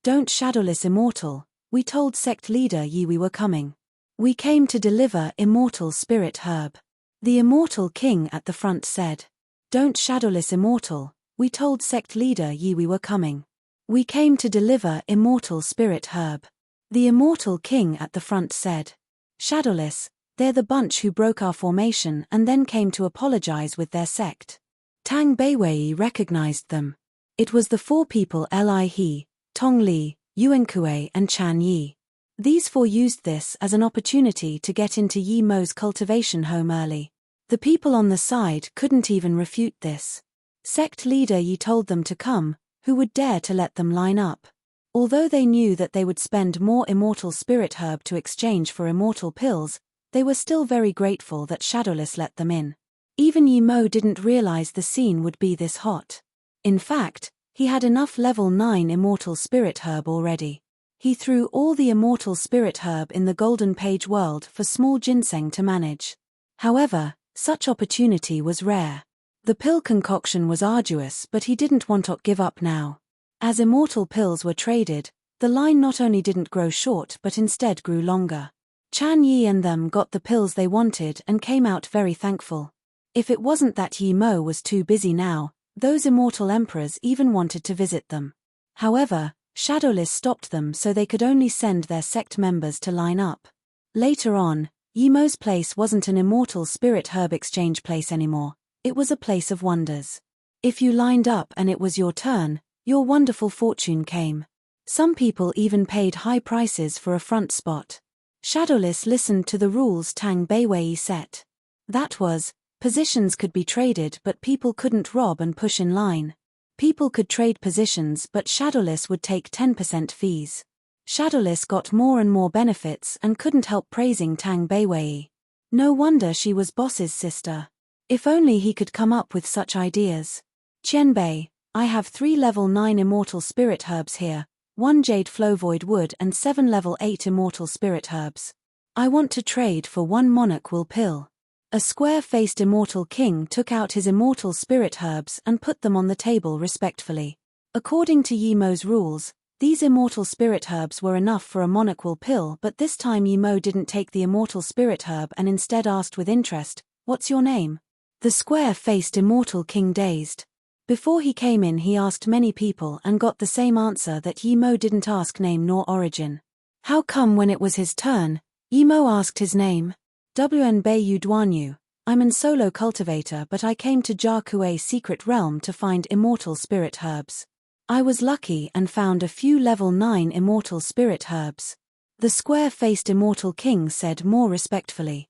Don't Shadowless Immortal, we told sect leader Yi we were coming. We came to deliver immortal spirit herb. The immortal king at the front said. Don't Shadowless Immortal, we told sect leader Yi we were coming. We came to deliver immortal spirit herb. The immortal king at the front said. Shadowless, they're the bunch who broke our formation and then came to apologize with their sect. Tang Beiwei recognized them. It was the 4 people Li He, Tong Li, Yuan Kuei and Chan Yi. These 4 used this as an opportunity to get into Yi Mo's cultivation home early. The people on the side couldn't even refute this. Sect leader Yi told them to come, who would dare to let them line up. Although they knew that they would spend more immortal spirit herb to exchange for immortal pills, they were still very grateful that Shadowless let them in. Even Yi Mo didn't realize the scene would be this hot. In fact, he had enough level 9 immortal spirit herb already. He threw all the immortal spirit herb in the golden page world for small ginseng to manage. However, such opportunity was rare. The pill concoction was arduous, but he didn't want to give up now. As immortal pills were traded, the line not only didn't grow short but instead grew longer. Chan Yi and them got the pills they wanted and came out very thankful. If it wasn't that Yi Mo was too busy now, those immortal emperors even wanted to visit them. However, Shadowless stopped them so they could only send their sect members to line up. Later on, Yi Mo's place wasn't an immortal spirit herb exchange place anymore, it was a place of wonders. If you lined up and it was your turn, your wonderful fortune came. Some people even paid high prices for a front spot. Shadowless listened to the rules Tang Beiwei set. That was, positions could be traded but people couldn't rob and push in line. People could trade positions but Shadowless would take 10% fees. Shadowless got more and more benefits and couldn't help praising Tang Beiwei. No wonder she was boss's sister. If only he could come up with such ideas. Qianbei, I have 3 level 9 immortal spirit herbs here, 1 jade flow void wood and 7 level 8 immortal spirit herbs. I want to trade for 1 monarch will pill. A square-faced immortal king took out his immortal spirit herbs and put them on the table respectfully. According to Yi Mo's rules, these immortal spirit herbs were enough for a monarch will pill, but this time Yi Mo didn't take the immortal spirit herb and instead asked with interest, "What's your name?" The square-faced immortal king dazed. Before he came in he asked many people and got the same answer that Yi Mo didn't ask name nor origin. How come when it was his turn, Yi Mo asked his name? Wn Beiyu Duanyu, I'm an solo cultivator but I came to Jia Kuei's secret realm to find immortal spirit herbs. I was lucky and found a few level 9 immortal spirit herbs. The square-faced immortal king said more respectfully.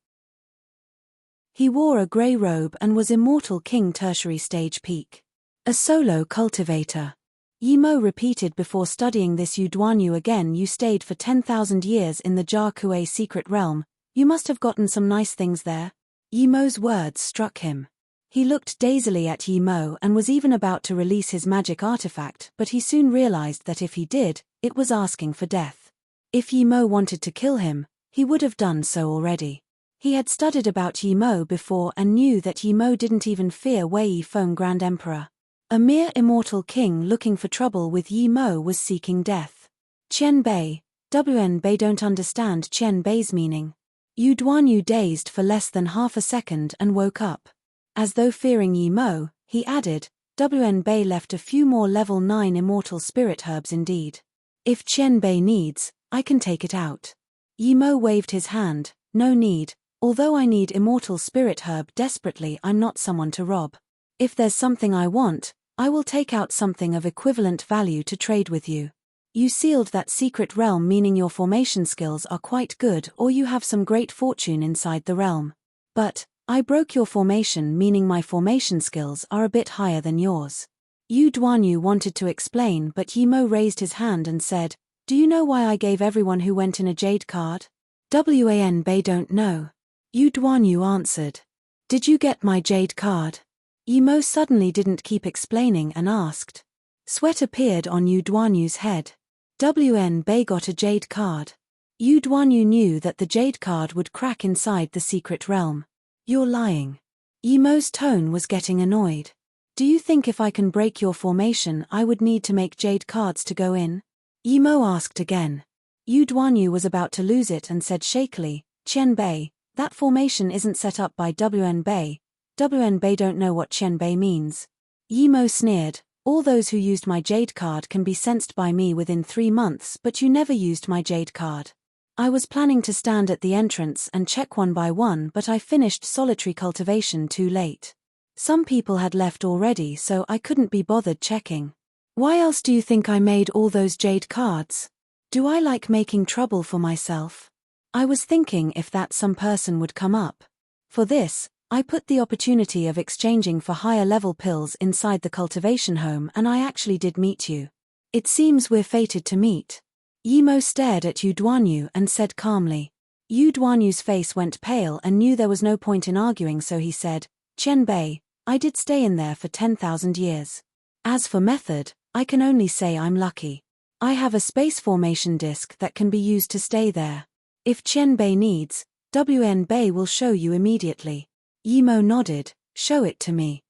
He wore a grey robe and was immortal king tertiary stage peak. A solo cultivator. Yi Mo repeated before studying this. Yu Duanyu again, you stayed for 10,000 years in the Jia Kuei secret realm. You must have gotten some nice things there. Yi Mo's words struck him. He looked dazedly at Yi Mo and was even about to release his magic artifact, but he soon realized that if he did, it was asking for death. If Yi Mo wanted to kill him, he would have done so already. He had studied about Yi Mo before and knew that Yi Mo didn't even fear Wei Yifeng Grand Emperor. A mere immortal king looking for trouble with Yi Mo was seeking death. Qian Bei, Wn Bei don't understand Qian Bei's meaning. Yu Duanyu dazed for less than half a second and woke up. As though fearing Yi Mo, he added, Wn Bei left a few more level 9 immortal spirit herbs indeed. If Qian Bei needs, I can take it out. Yi Mo waved his hand, no need, although I need immortal spirit herb desperately, I'm not someone to rob. If there's something I want, I will take out something of equivalent value to trade with you. You sealed that secret realm, meaning your formation skills are quite good or you have some great fortune inside the realm. But, I broke your formation, meaning my formation skills are a bit higher than yours. Yu Duanyu wanted to explain, but Yi Mo raised his hand and said, Do you know why I gave everyone who went in a jade card? Wan Bei don't know. Yu Duanyu answered. Did you get my jade card? Yi Mo suddenly didn't keep explaining and asked. Sweat appeared on Yu Duanyu's head. Wan Bei got a jade card. Yu Duanyu knew that the jade card would crack inside the secret realm. You're lying. Yi Mo's tone was getting annoyed. Do you think if I can break your formation I would need to make jade cards to go in? Yi Mo asked again. Yu Duanyu was about to lose it and said shakily, Qian Bei, that formation isn't set up by Wn Bei. Wn Bei don't know what Qian Bei means. Yi Mo sneered, all those who used my jade card can be sensed by me within 3 months, but you never used my jade card. I was planning to stand at the entrance and check one by one, but I finished solitary cultivation too late. Some people had left already, so I couldn't be bothered checking. Why else do you think I made all those jade cards? Do I like making trouble for myself? I was thinking if that some person would come up. For this, I put the opportunity of exchanging for higher level pills inside the cultivation home, and I actually did meet you. It seems we're fated to meet. Yi Mo stared at Yu Duanyu and said calmly. Yu Duanyu's face went pale and knew there was no point in arguing, so he said, Qian Bei, I did stay in there for 10,000 years. As for method, I can only say I'm lucky. I have a space formation disk that can be used to stay there. If Qian Bei needs, Wn Bei will show you immediately. Yi Mo nodded, show it to me.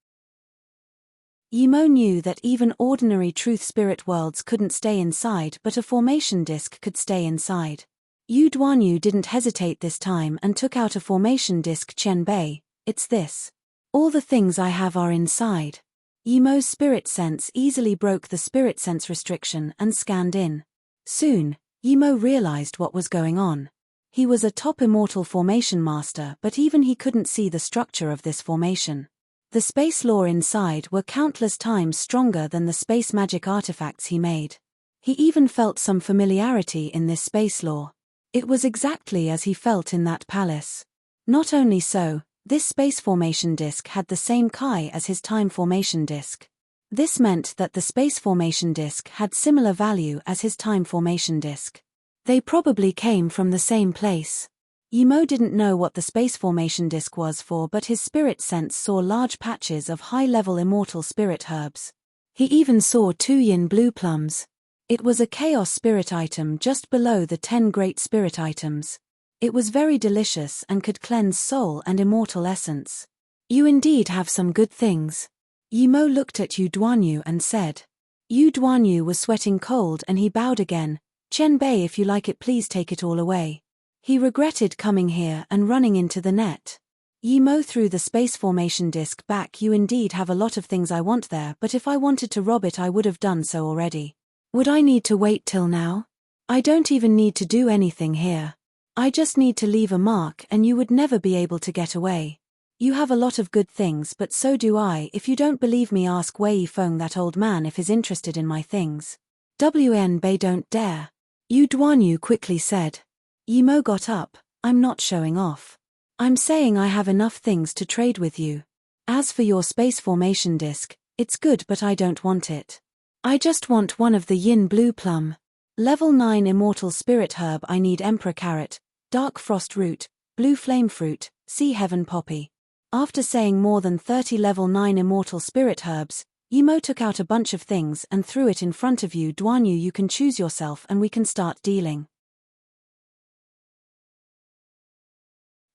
Yi Mo knew that even ordinary truth spirit worlds couldn't stay inside, but a formation disk could stay inside. Yu Duanyu didn't hesitate this time and took out a formation disk. Qian Bei, it's this. All the things I have are inside. Yi Mo's spirit sense easily broke the spirit sense restriction and scanned in. Soon, Yi Mo realized what was going on. He was a top immortal formation master, but even he couldn't see the structure of this formation. The space law inside were countless times stronger than the space magic artifacts he made. He even felt some familiarity in this space law. It was exactly as he felt in that palace. Not only so, this space formation disk had the same Chi as his time formation disk. This meant that the space formation disk had similar value as his time formation disk. They probably came from the same place. Yi Mo didn't know what the space formation disk was for, but his spirit sense saw large patches of high-level immortal spirit herbs. He even saw 2 yin blue plums. It was a chaos spirit item just below the 10 great spirit items. It was very delicious and could cleanse soul and immortal essence. You indeed have some good things. Yi Mo looked at Yu Duanyu and said. Yu Duanyu was sweating cold and he bowed again. Qian Bei, if you like it, please take it all away. He regretted coming here and running into the net. Yi Mo threw the space formation disk back. You indeed have a lot of things I want there, but if I wanted to rob it I would have done so already. Would I need to wait till now? I don't even need to do anything here. I just need to leave a mark and you would never be able to get away. You have a lot of good things, but so do I. If you don't believe me, ask Wei Yifeng, that old man, if he's interested in my things. Wn Bei don't dare. Yu Duanyu quickly said. Yi Mo got up. I'm not showing off. I'm saying I have enough things to trade with you. As for your space formation disk, it's good, but I don't want it. I just want one of the yin blue plum. Level 9 immortal spirit herb. I need emperor carrot, dark frost root, blue flame fruit, sea heaven poppy. After saying more than 30 level 9 immortal spirit herbs, Yi Mo took out a bunch of things and threw it in front of Yu Duanyu. You can choose yourself and we can start dealing.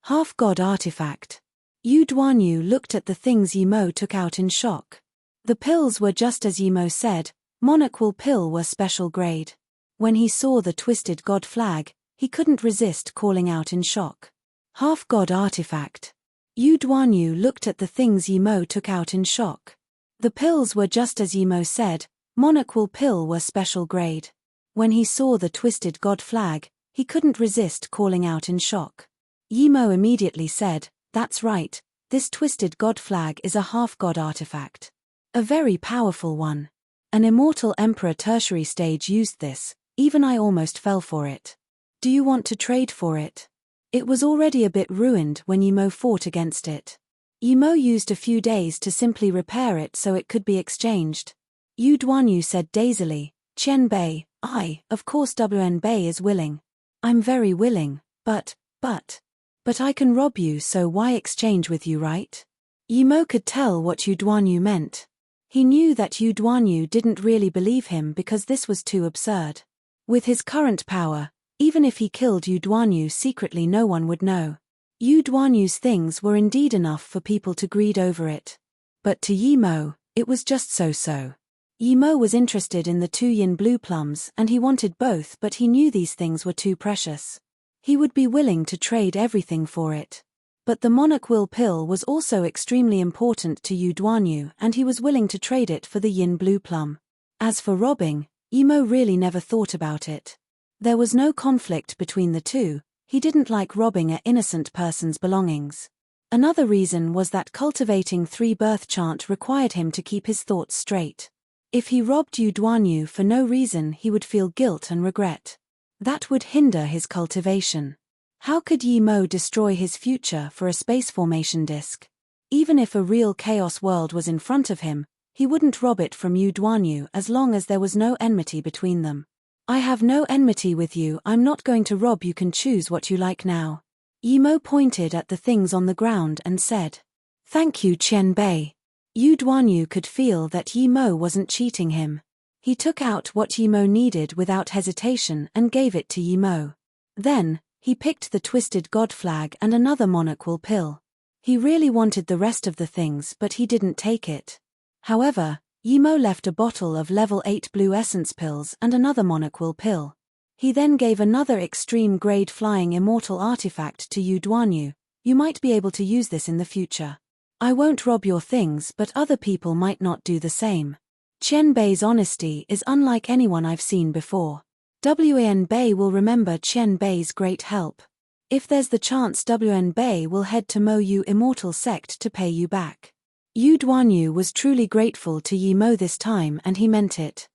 Half-god artifact. Yu Duanyu looked at the things Yi Mo took out in shock. The pills were just as Yi Mo said, monocle pill were special grade. When he saw the twisted god flag, he couldn't resist calling out in shock. Half-god artifact. Yu Duanyu looked at the things Yi Mo took out in shock. The pills were just as Yi Mo said, monocle pill were special grade. When he saw the twisted god flag, he couldn't resist calling out in shock. Yi Mo immediately said, "That's right, this twisted god flag is a half-god artifact. A very powerful one. An immortal emperor tertiary stage used this, even I almost fell for it. Do you want to trade for it?" It was already a bit ruined when Yi Mo fought against it. Yi Mo used a few days to simply repair it so it could be exchanged. Yu Duanyu said dazedly, "Qian Bei, of course WN Bei is willing. I'm very willing, but I can rob you, so why exchange with you, right?" Yi Mo could tell what Yu Duanyu meant. He knew that Yu Duanyu didn't really believe him because this was too absurd. With his current power, even if he killed Yu Duanyu secretly, no one would know. Yu Duanyu's things were indeed enough for people to greed over it. But to Yi Mo, it was just so-so. Yi Mo was interested in the 2 yin blue plums and he wanted both, but he knew these things were too precious. He would be willing to trade everything for it. But the monocle pill was also extremely important to Yu Duanyu and he was willing to trade it for the yin blue plum. As for robbing, Yi Mo really never thought about it. There was no conflict between the two. He didn't like robbing an innocent person's belongings. Another reason was that cultivating 3 birth chant required him to keep his thoughts straight. If he robbed Yu Duanyu for no reason, he would feel guilt and regret. That would hinder his cultivation. How could Yi Mo destroy his future for a space formation disk? Even if a real chaos world was in front of him, he wouldn't rob it from Yu Duanyu as long as there was no enmity between them. "I have no enmity with you, I'm not going to rob, you can choose what you like now." Yi Mo pointed at the things on the ground and said, "Thank you, Qian Bei." Yu Duanyu could feel that Yi Mo wasn't cheating him. He took out what Yi Mo needed without hesitation and gave it to Yi Mo. Then, he picked the twisted god flag and another monocle pill. He really wanted the rest of the things, but he didn't take it. However, Yi Mo left a bottle of level 8 blue essence pills and another monocle pill. He then gave another extreme grade flying immortal artifact to Yu Duanyu. "You might be able to use this in the future. I won't rob your things, but other people might not do the same." Qian Bei's honesty is unlike anyone I've seen before. WN Bei will remember Qian Bei's great help. If there's the chance, WN Bei will head to Mo Yu Immortal Sect to pay you back. Yu Duanyu was truly grateful to Yi Mo this time and he meant it.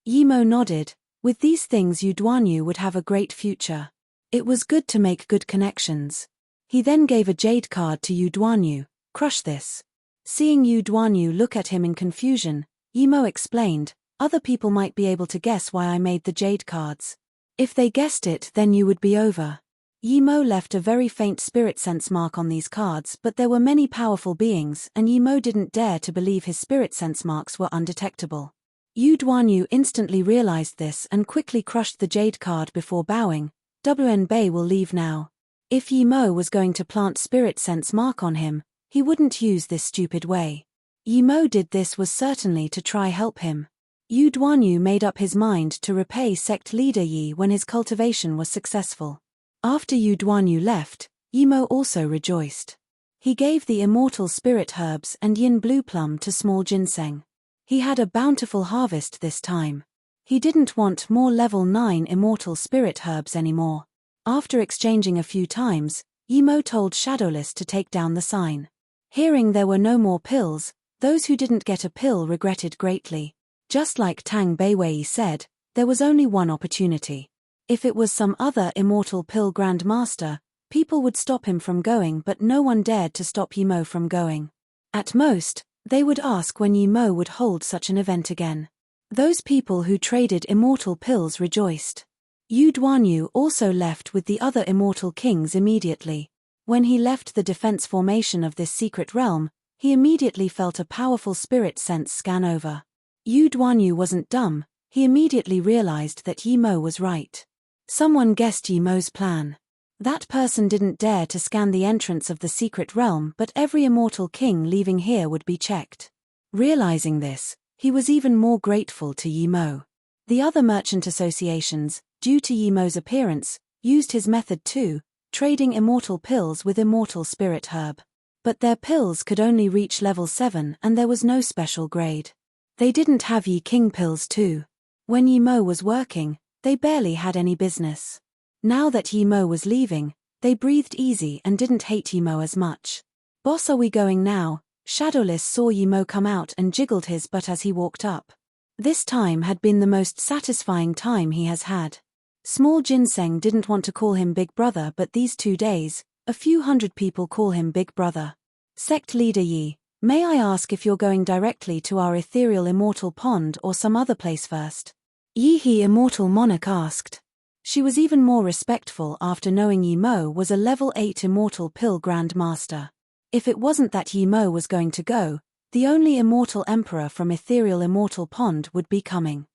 Yi Mo nodded. With these things Yu Duanyu would have a great future. It was good to make good connections. He then gave a jade card to Yu Duanyu. "Crush this." Seeing Yu Duanyu look at him in confusion, Yi Mo explained, "Other people might be able to guess why I made the jade cards. If they guessed it, then you would be over." Yi Mo left a very faint spirit sense mark on these cards, but there were many powerful beings and Yi Mo didn't dare to believe his spirit sense marks were undetectable. Yu Duanyu instantly realized this and quickly crushed the jade card before bowing. "WN Bei will leave now." If Yi Mo was going to plant spirit sense mark on him, he wouldn't use this stupid way. Yi Mo did this was certainly to try help him. Yu Duanyu made up his mind to repay sect leader Yi when his cultivation was successful. After Yu Duanyu left, Yi Mo also rejoiced. He gave the immortal spirit herbs and yin blue plum to small ginseng. He had a bountiful harvest this time. He didn't want more level 9 immortal spirit herbs anymore. After exchanging a few times, Yi Mo told Shadowless to take down the sign. Hearing there were no more pills, those who didn't get a pill regretted greatly. Just like Tang Beiwei said, there was only one opportunity. If it was some other immortal pill grandmaster, people would stop him from going, but no one dared to stop Yi Mo from going. At most, they would ask when Yi Mo would hold such an event again. Those people who traded immortal pills rejoiced. Yu Duanyu also left with the other immortal kings immediately. When he left the defense formation of this secret realm, he immediately felt a powerful spirit sense scan over. Yu Duanyu wasn't dumb, he immediately realized that Yi Mo was right. Someone guessed Yi Mo's plan. That person didn't dare to scan the entrance of the secret realm, but every immortal king leaving here would be checked. Realizing this, he was even more grateful to Yi Mo. The other merchant associations, due to Yi Mo's appearance, used his method too, trading immortal pills with immortal spirit herb. But their pills could only reach level 7 and there was no special grade. They didn't have Yi King pills too. When Yi Mo was working, they barely had any business. Now that Yi Mo was leaving, they breathed easy and didn't hate Yi Mo as much. "Boss, are we going now?" Shadowless saw Yi Mo come out and jiggled his butt as he walked up. This time had been the most satisfying time he has had. Small Ginseng didn't want to call him Big Brother, but these 2 days, a few hundred people call him Big Brother. Sect Leader Yi, may I ask if you're going directly to our ethereal immortal pond or some other place first? Yi He Immortal Monarch asked. She was even more respectful after knowing Yi Mo was a level 8 immortal pill Grand Master. If it wasn't that Yi Mo was going to go, the only immortal emperor from ethereal immortal pond would be coming.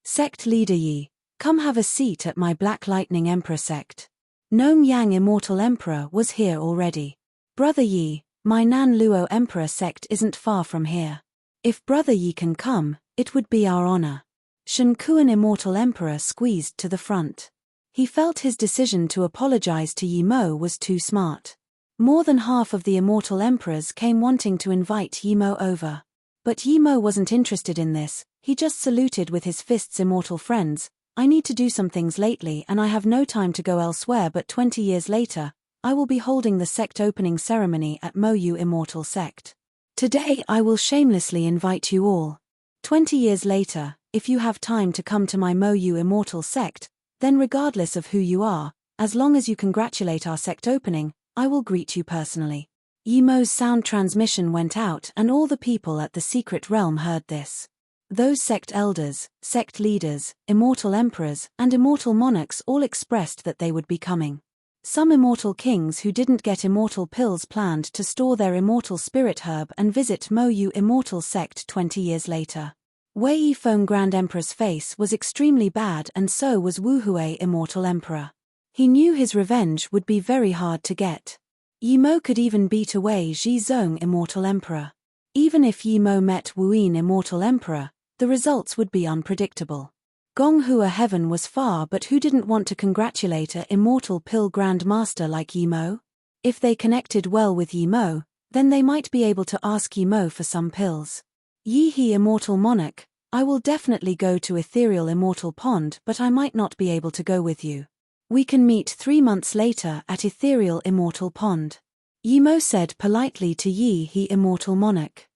Sect Leader Yi, come have a seat at my Black Lightning Emperor sect. Gnome Yang Immortal Emperor was here already. Brother Yi, my Nan Luo Emperor sect isn't far from here. If Brother Yi can come, it would be our honor. Shen Kuan Immortal Emperor squeezed to the front. He felt his decision to apologize to Yi Mo was too smart. More than half of the immortal emperors came wanting to invite Yi Mo over. But Yi Mo wasn't interested in this, he just saluted with his fists. Immortal friends, I need to do some things lately and I have no time to go elsewhere, but 20 years later, I will be holding the sect opening ceremony at Mo Yu Immortal Sect. Today I will shamelessly invite you all. 20 years later, if you have time to come to my Mo Yu Immortal Sect, then regardless of who you are, as long as you congratulate our sect opening, I will greet you personally. Yi Mo's sound transmission went out and all the people at the secret realm heard this. Those sect elders, sect leaders, immortal emperors, and immortal monarchs all expressed that they would be coming. Some immortal kings who didn't get immortal pills planned to store their immortal spirit herb and visit Mo Yu Immortal Sect 20 years later. Wei Yifeng Grand Emperor's face was extremely bad, and so was Wu Hui Immortal Emperor. He knew his revenge would be very hard to get. Yi Mo could even beat away Ji Zong Immortal Emperor. Even if Yi Mo met Wu Yin Immortal Emperor, the results would be unpredictable. Gong Hua Heaven was far, but who didn't want to congratulate a immortal pill Grand Master like Yi Mo? If they connected well with Yi Mo, then they might be able to ask Yi Mo for some pills. Yi He Immortal Monarch, I will definitely go to Ethereal Immortal Pond, but I might not be able to go with you. We can meet 3 months later at Ethereal Immortal Pond. Yi Mo said politely to Yi He Immortal Monarch.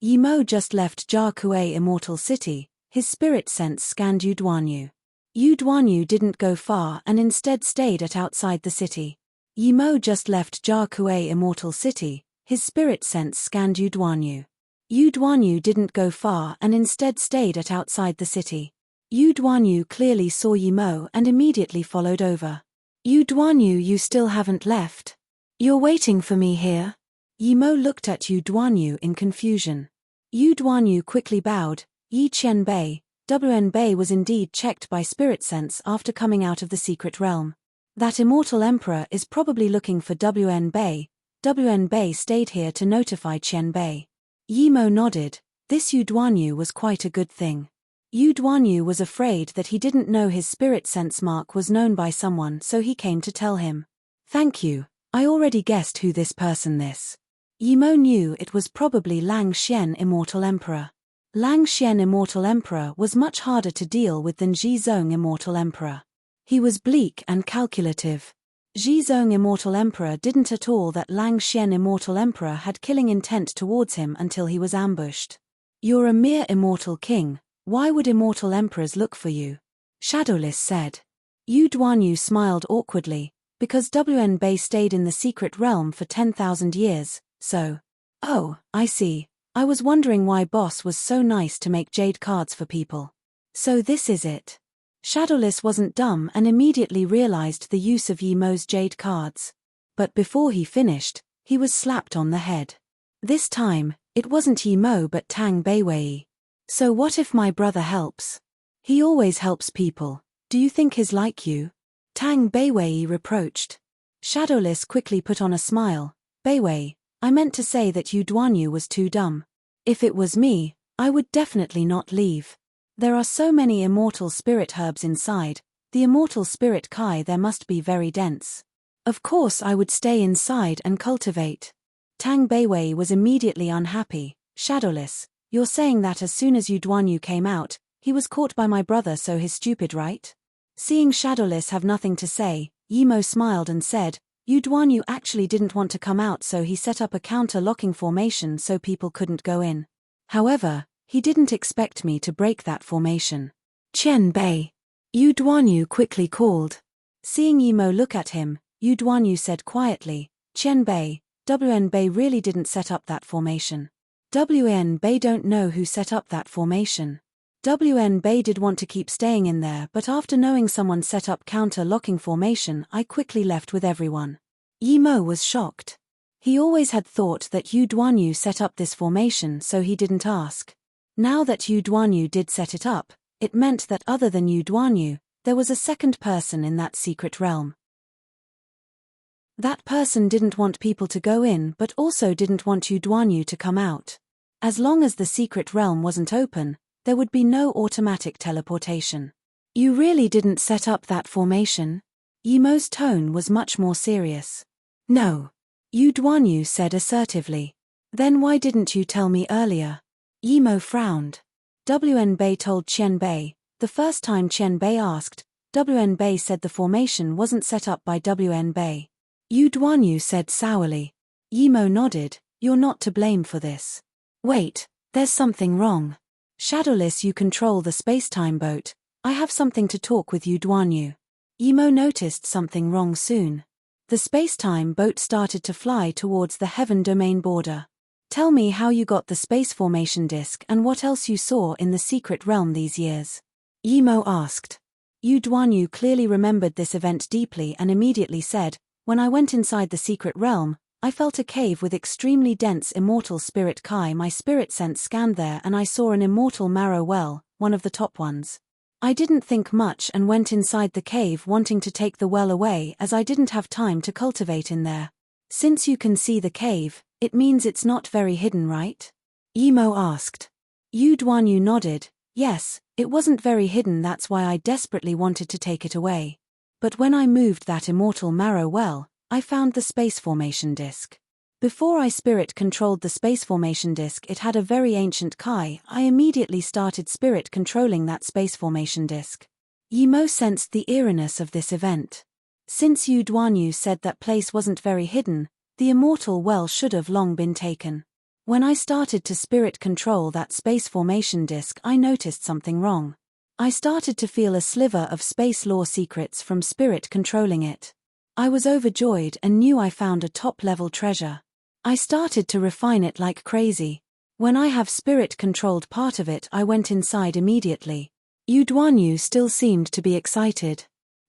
Yi Mo just left Jia Kuei Immortal City. His spirit sense scanned Yu Duanyu. Yu Duanyu didn't go far and instead stayed at outside the city. Yi Mo just left Jia Kuei Immortal City. His spirit sense scanned Yu Duanyu. Yu Duanyu didn't go far and instead stayed at outside the city. Yu Duanyu clearly saw Yi Mo and immediately followed over. Yu Duanyu, you still haven't left? You're waiting for me here? Yi Mo looked at Yu Duanyu in confusion. Yu Duanyu quickly bowed. Yi Qianbei, Wnbei was indeed checked by spirit sense after coming out of the secret realm. That immortal emperor is probably looking for Wnbei. Wnbei stayed here to notify Qianbei. Yi Mo nodded. This Yu Duanyu was quite a good thing. Yu Duanyu was afraid that he didn't know his spirit sense mark was known by someone, so he came to tell him. Thank you, I already guessed who this person is. Yi Mo knew it was probably Lang Xian Immortal Emperor. Lang Xian Immortal Emperor was much harder to deal with than Ji Zong Immortal Emperor. He was bleak and calculative. Ji Zong Immortal Emperor didn't at all that Lang Xian Immortal Emperor had killing intent towards him until he was ambushed. You're a mere immortal king, why would immortal emperors look for you? Shadowless said. Yu Duanyu smiled awkwardly, because Wnbei stayed in the secret realm for 10,000 years, so. Oh, I see. I was wondering why boss was so nice to make jade cards for people. So this is it. Shadowless wasn't dumb and immediately realized the use of Yi Mo's jade cards. But before he finished, he was slapped on the head. This time, it wasn't Yi Mo but Tang Beiwei. So what if my brother helps? He always helps people. Do you think he's like you? Tang Beiwei reproached. Shadowless quickly put on a smile. Beiwei, I meant to say that Yu Duanyu was too dumb. If it was me, I would definitely not leave. There are so many immortal spirit herbs inside, the immortal spirit Kai there must be very dense. Of course I would stay inside and cultivate. Tang Beiwei was immediately unhappy. Shadowless, you're saying that as soon as Yu Duanyu came out, he was caught by my brother, so he's stupid, right? Seeing Shadowless have nothing to say, Yimo smiled and said, Yu Duanyu actually didn't want to come out, so he set up a counter-locking formation so people couldn't go in. However, he didn't expect me to break that formation. Qian Bei. Yu Duanyu quickly called. Seeing Yimo look at him, Yu Duanyu said quietly, Qian Bei, WN Bei really didn't set up that formation. WN Bei don't know who set up that formation. WN Bei did want to keep staying in there, but after knowing someone set up counter-locking formation, I quickly left with everyone. Yimo was shocked. He always had thought that Yu Duanyu set up this formation, so he didn't ask. Now that Yu Duanyu did set it up, it meant that other than Yu Duanyu, there was a second person in that secret realm. That person didn't want people to go in, but also didn't want Yu Duanyu to come out. As long as the secret realm wasn't open, there would be no automatic teleportation. You really didn't set up that formation? Yimo's tone was much more serious. No. Yu Duanyu said assertively. Then why didn't you tell me earlier? Yimo frowned. WN Bei told Qian Bei. The first time Qian Bei asked, WN Bei said the formation wasn't set up by WN Bei. Yu Duanyu said sourly. Yimo nodded. You're not to blame for this. Wait, there's something wrong. Shadowless, you control the space-time boat. I have something to talk with Yu Duanyu. Yimo noticed something wrong soon. The space-time boat started to fly towards the heaven domain border. Tell me how you got the space formation disk and what else you saw in the secret realm these years. Yimo asked. Yu Duanyu clearly remembered this event deeply and immediately said, when I went inside the secret realm, I felt a cave with extremely dense immortal spirit Kai. My spirit sense scanned there and I saw an immortal marrow well, one of the top ones. I didn't think much and went inside the cave wanting to take the well away, as I didn't have time to cultivate in there. Since you can see the cave, it means it's not very hidden, right? Yimo asked. Yu Duanyu nodded. Yes, it wasn't very hidden, that's why I desperately wanted to take it away. But when I moved that immortal marrow well, I found the space formation disk. Before I spirit controlled the space formation disk, it had a very ancient Kai. I immediately started spirit controlling that space formation disk. Yimo sensed the eeriness of this event. Since Yu Duanyu said that place wasn't very hidden, the immortal well should have long been taken. When I started to spirit control that space formation disk, I noticed something wrong. I started to feel a sliver of space law secrets from spirit controlling it. I was overjoyed and knew I found a top-level treasure. I started to refine it like crazy. When I have spirit-controlled part of it, I went inside immediately. Yu Duanyu still seemed to be excited.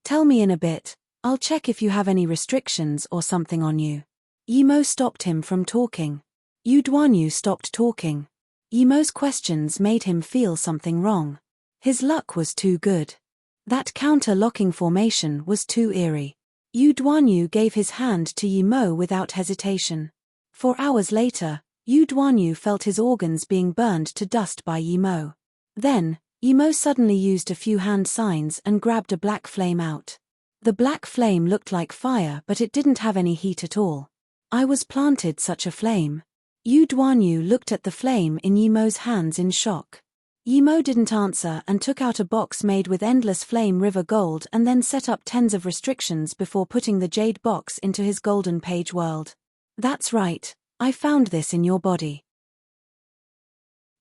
Tell me in a bit. I'll check if you have any restrictions or something on you. Yimo stopped him from talking. Yu Duanyu stopped talking. Yimo's questions made him feel something wrong. His luck was too good. That counter-locking formation was too eerie. Yu Duanyu gave his hand to Yimo without hesitation. 4 hours later, Yu Duanyu felt his organs being burned to dust by Yimo. Then, Yimo suddenly used a few hand signs and grabbed a black flame out. The black flame looked like fire, but it didn't have any heat at all. I was planted such a flame. Yu Duanyu looked at the flame in Yimo's hands in shock. Yimo didn't answer and took out a box made with endless flame river gold and then set up tens of restrictions before putting the jade box into his golden page world. That's right, I found this in your body.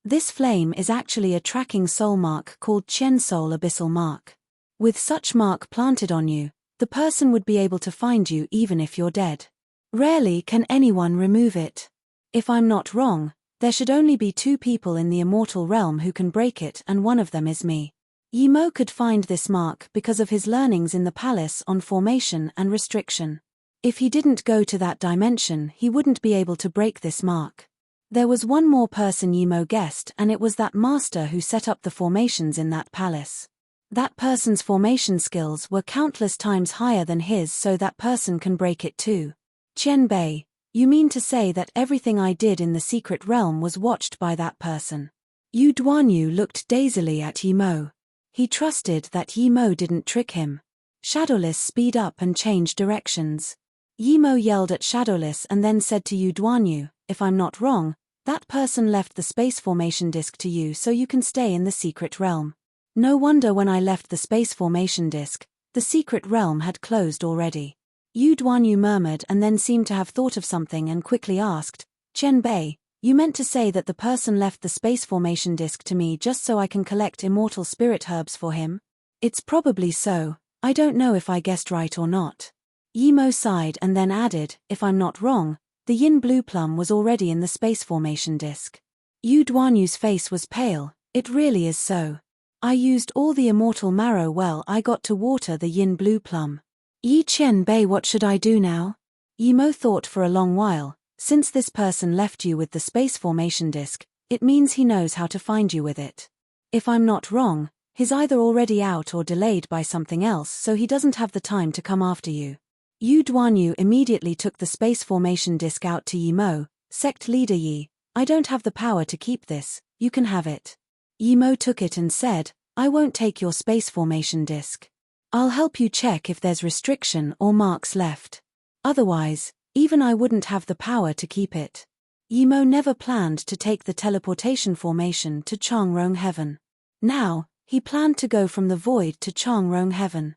This flame is actually a tracking soul mark called Qian Soul Abyssal Mark. With such mark planted on you, the person would be able to find you even if you're dead. Rarely can anyone remove it. If I'm not wrong, there should only be 2 people in the immortal realm who can break it, and one of them is me. Yimo could find this mark because of his learnings in the palace on formation and restriction. If he didn't go to that dimension, he wouldn't be able to break this mark. There was one more person Yimo guessed, and it was that master who set up the formations in that palace. That person's formation skills were countless times higher than his, so that person can break it too. Qianbei, you mean to say that everything I did in the secret realm was watched by that person? Yu Duanyu looked dazedly at Yimo. He trusted that Yimo didn't trick him. Shadowless, speed up and change directions. Yimo yelled at Shadowless and then said to Yu Duanyu, if I'm not wrong, that person left the space formation disk to you so you can stay in the secret realm. No wonder when I left the space formation disk, the secret realm had closed already. Yu Duanyu murmured and then seemed to have thought of something and quickly asked, Qianbei, you meant to say that the person left the space formation disk to me just so I can collect immortal spirit herbs for him? It's probably so, I don't know if I guessed right or not. Yimo sighed and then added, if I'm not wrong, the yin blue plum was already in the space formation disk. Yu Duanyu's face was pale, it really is so. I used all the immortal marrow well I got to water the yin blue plum. Yi Qianbei, what should I do now? Yimo thought for a long while. Since this person left you with the space formation disk, it means he knows how to find you with it. If I'm not wrong, he's either already out or delayed by something else, so he doesn't have the time to come after you. Yu Duanyu immediately took the space formation disk out to Yimo. Sect leader Yi, I don't have the power to keep this, you can have it. Yimo took it and said, I won't take your space formation disk. I'll help you check if there's restriction or marks left. Otherwise, even I wouldn't have the power to keep it. Yimo never planned to take the teleportation formation to Changrong Heaven. Now, he planned to go from the void to Changrong Heaven.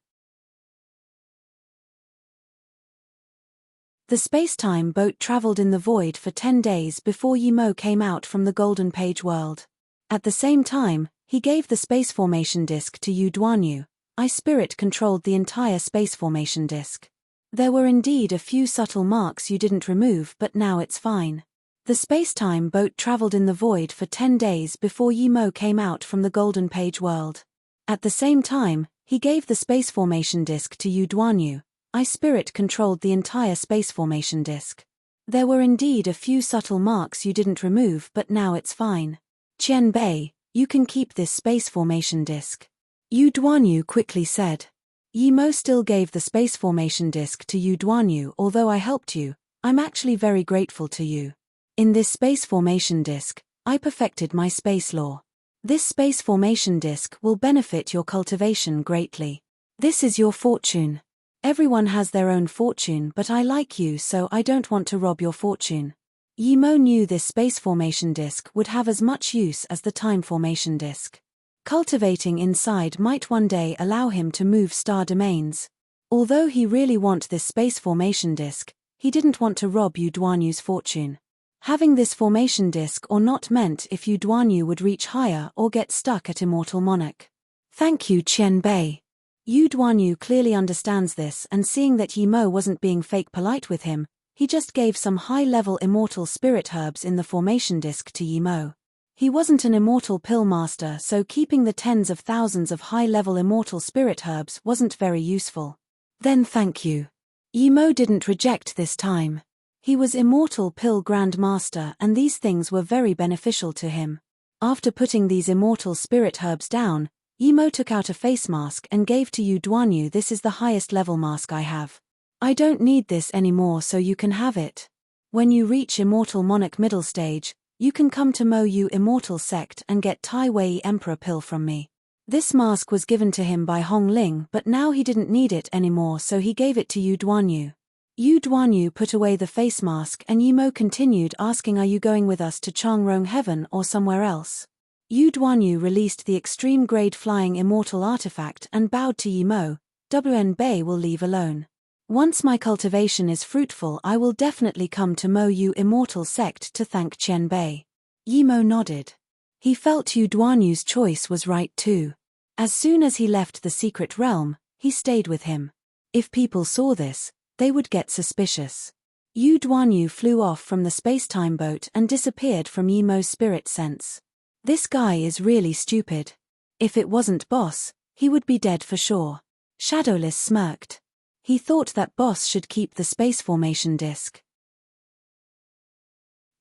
The space-time boat traveled in the void for 10 days before Yimo came out from the Golden Page world. At the same time, he gave the space formation disk to Yu Duanyu. I spirit controlled the entire space formation disk. There were indeed a few subtle marks you didn't remove, but now it's fine. The space-time boat traveled in the void for 10 days before Yimo came out from the Golden Page world. At the same time, he gave the space formation disk to Yu Duanyu. I spirit controlled the entire space formation disk. There were indeed a few subtle marks you didn't remove, but now it's fine. Qianbei, you can keep this space formation disk. Yu Duanyu quickly said. Yimo still gave the space formation disk to Yu Duanyu. Although I helped you, I'm actually very grateful to you. In this space formation disk, I perfected my space law. This space formation disk will benefit your cultivation greatly. This is your fortune. Everyone has their own fortune, but I like you, so I don't want to rob your fortune. Yimo knew this space formation disk would have as much use as the time formation disk. Cultivating inside might one day allow him to move star domains. Although he really want this space formation disk, he didn't want to rob Yu Duanyu's fortune. Having this formation disk or not meant if Yu Duanyu would reach higher or get stuck at Immortal Monarch. Thank you, Qianbei. Yu Duanyu clearly understands this, and seeing that Yimo wasn't being fake polite with him, he just gave some high-level immortal spirit herbs in the formation disk to Yimo. He wasn't an immortal pill master, so keeping the tens of thousands of high-level immortal spirit herbs wasn't very useful. Then thank you. Yimo didn't reject this time. He was immortal pill grandmaster, and these things were very beneficial to him. After putting these immortal spirit herbs down, Yimo took out a face mask and gave to Yu Duanyu. This is the highest level mask I have. I don't need this anymore, so you can have it. When you reach Immortal Monarch middle stage, you can come to Mo Yu Immortal Sect and get Tai Wei Emperor Pill from me. This mask was given to him by Hong Ling, but now he didn't need it anymore, so he gave it to Yu Duanyu. Yu Duanyu put away the face mask, and Yimo continued asking, are you going with us to Changrong Heaven or somewhere else? Yu Duanyu released the extreme grade flying immortal artifact and bowed to Yimo. Qianbei will leave alone. Once my cultivation is fruitful, I will definitely come to Mo Yu Immortal Sect to thank Qianbei. Yimo nodded. He felt Yu Duanyu's choice was right too. As soon as he left the secret realm, he stayed with him. If people saw this, they would get suspicious. Yu Duanyu flew off from the space-time boat and disappeared from Yimo's spirit sense. This guy is really stupid. If it wasn't Boss, he would be dead for sure. Shadowless smirked. He thought that Boss should keep the space formation disk.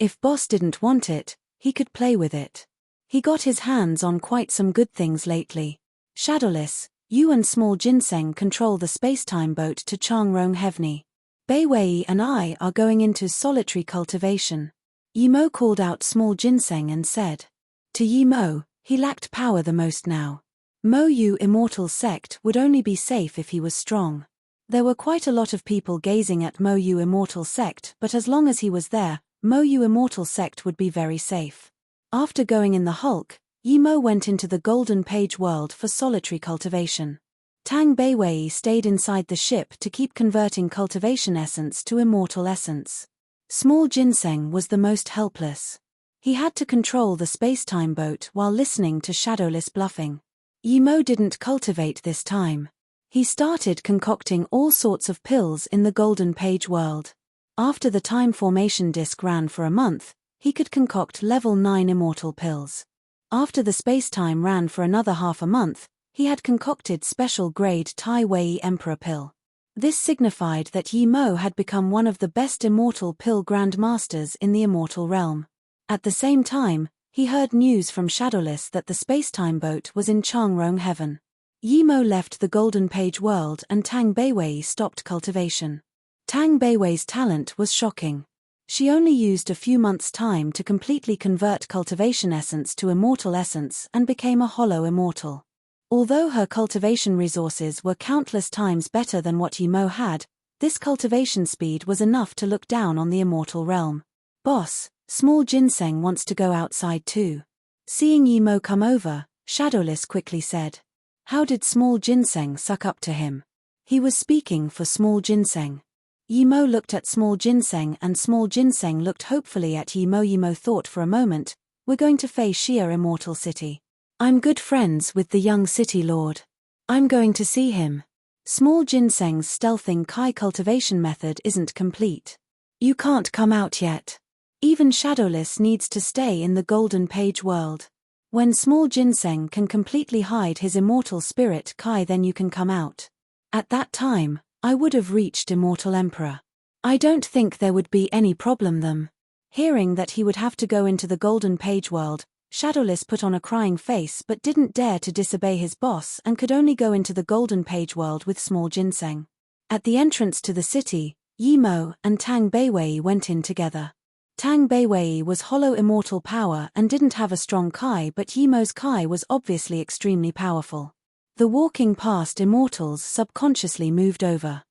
If boss didn't want it, he could play with it. He got his hands on quite some good things lately. Shadowless, you and Small Ginseng control the space-time boat to Changrong Hevni. Beiwei and I are going into solitary cultivation. Yimo called out Small Ginseng and said. To Yimo, he lacked power the most now. Mo Yu Immortal Sect would only be safe if he was strong. There were quite a lot of people gazing at Mo Yu Immortal Sect, but as long as he was there, Mo Yu Immortal Sect would be very safe. After going in the Hulk, Yimo went into the Golden Page world for solitary cultivation. Tang Beiwei stayed inside the ship to keep converting cultivation essence to immortal essence. Small Ginseng was the most helpless. He had to control the space-time boat while listening to Shadowless bluffing. Yimo didn't cultivate this time. He started concocting all sorts of pills in the Golden Page world. After the time formation disc ran for a month, he could concoct level 9 immortal pills. After the space-time ran for another half a month, he had concocted special grade Tai Wei Emperor pill. This signified that Yimo had become one of the best immortal pill grandmasters in the immortal realm. At the same time, he heard news from Shadowless that the space-time boat was in Changrong Heaven. Yimo left the Golden Page world and Tang Beiwei stopped cultivation. Tang Beiwei's talent was shocking. She only used a few months' time to completely convert cultivation essence to immortal essence and became a hollow immortal. Although her cultivation resources were countless times better than what Yimo had, this cultivation speed was enough to look down on the immortal realm. Boss, Small Ginseng wants to go outside too. Seeing Yimo come over, Shadowless quickly said. How did Small Ginseng suck up to him? He was speaking for Small Ginseng. Yimo looked at Small Ginseng and Small Ginseng looked hopefully at Yimo. Yimo thought for a moment, we're going to Fei Xia Immortal City. I'm good friends with the young city lord. I'm going to see him. Small Ginseng's stealthing Kai cultivation method isn't complete. You can't come out yet. Even Shadowless needs to stay in the Golden Page world. When Small Ginseng can completely hide his immortal spirit Kai, then you can come out. At that time, I would have reached Immortal Emperor. I don't think there would be any problem them. Hearing that he would have to go into the Golden Page world, Shadowless put on a crying face but didn't dare to disobey his boss and could only go into the Golden Page world with Small Ginseng. At the entrance to the city, Yimo and Tang Beiwei went in together. Tang Beiwei was hollow immortal power and didn't have a strong Kai, but Yimo's Kai was obviously extremely powerful. The walking past immortals subconsciously moved over.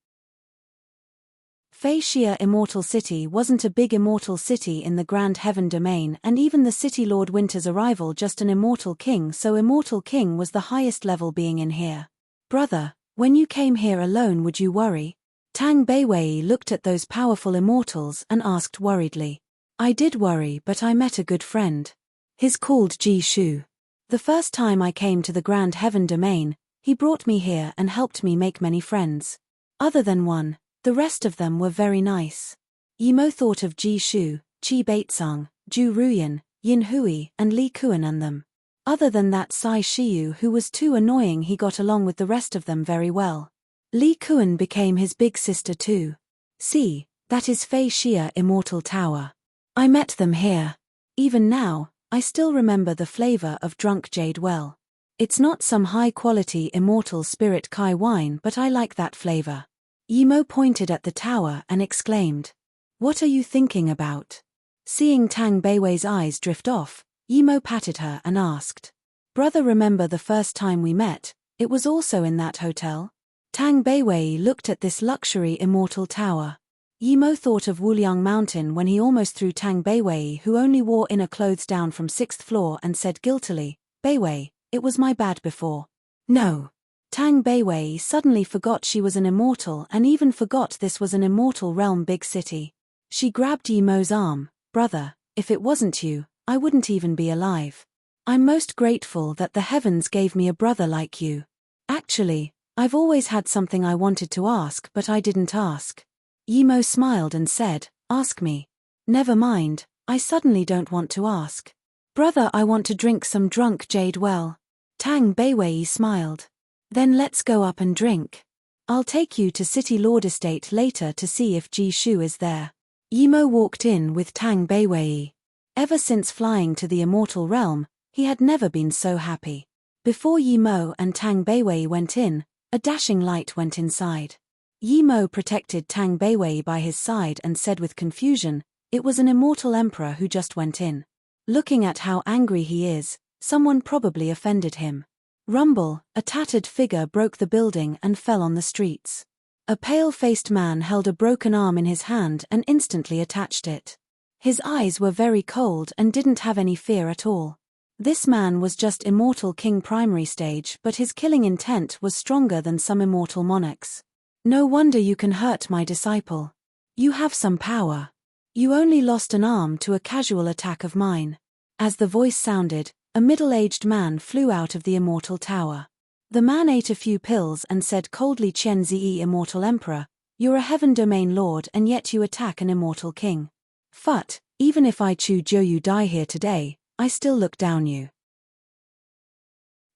Fei Xia Immortal City wasn't a big immortal city in the Grand Heaven domain, and even the City Lord Winter's arrival just an Immortal King, so Immortal King was the highest level being in here. Brother, when you came here alone would you worry? Tang Beiwei looked at those powerful immortals and asked worriedly. I did worry, but I met a good friend. He's called Ji Shu. The first time I came to the Grand Heaven domain, he brought me here and helped me make many friends. Other than one, the rest of them were very nice. Yimo thought of Ji Shu, Qi Baitsang, Ju Ruyan, Yin Hui and Li Kuan and them. Other than that, Sai Shiyu, who was too annoying, he got along with the rest of them very well. Li Kuan became his big sister too. See, that is Fei Xia Immortal Tower. I met them here. Even now, I still remember the flavor of drunk jade well. It's not some high-quality immortal spirit Kai wine, but I like that flavor. Yimo pointed at the tower and exclaimed. What are you thinking about? Seeing Tang Beiwei's eyes drift off, Yimo patted her and asked. Brother, remember the first time we met, it was also in that hotel? Tang Beiwei looked at this luxury immortal tower. Yimo thought of Wuliang Mountain when he almost threw Tang Beiwei, who only wore inner clothes, down from 6th floor, and said guiltily, Beiwei, it was my bad before. No. Tang Beiwei suddenly forgot she was an immortal and even forgot this was an immortal realm big city. She grabbed Yimo's arm. Brother, if it wasn't you, I wouldn't even be alive. I'm most grateful that the heavens gave me a brother like you. Actually, I've always had something I wanted to ask, but I didn't ask. Yimo smiled and said, ask me. Never mind, I suddenly don't want to ask. Brother, I want to drink some drunk jade well. Tang Beiwei smiled. Then let's go up and drink. I'll take you to City Lord Estate later to see if Ji Shu is there. Yimo walked in with Tang Beiwei. Ever since flying to the immortal realm, he had never been so happy. Before Yimo and Tang Beiwei went in, a dashing light went inside. Yimo protected Tang Beiwei by his side and said with confusion, "It was an immortal emperor who just went in. Looking at how angry he is, someone probably offended him." Rumble, a tattered figure broke the building and fell on the streets. A pale-faced man held a broken arm in his hand and instantly attached it. His eyes were very cold and didn't have any fear at all. This man was just Immortal King primary stage, but his killing intent was stronger than some immortal monarchs. "No wonder you can hurt my disciple. You have some power. You only lost an arm to a casual attack of mine." As the voice sounded, a middle-aged man flew out of the immortal tower. The man ate a few pills and said coldly, "Chen Zi, Immortal Emperor, you're a heaven domain lord and yet you attack an immortal king. Phut, even if I Chu Jiuyu die here today, I still look down you."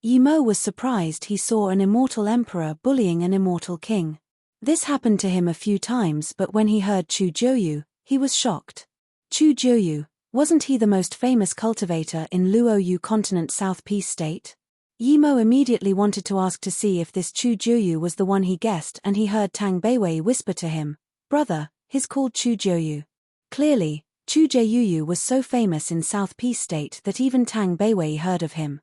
Yimo was surprised he saw an immortal emperor bullying an immortal king. This happened to him a few times, but when he heard Chu Jiuyu, he was shocked. Chu Jiuyu, wasn't he the most famous cultivator in Luoyu continent South Peace State? Yimo immediately wanted to ask to see if this Chu Jiuyu was the one he guessed, and he heard Tang Beiwei whisper to him, "Brother, he's called Chu Jiuyu." Clearly, Chu Jiuyu was so famous in South Peace State that even Tang Beiwei heard of him.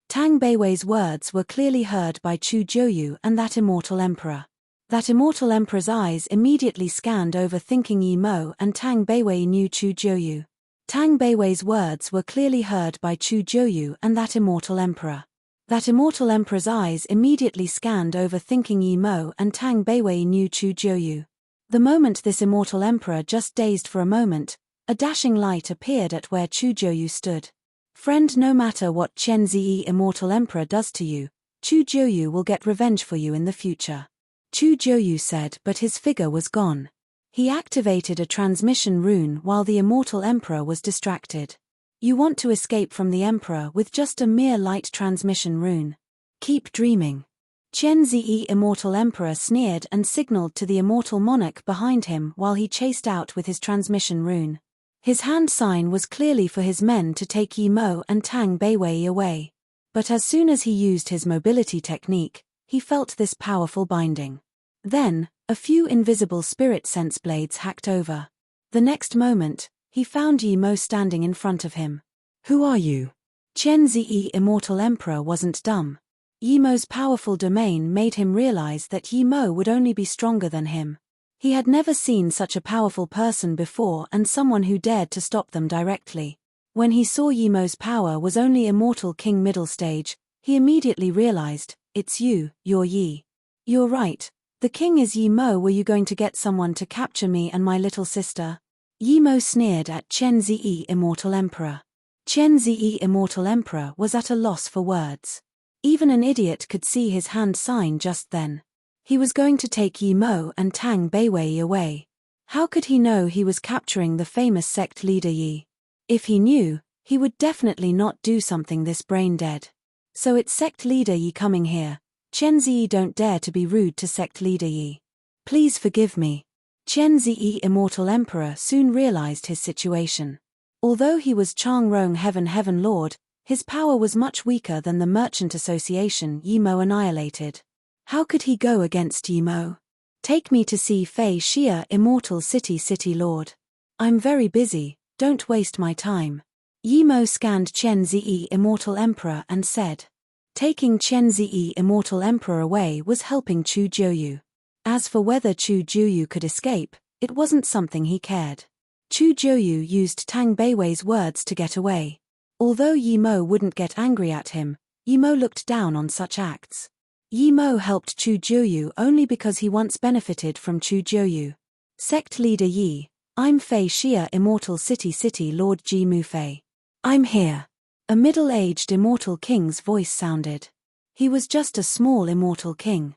Tang Beiwei's words were clearly heard by Chu Jiuyu and that immortal emperor. That immortal emperor's eyes immediately scanned over, thinking Yimo and Tang Beiwei knew Chu Jiuyu. Tang Beiwei's words were clearly heard by Chu Jiuyu and that immortal emperor. That immortal emperor's eyes immediately scanned over, thinking Yimo and Tang Beiwei knew Chu Jiuyu. The moment this immortal emperor just dazed for a moment, a dashing light appeared at where Chu Jiuyu stood. "Friend, no matter what Chen Zi, Immortal Emperor, does to you, Chu Jiuyu will get revenge for you in the future." Chu Jiuyu said, but his figure was gone. He activated a transmission rune while the Immortal Emperor was distracted. You want to escape from the Emperor with just a mere light transmission rune? Keep dreaming. Chen Zi, Immortal Emperor, sneered and signaled to the Immortal Monarch behind him while he chased out with his transmission rune. His hand sign was clearly for his men to take Yimo and Tang Beiwei away. But as soon as he used his mobility technique, he felt this powerful binding. Then, a few invisible spirit sense blades hacked over. The next moment, he found Yimo standing in front of him. "Who are you?" Chen Zi, Immortal Emperor, wasn't dumb. Yimo's powerful domain made him realize that Yimo would only be stronger than him. He had never seen such a powerful person before and someone who dared to stop them directly. When he saw Yimo's power was only Immortal King middle stage, he immediately realized, "It's you, you're Yi. You're right. The king is Yimo. Were you going to get someone to capture me and my little sister?" Yimo sneered at Chen Zi, Immortal Emperor. Chen Zi, Immortal Emperor, was at a loss for words. Even an idiot could see his hand sign just then. He was going to take Yimo and Tang Beiwei away. How could he know he was capturing the famous sect leader Yi? If he knew, he would definitely not do something this brain dead. "So it's sect leader Yi coming here. Chen Zi, don't dare to be rude to sect leader Yi. Please forgive me." Chen Zi, Immortal Emperor, soon realized his situation. Although he was Changrong Heaven Lord, his power was much weaker than the Merchant Association Yimo annihilated. How could he go against Yimo? "Take me to see Fei Xia, Immortal City Lord. I'm very busy, don't waste my time." Yimo scanned Chen Zi, Immortal Emperor, and said. Taking Chen Zi, Immortal Emperor, away was helping Chu Jiuyu. As for whether Chu Jiuyu could escape, it wasn't something he cared. Chu Jiuyu used Tang Beiwei's words to get away. Although Yimo wouldn't get angry at him, Yimo looked down on such acts. Yimo helped Chu Jiuyu only because he once benefited from Chu Jiuyu. "Sect leader Yi, I'm Fei Xia, Immortal City Lord Ji Mufei. I'm here." A middle-aged immortal king's voice sounded. He was just a small immortal king.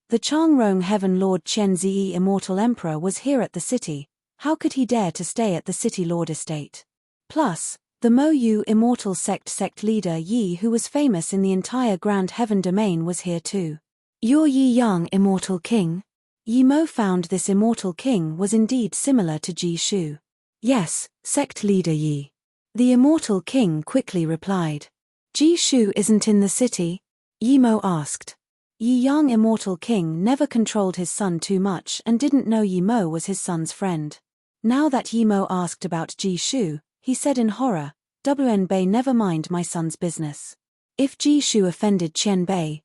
The Changrong Heaven Lord Chen Zi, Immortal Emperor, was here at the city. How could he dare to stay at the City Lord estate? Plus, the Mo Yu Immortal sect leader Yi, who was famous in the entire Grand Heaven domain, was here too. You're Yi Yang, immortal king? Yi Mo found this immortal king was indeed similar to Ji Shu. Yes, sect leader Yi. The immortal king quickly replied. Ji Shu isn't in the city? Yi Mo asked. Yi Yang, immortal king, never controlled his son too much and didn't know Yi Mo was his son's friend. Now that Yi Mo asked about Ji Shu, he said in horror, "Wn Bei, never mind my son's business. If Ji Shu offended Chen Bei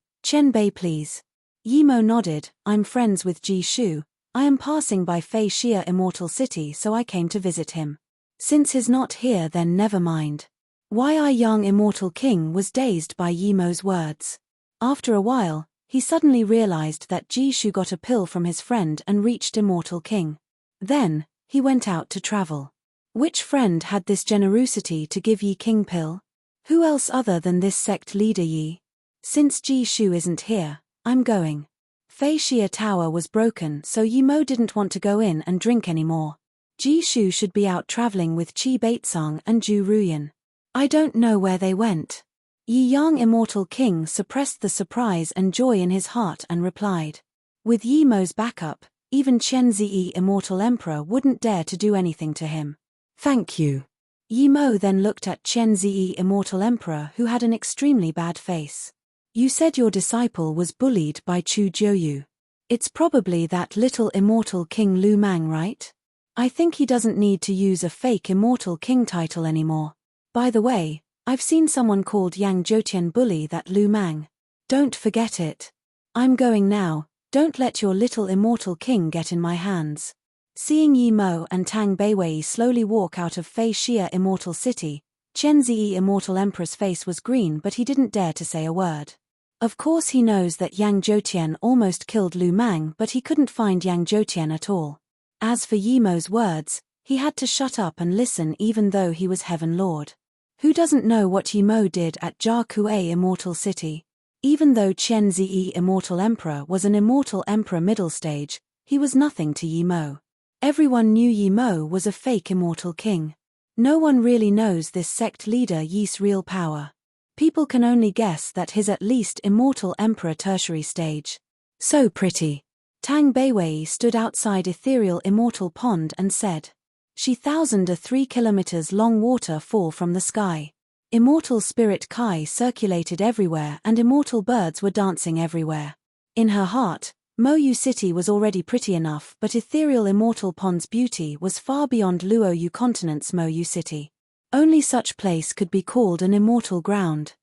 please." Yi Mo nodded. I'm friends with Ji Shu. I am passing by Fei Xia Immortal City, so I came to visit him. Since he's not here, then never mind. Yi Yang, immortal king, was dazed by Yi Mo's words. After a while, he suddenly realized that Ji Shu got a pill from his friend and reached immortal king. Then, he went out to travel. Which friend had this generosity to give Yi King pill? Who else other than this sect leader Yi? Since Ji Shu isn't here, I'm going. Fei Xia Tower was broken, so Yi Mo didn't want to go in and drink anymore. Ji Shu should be out traveling with Qi Baitsang and Zhu Ruyan. I don't know where they went. Yi Yang, immortal king, suppressed the surprise and joy in his heart and replied. With Yi Mo's backup, even Chen Ziyi, immortal emperor, wouldn't dare to do anything to him. Thank you. Yi Mo then looked at Chen Ziyi, immortal emperor, who had an extremely bad face. You said your disciple was bullied by Chu Jiuyu. It's probably that little immortal king Lu Mang, right? I think he doesn't need to use a fake immortal king title anymore. By the way, I've seen someone called Yang Zhoutian bully that Lu Mang. Don't forget it. I'm going now, don't let your little immortal king get in my hands. Seeing Yi Mo and Tang Beiwei slowly walk out of Fei Xia Immortal City, Chen Ziyi, immortal emperor's face was green, but he didn't dare to say a word. Of course he knows that Yang Zhoutian almost killed Lu Mang, but he couldn't find Yang Zhoutian at all. As for Yi Mo's words, he had to shut up and listen even though he was Heaven Lord. Who doesn't know what Yi Mo did at Jia Kuei Immortal City? Even though Chen Ziyi, immortal emperor, was an immortal emperor middle stage, he was nothing to Yi Mo. Everyone knew Yi Mo was a fake immortal king. No one really knows this sect leader Yi's real power. People can only guess that he's at least immortal emperor tertiary stage. So pretty. Tang Beiwei stood outside ethereal immortal pond and said. She 3 kilometers long water fall from the sky. Immortal spirit Kai circulated everywhere and immortal birds were dancing everywhere. In her heart, Moyu City was already pretty enough, but ethereal immortal pond's beauty was far beyond Luoyu continent's Moyu City. Only such place could be called an immortal ground.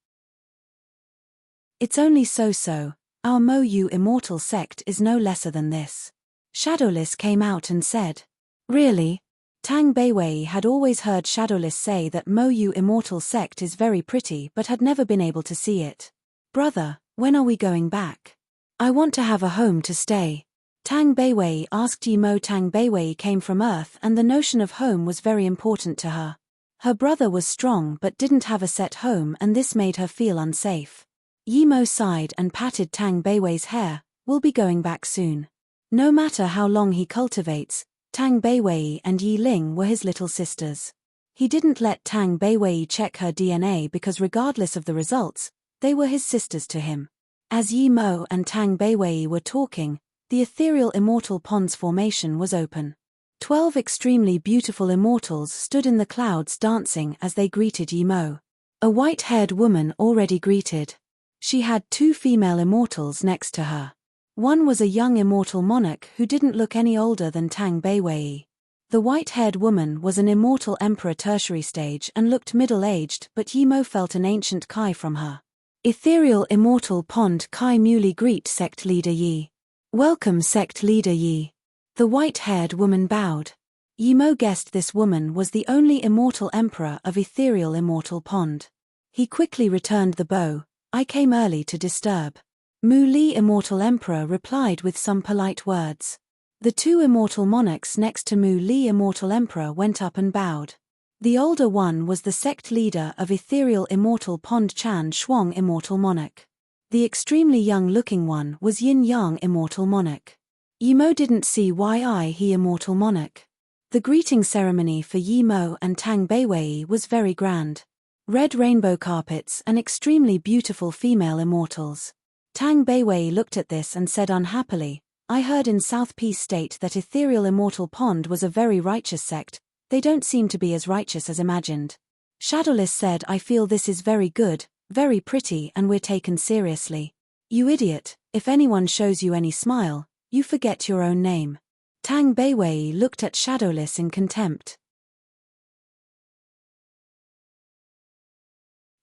It's only so, our Moyu immortal sect is no lesser than this. Shadowless came out and said. Really? Tang Beiwei had always heard Shadowless say that Moyu immortal sect is very pretty but had never been able to see it. Brother, when are we going back? I want to have a home to stay. Tang Beiwei asked Yi Mo. Tang Beiwei came from Earth and the notion of home was very important to her. Her brother was strong but didn't have a set home and this made her feel unsafe. Yi Mo sighed and patted Tang Beiwei's hair. We'll be going back soon. No matter how long he cultivates, Tang Beiwei and Yi Ling were his little sisters. He didn't let Tang Beiwei check her DNA because regardless of the results, they were his sisters to him. As Yi Mo and Tang Beiwei were talking, the ethereal immortal pond's formation was open. 12 extremely beautiful immortals stood in the clouds dancing as they greeted Yi Mo. A white-haired woman already greeted. She had 2 female immortals next to her. One was a young immortal monarch who didn't look any older than Tang Beiwei. The white-haired woman was an immortal emperor tertiary stage and looked middle-aged, but Yi Mo felt an ancient Kai from her. Ethereal immortal pond Kai Muli greet sect leader Yi. Welcome sect leader Yi. The white-haired woman bowed. Yi Mo guessed this woman was the only immortal emperor of ethereal immortal pond. He quickly returned the bow. I came early to disturb. Mu Li immortal emperor replied with some polite words. The 2 immortal monarchs next to Mu Li immortal emperor went up and bowed. The older one was the sect leader of ethereal immortal pond Chan Shuang immortal monarch. The extremely young-looking one was Yin Yang immortal monarch. Yi Mo didn't see why he immortal monarch. The greeting ceremony for Yi Mo and Tang Beiwei was very grand. Red rainbow carpets and extremely beautiful female immortals. Tang Beiwei looked at this and said unhappily, I heard in South Peace State that Ethereal Immortal Pond was a very righteous sect. They don't seem to be as righteous as imagined. Shadowless said, I feel this is very good, very pretty, and we're taken seriously. You idiot, if anyone shows you any smile, you forget your own name. Tang Beiwei looked at Shadowless in contempt.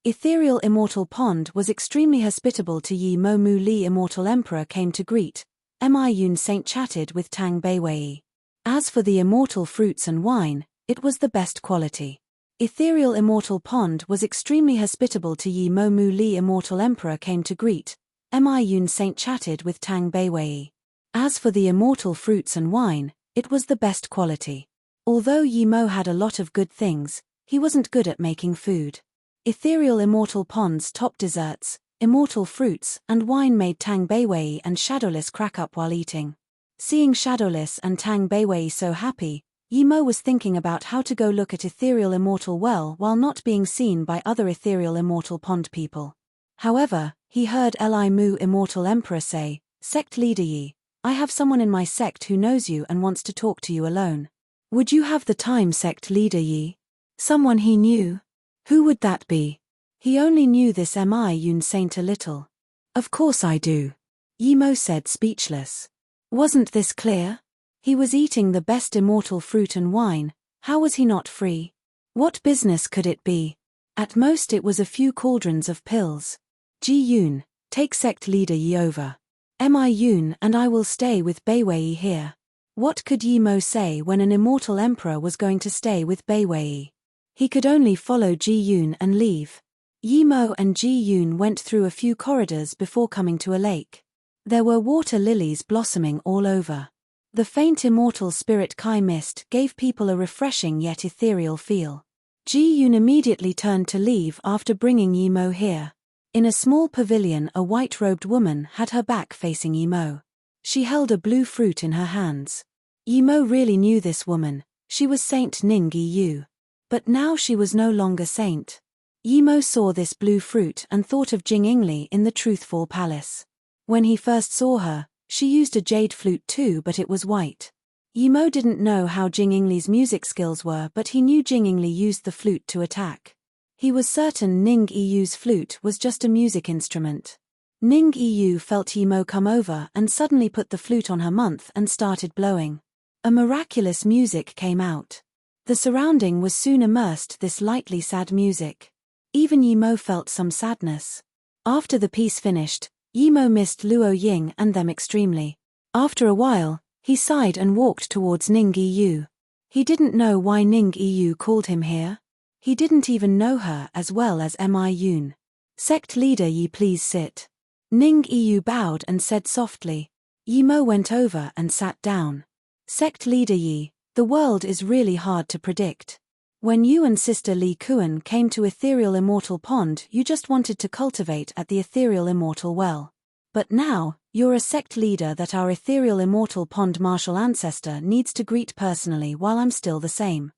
Ethereal Immortal Pond was extremely hospitable to Yi Mo Mu Li. Immortal Emperor came to greet. Yun Saint chatted with Tang Beiwei. As for the immortal fruits and wine, it was the best quality. Ethereal Immortal Pond was extremely hospitable to Yi Mo Mu Li. Immortal Emperor came to greet. Yun Saint chatted with Tang Beiwei. As for the immortal fruits and wine, it was the best quality. Although Yi Mo had a lot of good things, he wasn't good at making food. Ethereal Immortal Pond's top desserts, immortal fruits, and wine made Tang Beiwei and Shadowless crack up while eating. Seeing Shadowless and Tang Beiwei so happy, Yi Mo was thinking about how to go look at Ethereal Immortal Well while not being seen by other Ethereal Immortal Pond people. However, he heard Li Mu Immortal Emperor say, Sect Leader Yi, I have someone in my sect who knows you and wants to talk to you alone. Would you have the time, Sect Leader Yi? Someone he knew? Who would that be? He only knew this Yun Saint a little. Of course I do. Yi Mo said, speechless. Wasn't this clear? He was eating the best immortal fruit and wine, how was he not free? What business could it be? At most it was a few cauldrons of pills. Ji Yun, take Sect Leader Yi over. Yun and I will stay with Beiwei here. What could Yi Mo say when an immortal emperor was going to stay with Beiwei? He could only follow Ji Yun and leave. Yi Mo and Ji Yun went through a few corridors before coming to a lake. There were water lilies blossoming all over. The faint immortal spirit Kai mist gave people a refreshing yet ethereal feel. Ji Yun immediately turned to leave after bringing Yi Mo here. In a small pavilion, a white-robed woman had her back facing Yi Mo. She held a blue fruit in her hands. Yi Mo really knew this woman. She was Saint Ning Yu. But now she was no longer saint. Yi Mo saw this blue fruit and thought of Jing Yingli in the Truthful Palace. When he first saw her, she used a jade flute too, but it was white. Yi Mo didn't know how Jing Yingli's music skills were, but he knew Jing Yingli used the flute to attack. He was certain Ning Yu's flute was just a music instrument. Ning Yu felt Yi Mo come over and suddenly put the flute on her mouth and started blowing. A miraculous music came out. The surrounding was soon immersed this lightly sad music. Even Yi Mo felt some sadness. After the piece finished, Yi Mo missed Luo Ying and them extremely. After a while, he sighed and walked towards Ning Yu. He didn't know why Ning Yu called him here. He didn't even know her as well as Yun. Sect Leader Yi, please sit. Ning Yu bowed and said softly. Yi Mo went over and sat down. Sect Leader Yi, the world is really hard to predict. When you and Sister Li Kuan came to Ethereal Immortal Pond, you just wanted to cultivate at the Ethereal Immortal Well. But now, you're a sect leader that our Ethereal Immortal Pond martial ancestor needs to greet personally while I'm still the same.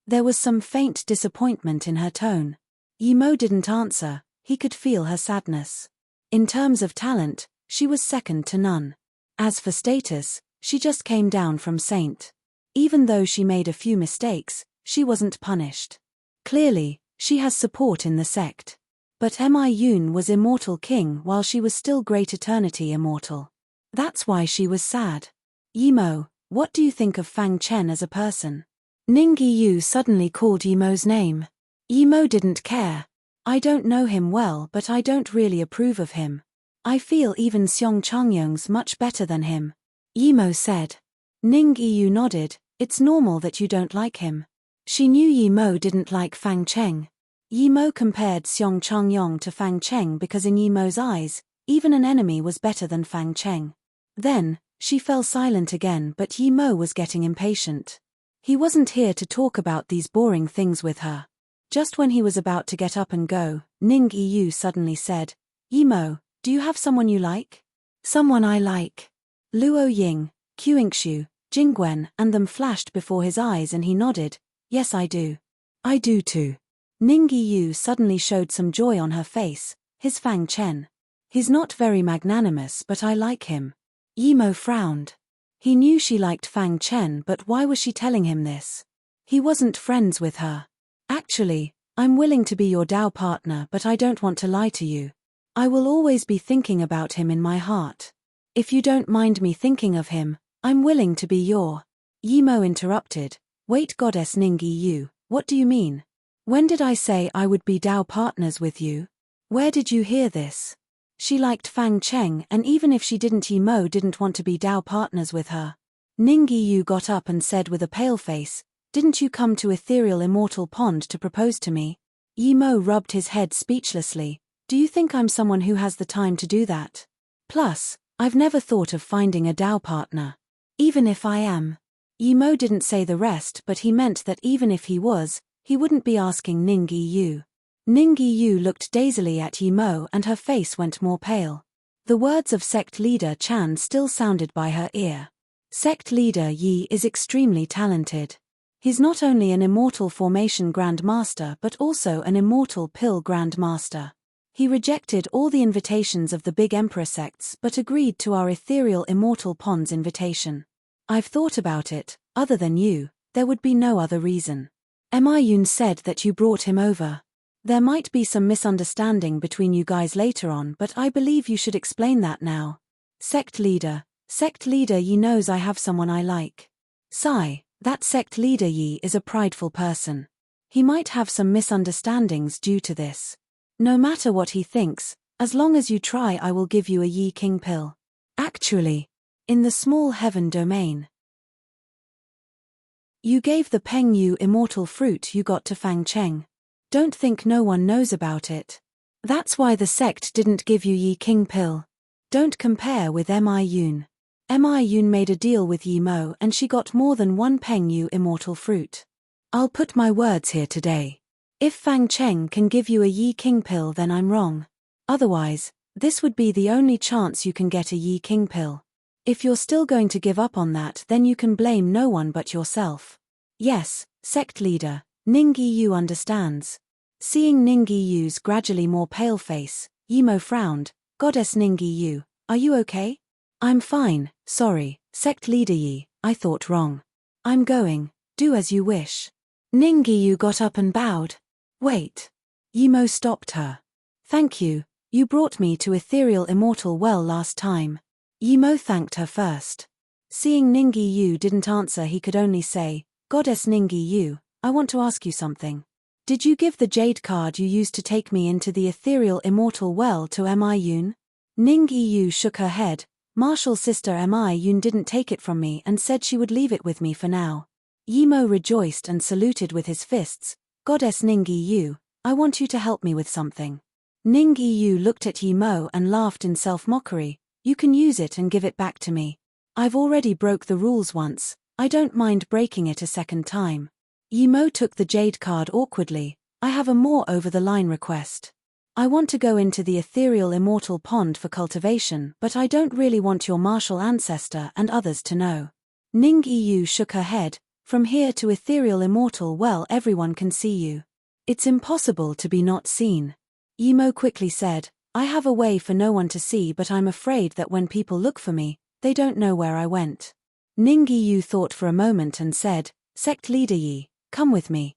There was some faint disappointment in her tone. Yi Mo didn't answer, he could feel her sadness. In terms of talent, she was second to none. As for status, she just came down from saint. Even though she made a few mistakes, she wasn't punished. Clearly, she has support in the sect. But Yun was immortal king while she was still great eternity immortal. That's why she was sad. Yi Mo, what do you think of Fang Chen as a person? Ning Yu suddenly called Yi Mo's name. Yi Mo didn't care. I don't know him well, but I don't really approve of him. I feel even Xiong Changyong's much better than him. Yi Mo said. Ning Yu nodded, it's normal that you don't like him. She knew Yi Mo didn't like Fang Cheng. Yi Mo compared Xiong Changyong to Fang Cheng because in Yi Mo's eyes, even an enemy was better than Fang Cheng. Then, she fell silent again, but Yi Mo was getting impatient. He wasn't here to talk about these boring things with her. Just when he was about to get up and go, Ning Yu suddenly said, Yi Mo, do you have someone you like? Someone I like. Luo Ying, Qingshu, Jingwen and them flashed before his eyes and he nodded, yes I do. I do too. Ning Yu suddenly showed some joy on her face, his Fang Chen. He's not very magnanimous, but I like him. Yimo frowned. He knew she liked Fang Chen, but why was she telling him this? He wasn't friends with her. Actually, I'm willing to be your Dao partner, but I don't want to lie to you. I will always be thinking about him in my heart. If you don't mind me thinking of him, I'm willing to be your... Yimo interrupted. Wait, Goddess Ningyi Yu, what do you mean? When did I say I would be Dao partners with you? Where did you hear this? She liked Fang Cheng, and even if she didn't, Yimo didn't want to be Dao partners with her. Ningyi Yu got up and said with a pale face, didn't you come to Ethereal Immortal Pond to propose to me? Yimo rubbed his head speechlessly. Do you think I'm someone who has the time to do that? Plus, I've never thought of finding a Dao partner. Even if I am. Yimo didn't say the rest, but he meant that even if he was, he wouldn't be asking Ningyi Yu. Ningyi Yu looked dazedly at Yimo and her face went more pale. The words of sect leader Chan still sounded by her ear. Sect leader Yi is extremely talented. He's not only an Immortal Formation Grand Master but also an Immortal Pill Grand Master. He rejected all the invitations of the big Emperor sects but agreed to our Ethereal Immortal Pond's invitation. I've thought about it, other than you, there would be no other reason. Yun said that you brought him over. There might be some misunderstanding between you guys later on, but I believe you should explain that now. Sect leader Yi knows I have someone I like. Sigh, that sect leader Yi is a prideful person. He might have some misunderstandings due to this. No matter what he thinks, as long as you try I will give you a Yi King pill. Actually, in the small heaven domain. You gave the Peng Yu immortal fruit you got to Fang Cheng. Don't think no one knows about it. That's why the sect didn't give you Yi King pill. Don't compare with Yun. Yun made a deal with Yimo and she got more than one Peng Yu immortal fruit. I'll put my words here today. If Fang Cheng can give you a Yi King pill, then I'm wrong. Otherwise, this would be the only chance you can get a Yi King pill. If you're still going to give up on that, then you can blame no one but yourself. Yes, sect leader, Ningyi Yu understands. Seeing Ningyi Yu's gradually more pale face, Yimo frowned. Goddess Ningyi Yu, are you okay? I'm fine, sorry, sect leader Yi, I thought wrong. I'm going, do as you wish. Ningyi Yu got up and bowed. Wait. Yimo stopped her. Thank you, you brought me to Ethereal Immortal well last time. Yimo thanked her first. Seeing Ningyi Yu didn't answer, he could only say, Goddess Ningyi Yu, I want to ask you something. Did you give the jade card you used to take me into the Ethereal Immortal well to Yun? Ningyi Yu shook her head. Martial sister Yun didn't take it from me and said she would leave it with me for now. Yimo rejoiced and saluted with his fists. Goddess Ningyi Yu, I want you to help me with something. Ningyi Yu looked at Yimo and laughed in self-mockery. You can use it and give it back to me. I've already broke the rules once, I don't mind breaking it a second time. Yimo took the jade card awkwardly. I have a more over-the-line request. I want to go into the Ethereal Immortal Pond for cultivation, but I don't really want your martial ancestor and others to know. Ningyi Yu shook her head. From here to Ethereal Immortal well everyone can see you. It's impossible to be not seen. Yimo quickly said, I have a way for no one to see, but I'm afraid that when people look for me, they don't know where I went. Ningyi Yu thought for a moment and said, Sect leader Yi, come with me.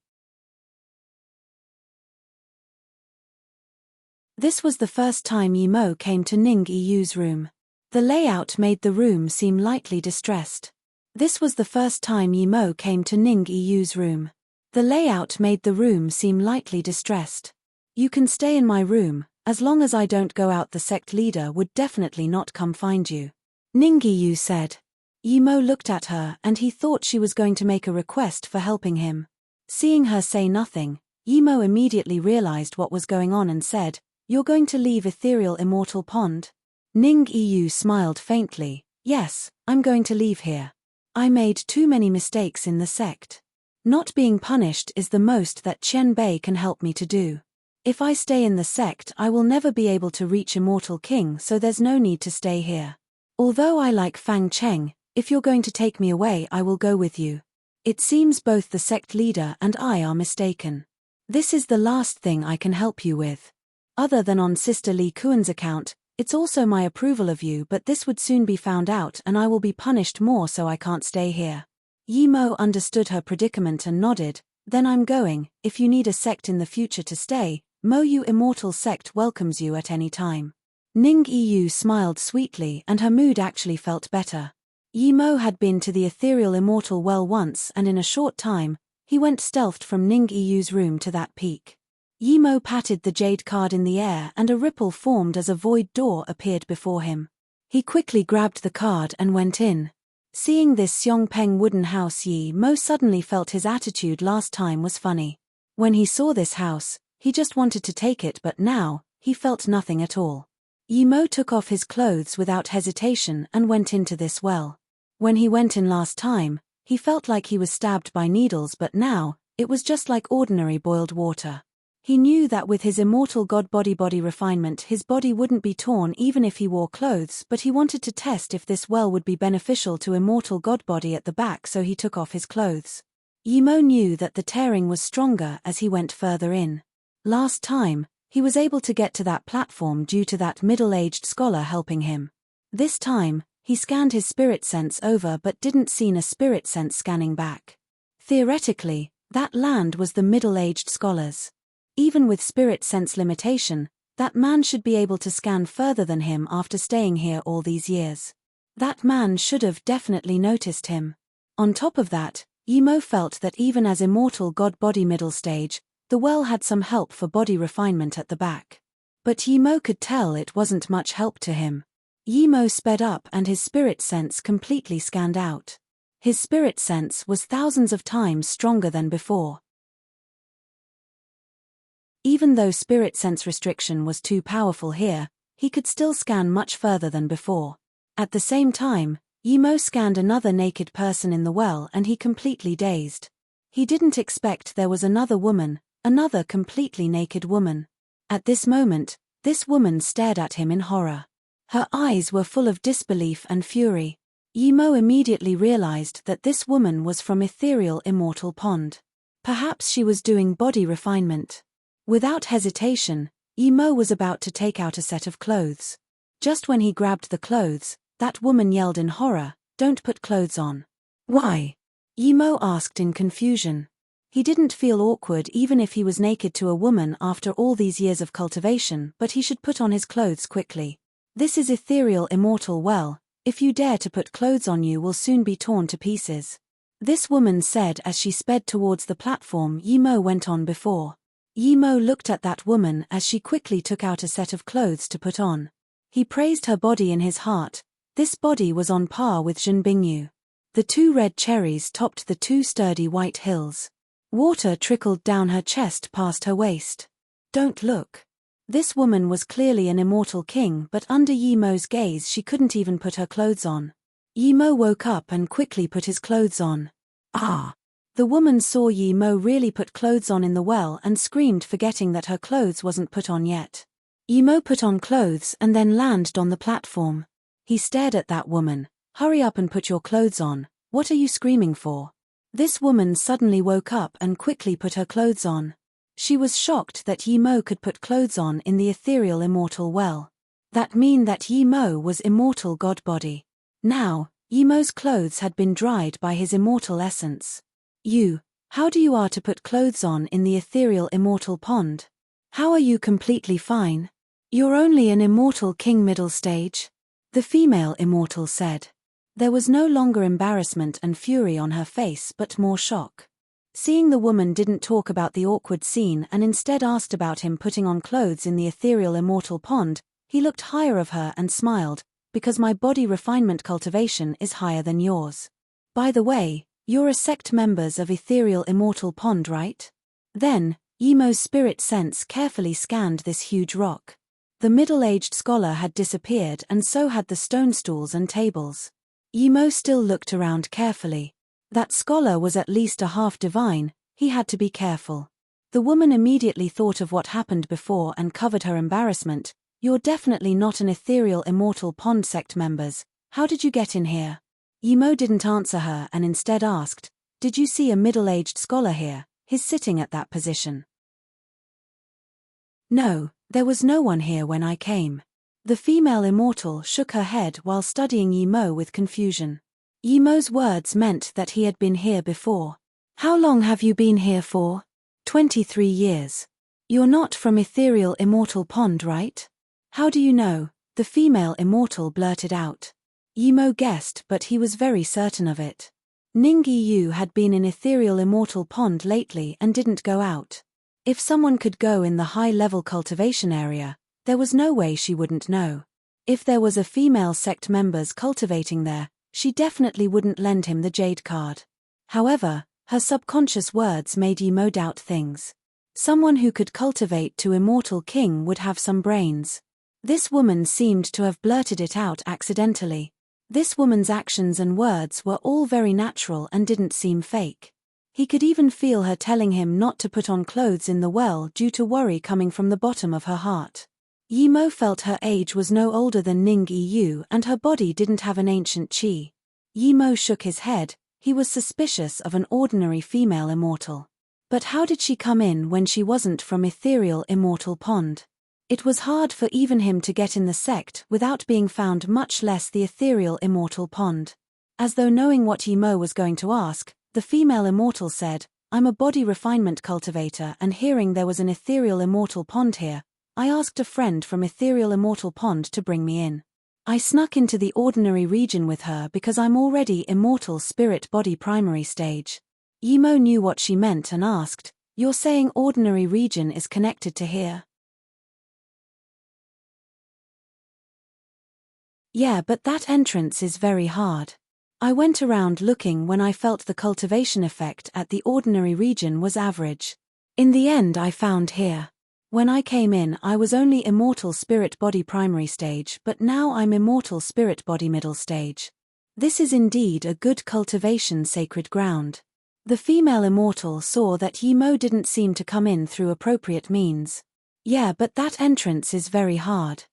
This was the first time Yimo came to Ningyi Yu's room. The layout made the room seem lightly distressed. This was the first time Yimo came to Ningyi Yu's room. The layout made the room seem lightly distressed. You can stay in my room, as long as I don't go out. The sect leader would definitely not come find you. Ningyi Yu said. Yimo looked at her and he thought she was going to make a request for helping him. Seeing her say nothing, Yimo immediately realized what was going on and said, You're going to leave Ethereal Immortal Pond? Ningyi Yu smiled faintly. Yes, I'm going to leave here. I made too many mistakes in the sect. Not being punished is the most that Qian Bei can help me to do. If I stay in the sect I will never be able to reach Immortal King, so there's no need to stay here. Although I like Fang Cheng, if you're going to take me away I will go with you. It seems both the sect leader and I are mistaken. This is the last thing I can help you with. Other than on Sister Li Kuan's account, It's also my approval of you, but this would soon be found out and I will be punished more, so I can't stay here. Yi Mo understood her predicament and nodded. Then I'm going. If you need a sect in the future to stay, Mo Yu Immortal Sect welcomes you at any time. Ning Yu smiled sweetly and her mood actually felt better. Yi Mo had been to the ethereal immortal well once, and in a short time, he went stealthed from Ning Yu's room to that peak. Yi Mo patted the jade card in the air and a ripple formed as a void door appeared before him. He quickly grabbed the card and went in. Seeing this Xiongpeng wooden house, Yi Mo suddenly felt his attitude last time was funny. When he saw this house, he just wanted to take it, but now, he felt nothing at all. Yi Mo took off his clothes without hesitation and went into this well. When he went in last time, he felt like he was stabbed by needles, but now, it was just like ordinary boiled water. He knew that with his immortal god body refinement his body wouldn't be torn even if he wore clothes, but he wanted to test if this well would be beneficial to immortal god body at the back, so he took off his clothes. Yi Mo knew that the tearing was stronger as he went further in. Last time, he was able to get to that platform due to that middle-aged scholar helping him. This time, he scanned his spirit sense over but didn't see a spirit sense scanning back. Theoretically, that land was the middle-aged scholar's. Even with spirit sense limitation, that man should be able to scan further than him after staying here all these years. That man should have definitely noticed him. On top of that, Yi Mo felt that even as immortal god body middle stage, the well had some help for body refinement at the back. But Yi Mo could tell it wasn't much help to him. Yi Mo sped up and his spirit sense completely scanned out. His spirit sense was thousands of times stronger than before. Even though spirit sense restriction was too powerful here, he could still scan much further than before. At the same time, Yi Mo scanned another naked person in the well and he completely dazed. He didn't expect there was another woman, another completely naked woman. At this moment, this woman stared at him in horror. Her eyes were full of disbelief and fury. Yi Mo immediately realized that this woman was from Ethereal Immortal Pond. Perhaps she was doing body refinement. Without hesitation, Yi Mo was about to take out a set of clothes. Just when he grabbed the clothes, that woman yelled in horror, "Don't put clothes on." "Why?" Yi Mo asked in confusion. He didn't feel awkward even if he was naked to a woman after all these years of cultivation, but he should put on his clothes quickly. This is Ethereal Immortal Well, if you dare to put clothes on you will soon be torn to pieces. This woman said as she sped towards the platform Yi Mo went on before. Yi Mo looked at that woman as she quickly took out a set of clothes to put on. He praised her body in his heart. This body was on par with Zhen Bingyu. The two red cherries topped the two sturdy white hills. Water trickled down her chest past her waist. Don't look. This woman was clearly an immortal king, but under Yi Mo's gaze she couldn't even put her clothes on. Yi Mo woke up and quickly put his clothes on. Ah! The woman saw Yi Mo really put clothes on in the well and screamed, forgetting that her clothes wasn't put on yet. Yi Mo put on clothes and then landed on the platform. He stared at that woman. "Hurry up and put your clothes on. What are you screaming for?" This woman suddenly woke up and quickly put her clothes on. She was shocked that Yi Mo could put clothes on in the ethereal immortal well. That mean that Yi Mo was immortal god body. Now, Yi Mo's clothes had been dried by his immortal essence. How do you are to put clothes on in the ethereal immortal pond? How are you completely fine? You're only an immortal king middle stage? The female immortal said. There was no longer embarrassment and fury on her face but more shock. Seeing the woman didn't talk about the awkward scene and instead asked about him putting on clothes in the ethereal immortal pond, he looked higher of her and smiled, "Because my body refinement cultivation is higher than yours. By the way, you're a sect members of Ethereal Immortal Pond, right?" Then, Yi Mo's spirit sense carefully scanned this huge rock. The middle-aged scholar had disappeared and so had the stone stools and tables. Yi Mo still looked around carefully. That scholar was at least a half divine, he had to be careful. The woman immediately thought of what happened before and covered her embarrassment. "You're definitely not an Ethereal Immortal Pond sect members. How did you get in here?" Yi Mo didn't answer her and instead asked, "Did you see a middle-aged scholar here? He's sitting at that position." "No, there was no one here when I came." The female immortal shook her head while studying Yi Mo with confusion. Yi Mo's words meant that he had been here before. How long have you been here for? 23 years. You're not from Ethereal Immortal Pond, right? How do you know? The female immortal blurted out. Yi Mo guessed, but he was very certain of it. Ningyi Yu had been in Ethereal Immortal Pond lately and didn't go out. If someone could go in the high-level cultivation area, there was no way she wouldn't know. If there was a female sect members cultivating there, she definitely wouldn't lend him the jade card. However, her subconscious words made Yi Mo doubt things. Someone who could cultivate to Immortal King would have some brains. This woman seemed to have blurted it out accidentally. This woman's actions and words were all very natural and didn't seem fake. He could even feel her telling him not to put on clothes in the well due to worry coming from the bottom of her heart. Yi Mo felt her age was no older than Ningyi Yu and her body didn't have an ancient qi. Yi Mo shook his head. He was suspicious of an ordinary female immortal. But how did she come in when she wasn't from Ethereal Immortal Pond? It was hard for even him to get in the sect without being found, much less the Ethereal Immortal Pond. As though knowing what Yi Mo was going to ask, the female immortal said, I'm a body refinement cultivator, and hearing there was an Ethereal Immortal Pond here, I asked a friend from Ethereal Immortal Pond to bring me in. I snuck into the ordinary region with her because I'm already Immortal Spirit Body Primary Stage. Yi Mo knew what she meant and asked, You're saying ordinary region is connected to here? Yeah, but that entrance is very hard. I went around looking when I felt the cultivation effect at the ordinary region was average. In the end I found here. When I came in I was only Immortal Spirit Body Primary Stage, but now I'm Immortal Spirit Body Middle Stage. This is indeed a good cultivation sacred ground. The female immortal saw that Yi Mo didn't seem to come in through appropriate means. Yeah, but that entrance is very hard.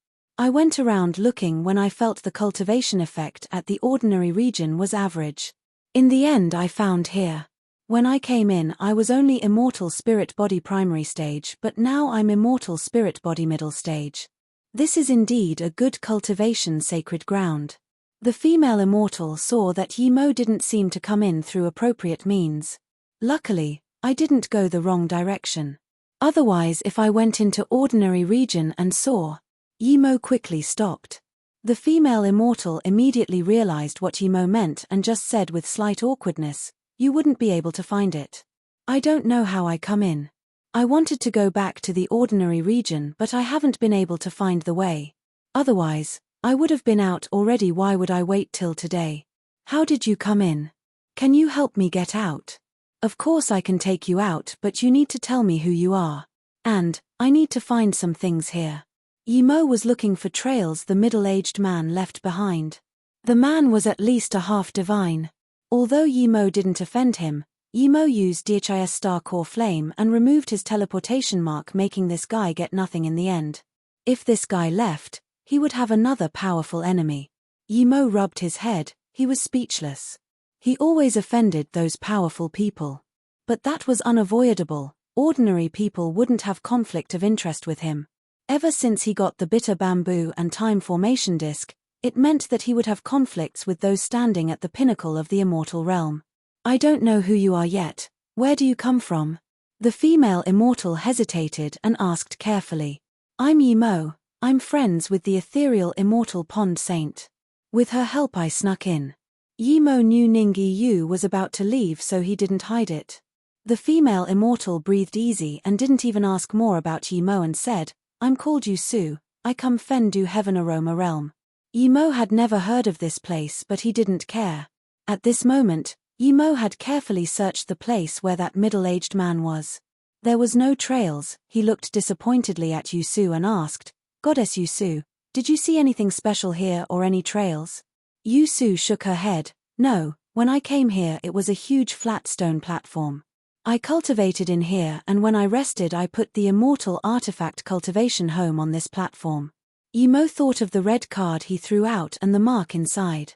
I went around looking when I felt the cultivation effect at the ordinary region was average. In the end I found here. When I came in I was only Immortal Spirit Body Primary Stage, but now I'm Immortal Spirit Body Middle Stage. This is indeed a good cultivation sacred ground. The female immortal saw that Yi Mo didn't seem to come in through appropriate means. Luckily, I didn't go the wrong direction. Otherwise if I went into ordinary region and saw... Yi Mo quickly stopped. The female immortal immediately realized what Yi Mo meant and just said with slight awkwardness, You wouldn't be able to find it. I don't know how I come in. I wanted to go back to the ordinary region, but I haven't been able to find the way. Otherwise, I would have been out already. Why would I wait till today? How did you come in? Can you help me get out? Of course I can take you out, but you need to tell me who you are. And, I need to find some things here. Yi Mo was looking for trails the middle-aged man left behind. The man was at least a half-divine. Although Yi Mo didn't offend him, Yi Mo used DHIS Star Core Flame and removed his teleportation mark, making this guy get nothing in the end. If this guy left, he would have another powerful enemy. Yi Mo rubbed his head, he was speechless. He always offended those powerful people. But that was unavoidable, ordinary people wouldn't have conflict of interest with him. Ever since he got the bitter bamboo and time formation disc, it meant that he would have conflicts with those standing at the pinnacle of the immortal realm. I don't know who you are yet. Where do you come from? The female immortal hesitated and asked carefully. I'm Yi Mo. I'm friends with the Ethereal Immortal Pond Saint. With her help I snuck in. Yi Mo knew Ningyi Yu was about to leave, so he didn't hide it. The female immortal breathed easy and didn't even ask more about Yi Mo and said, I'm called Yu Su, I come Fendu Heaven Aroma Realm. Yi Mo had never heard of this place, but he didn't care. At this moment, Yi Mo had carefully searched the place where that middle-aged man was. There was no trails. He looked disappointedly at Yu Su and asked, Goddess Yu Su, did you see anything special here or any trails? Yu Su shook her head. No, when I came here it was a huge flat stone platform. I cultivated in here, and when I rested I put the immortal artifact cultivation home on this platform. Yi Mo thought of the red card he threw out and the mark inside.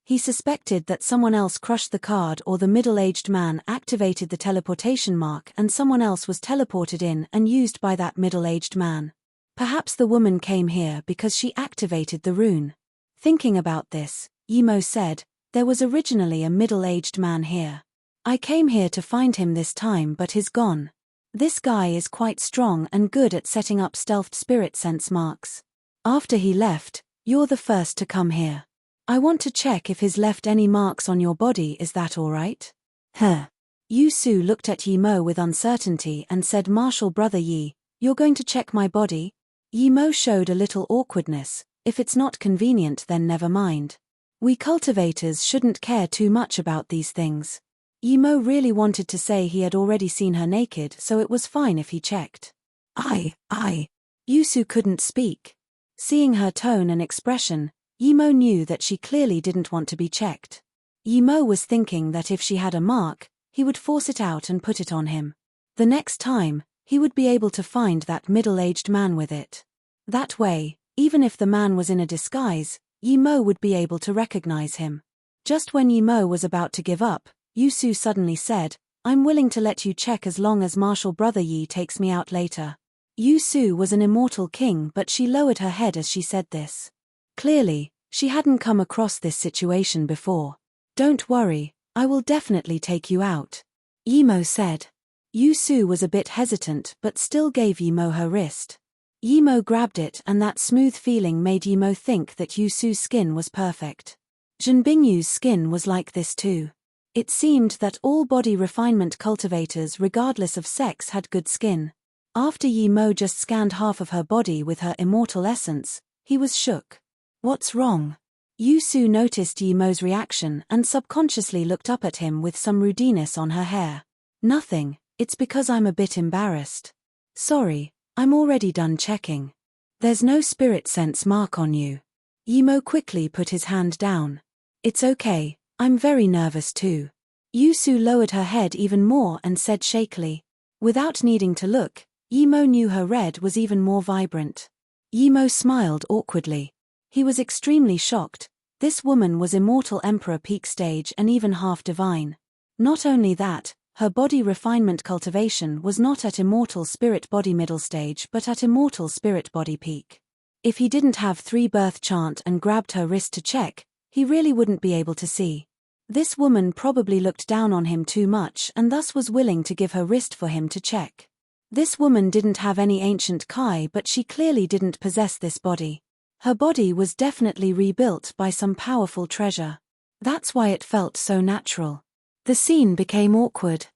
He suspected that someone else crushed the card, or the middle-aged man activated the teleportation mark and someone else was teleported in and used by that middle-aged man. Perhaps the woman came here because she activated the rune. Thinking about this, Yimo said, there was originally a middle-aged man here. I came here to find him this time, but he's gone. This guy is quite strong and good at setting up stealthed spirit sense marks. After he left, you're the first to come here. I want to check if he's left any marks on your body, is that alright? Yu Su looked at Yimo with uncertainty and said, Martial brother Yi, you're going to check my body? Yimo showed a little awkwardness. If it's not convenient, then never mind. We cultivators shouldn't care too much about these things. Yimo really wanted to say he had already seen her naked, so it was fine if he checked. Yu Su couldn't speak. Seeing her tone and expression, Yimo knew that she clearly didn't want to be checked. Yimo was thinking that if she had a mark, he would force it out and put it on him. The next time, he would be able to find that middle-aged man with it. That way, even if the man was in a disguise, Yimo would be able to recognize him. Just when Yimo was about to give up, Yu Su suddenly said, I'm willing to let you check as long as Martial brother Yi takes me out later. Yu Su was an immortal king, but she lowered her head as she said this. Clearly, she hadn't come across this situation before. Don't worry, I will definitely take you out, Yimo said. Yu Su was a bit hesitant but still gave Yimo her wrist. Yimo grabbed it, and that smooth feeling made Yimo think that Yu Su's skin was perfect. Jinbingyu's skin was like this too. It seemed that all body refinement cultivators regardless of sex had good skin. After Yimo just scanned half of her body with her immortal essence, he was shook. What's wrong? Yu Su noticed Yimo's reaction and subconsciously looked up at him with some rudeness on her hair. Nothing, it's because I'm a bit embarrassed. Sorry, I'm already done checking. There's no spirit sense mark on you. Yimo quickly put his hand down. It's okay, I'm very nervous too. Yu Su lowered her head even more and said shakily. Without needing to look, Yimo knew her red was even more vibrant. Yimo smiled awkwardly. He was extremely shocked. This woman was immortal emperor peak stage and even half divine. Not only that, her body refinement cultivation was not at immortal spirit body middle stage but at immortal spirit body peak. If he didn't have 3 birth chant and grabbed her wrist to check, he really wouldn't be able to see. This woman probably looked down on him too much and thus was willing to give her wrist for him to check. This woman didn't have any ancient Kai, but she clearly didn't possess this body. Her body was definitely rebuilt by some powerful treasure. That's why it felt so natural. The scene became awkward.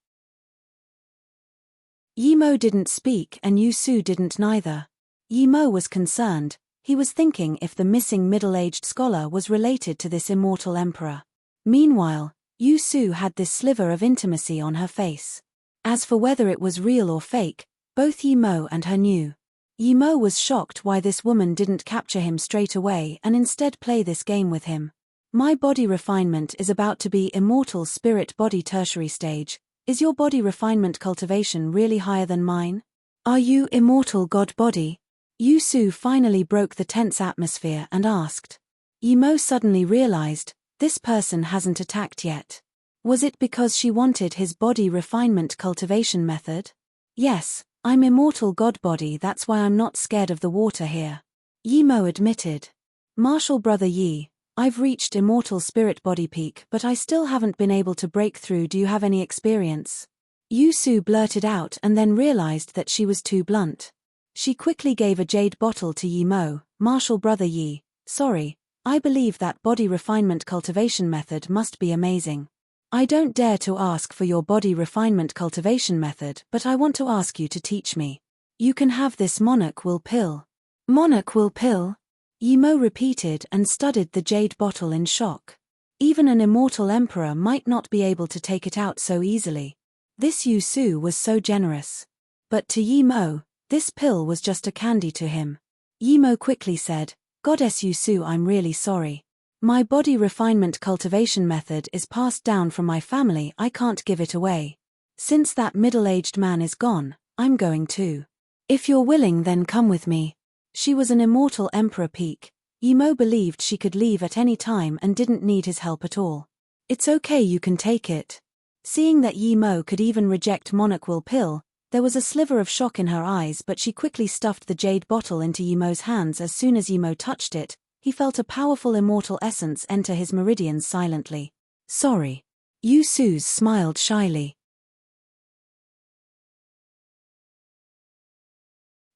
Yimo didn't speak and Yu Su didn't neither. Yimo was concerned. He was thinking if the missing middle-aged scholar was related to this immortal emperor. Meanwhile, Yu Su had this sliver of intimacy on her face. As for whether it was real or fake, both Yimo and her knew. Yimo was shocked why this woman didn't capture him straight away and instead play this game with him. My body refinement is about to be immortal spirit body tertiary stage. Is your body refinement cultivation really higher than mine? Are you immortal god body? Yu Su finally broke the tense atmosphere and asked. Yimo suddenly realized, this person hasn't attacked yet. Was it because she wanted his body refinement cultivation method? Yes, I'm immortal god body, that's why I'm not scared of the water here. Yimo admitted. Martial brother Yi, I've reached immortal spirit body peak but I still haven't been able to break through. Do you have any experience? Yu Su blurted out and then realized that she was too blunt. She quickly gave a jade bottle to Yimo. Martial brother Yi, sorry, I believe that body refinement cultivation method must be amazing. I don't dare to ask for your body refinement cultivation method, but I want to ask you to teach me. You can have this monarch will pill. Monarch will pill? Yimo repeated and studied the jade bottle in shock. Even an immortal emperor might not be able to take it out so easily. This Yu Su was so generous. But to Yimo, this pill was just a candy to him. Yimo quickly said, Goddess Yu Su, I'm really sorry. My body refinement cultivation method is passed down from my family, I can't give it away. Since that middle-aged man is gone, I'm going too. If you're willing, then come with me. She was an immortal emperor peak. Yimo believed she could leave at any time and didn't need his help at all. It's okay, you can take it. Seeing that Yimo could even reject monarch will pill, There was a sliver of shock in her eyes, but she quickly stuffed the jade bottle into Yimo's hands. As soon as Yimo touched it, he felt a powerful immortal essence enter his meridians silently. Sorry. Yu-Su smiled shyly.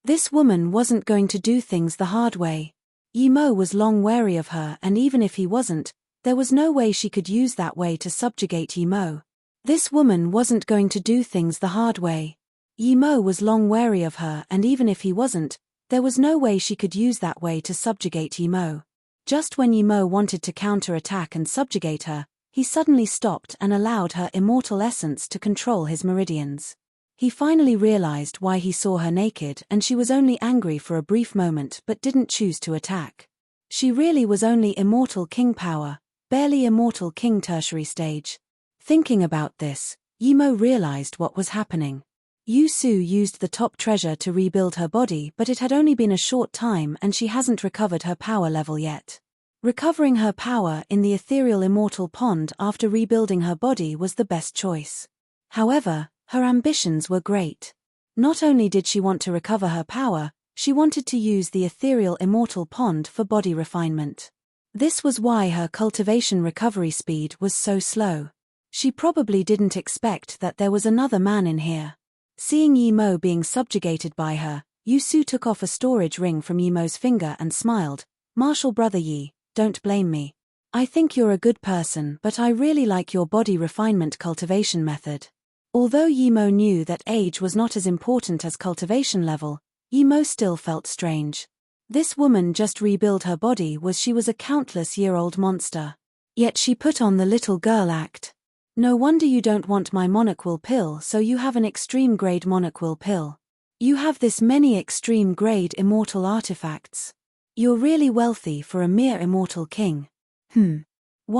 This woman wasn't going to do things the hard way. Yimo was long wary of her, and even if he wasn't, there was no way she could use that way to subjugate Yimo. This woman wasn't going to do things the hard way. Yimo was long wary of her, and even if he wasn't, there was no way she could use that way to subjugate Yimo. Just when Yimo wanted to counter-attack and subjugate her, he suddenly stopped and allowed her immortal essence to control his meridians. He finally realized why he saw her naked, and she was only angry for a brief moment but didn't choose to attack. She really was only immortal king power, barely immortal king tertiary stage. Thinking about this, Yimo realized what was happening. Yu-Su used the top treasure to rebuild her body, but it had only been a short time and she hasn't recovered her power level yet. Recovering her power in the ethereal immortal pond after rebuilding her body was the best choice. However, her ambitions were great. Not only did she want to recover her power, she wanted to use the ethereal immortal pond for body refinement. This was why her cultivation recovery speed was so slow. She probably didn't expect that there was another man in here. Seeing Yimo being subjugated by her, Yu-Su took off a storage ring from Yimo's finger and smiled. Martial brother Yi, don't blame me. I think you're a good person, but I really like your body refinement cultivation method. Although Yimo knew that age was not as important as cultivation level, Yimo still felt strange. This woman just rebuilt her body she was a countless-year-old monster. Yet she put on the little girl act. No wonder you don't want my monocle pill, so you have an extreme-grade monocle pill. You have this many extreme-grade immortal artifacts. You're really wealthy for a mere immortal king.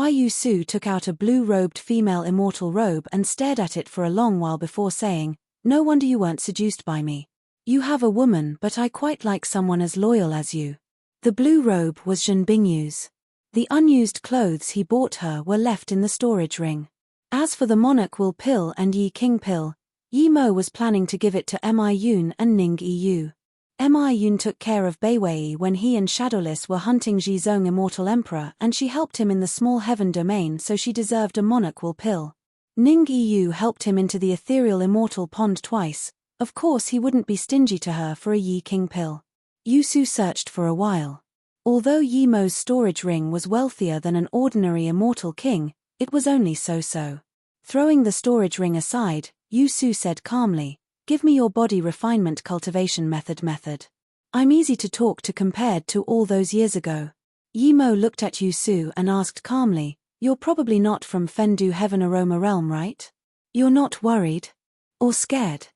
Yu-Su took out a blue-robed female immortal robe and stared at it for a long while before saying, no wonder you weren't seduced by me. You have a woman, but I quite like someone as loyal as you. The blue robe was Zhen Bingyu's. The unused clothes he bought her were left in the storage ring. As for the monocle pill and Yi King pill, Yimo was planning to give it to Mi Yun and Ning Yu. Mi Yun took care of Beiwei when he and Shadowless were hunting Zhizong Immortal Emperor, and she helped him in the small heaven domain, so she deserved a monocle pill. Ning Yu helped him into the ethereal immortal pond twice. Of course he wouldn't be stingy to her for a Yi King pill. Yu-Su searched for a while. Although Yimo's storage ring was wealthier than an ordinary immortal king, it was only so-so. Throwing the storage ring aside, Yu-Su said calmly, give me your body refinement cultivation method. I'm easy to talk to compared to all those years ago. Yimo looked at Yu-Su and asked calmly, you're probably not from Fendu Heaven Aroma Realm, right? You're not worried? Or scared?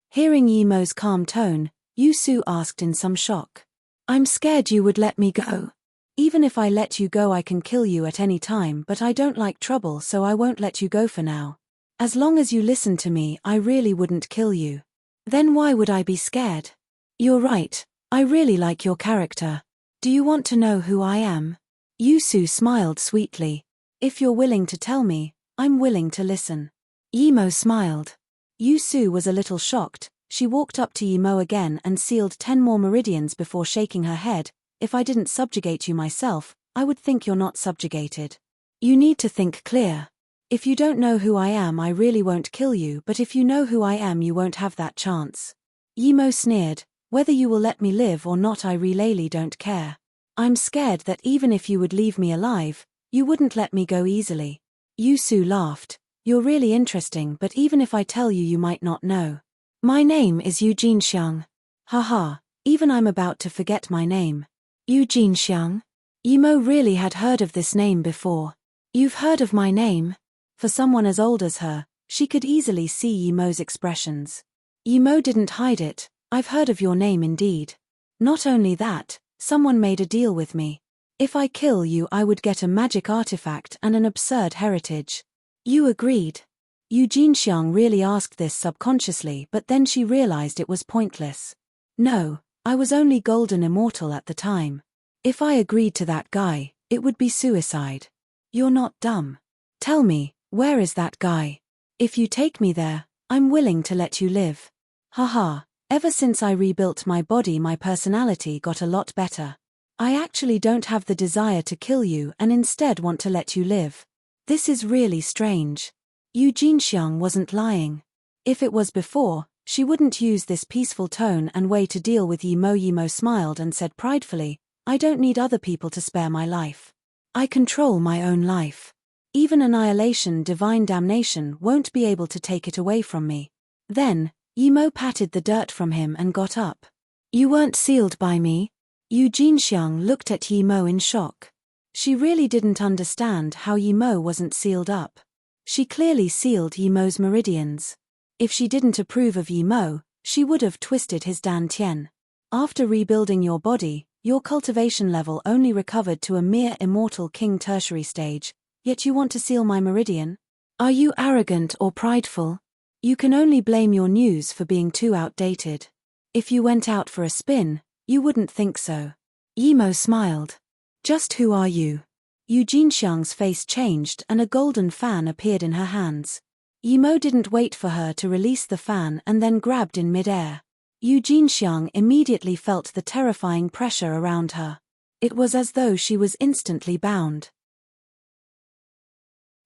Hearing Yimo's calm tone, Yu-Su asked in some shock. I'm scared you would let me go. Even if I let you go I can kill you at any time, but I don't like trouble, so I won't let you go for now. As long as you listen to me, I really wouldn't kill you. Then why would I be scared? You're right, I really like your character. Do you want to know who I am? Yu-Su smiled sweetly. If you're willing to tell me, I'm willing to listen. Yimo smiled. Yu-Su was a little shocked. She walked up to Yimo again and sealed 10 more meridians before shaking her head. If I didn't subjugate you myself, I would think you're not subjugated. You need to think clear. If you don't know who I am, I really won't kill you, but if you know who I am, you won't have that chance. Yimo sneered, whether you will let me live or not, I really don't care. I'm scared that even if you would leave me alive, you wouldn't let me go easily. Yu-Su laughed. You're really interesting, but even if I tell you, you might not know. My name is Eugene Xiang. Haha, even I'm about to forget my name. Eugene Xiang? Yimo really had heard of this name before. You've heard of my name? For someone as old as her, she could easily see Yimo's expressions. Yimo didn't hide it. I've heard of your name indeed. Not only that, someone made a deal with me. If I kill you, I would get a magic artifact and an absurd heritage. You agreed. Eugene Xiang really asked this subconsciously, but then she realized it was pointless. No, I was only golden immortal at the time. If I agreed to that guy, it would be suicide. You're not dumb. Tell me, where is that guy? If you take me there, I'm willing to let you live. Haha, ever since I rebuilt my body my personality got a lot better. I actually don't have the desire to kill you and instead want to let you live. This is really strange. Yu Jinxiang wasn't lying. If it was before, she wouldn't use this peaceful tone and way to deal with Yi Mo. Yi Mo smiled and said pridefully, I don't need other people to spare my life. I control my own life. Even annihilation, divine damnation won't be able to take it away from me. Then, Yi Mo patted the dirt from him and got up. You weren't sealed by me? Yu Jinxiang looked at Yi Mo in shock. She really didn't understand how Yi Mo wasn't sealed up. She clearly sealed Yi Mo's meridians. If she didn't approve of Yi Mo, she would have twisted his dantian. After rebuilding your body, your cultivation level only recovered to a mere immortal king tertiary stage, yet you want to seal my meridian? Are you arrogant or prideful? You can only blame your news for being too outdated. If you went out for a spin, you wouldn't think so. Yi Mo smiled. Just who are you? Yu Jinxiang's face changed and a golden fan appeared in her hands. Yi Mo didn't wait for her to release the fan and then grabbed in mid-air. Yu Jinxiang immediately felt the terrifying pressure around her. It was as though she was instantly bound.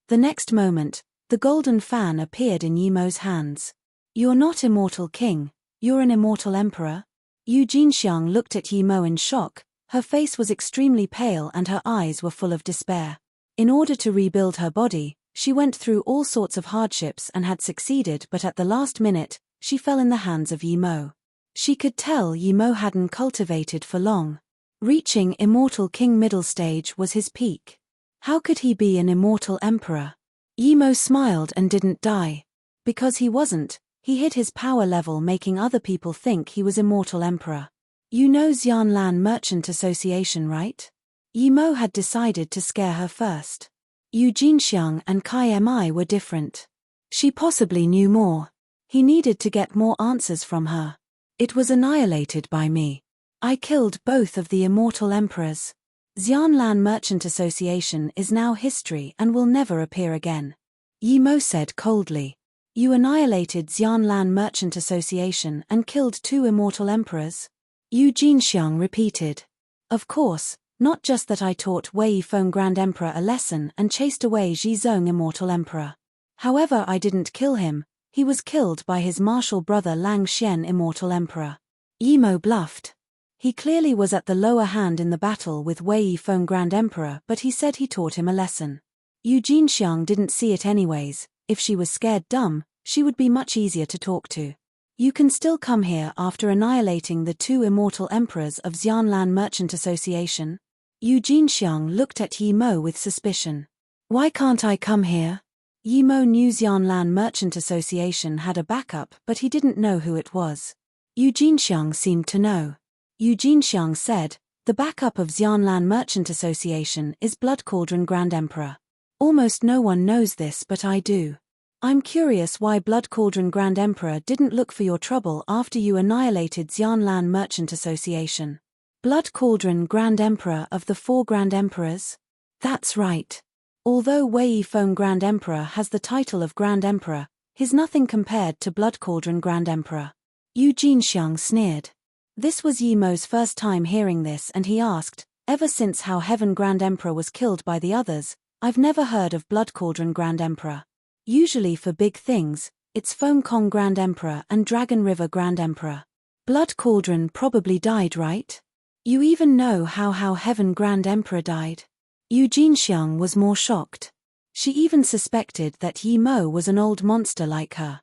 The next moment, the golden fan appeared in Yi Mo's hands. You're not immortal king, you're an immortal emperor? Yu Jinxiang looked at Yi Mo in shock. Her face was extremely pale and her eyes were full of despair. In order to rebuild her body, she went through all sorts of hardships and had succeeded, but at the last minute, she fell in the hands of Yi Mo. She could tell Yi Mo hadn't cultivated for long. Reaching immortal king middle stage was his peak. How could he be an immortal emperor? Yi Mo smiled and didn't die. Because he wasn't, he hid his power level, making other people think he was immortal emperor. You know Xianlan Merchant Association, right? Yi Mo had decided to scare her first. Yu Jinxiang and Kai Mi were different. She possibly knew more. He needed to get more answers from her. It was annihilated by me. I killed both of the immortal emperors. Xianlan Merchant Association is now history and will never appear again. Yi Mo said coldly. You annihilated Xianlan Merchant Association and killed 2 immortal emperors? Yu Jinxiang repeated. Of course, not just that. I taught Wei Yifeng Grand Emperor a lesson and chased away Zhizong Immortal Emperor. However, I didn't kill him, he was killed by his martial brother Lang Xian Immortal Emperor. Yi Mo bluffed. He clearly was at the lower hand in the battle with Wei Yifeng Grand Emperor, but he said he taught him a lesson. Yu Jinxiang didn't see it anyways. If she was scared dumb, she would be much easier to talk to. You can still come here after annihilating the 2 immortal emperors of Xianlan Merchant Association? Yu Jinxiang looked at Yi Mo with suspicion. Why can't I come here? Yi Mo knew Xianlan Merchant Association had a backup, but he didn't know who it was. Yu Jinxiang seemed to know. Yu Jinxiang said, the backup of Xianlan Merchant Association is Blood Cauldron Grand Emperor. Almost no one knows this, but I do. I'm curious why Blood Cauldron Grand Emperor didn't look for your trouble after you annihilated Xianlan Merchant Association. Blood Cauldron Grand Emperor of the 4 Grand Emperors? That's right. Although Wei Yifeng Grand Emperor has the title of Grand Emperor, he's nothing compared to Blood Cauldron Grand Emperor. Yu Jinxiang sneered. This was Yi Mo's first time hearing this, and he asked, ever since How Heaven Grand Emperor was killed by the others, I've never heard of Blood Cauldron Grand Emperor. Usually for big things, it's Foam Kong Grand Emperor and Dragon River Grand Emperor. Blood Cauldron probably died, right? You even know how Heaven Grand Emperor died? Yu Jinxiang was more shocked. She even suspected that Yi Mo was an old monster like her.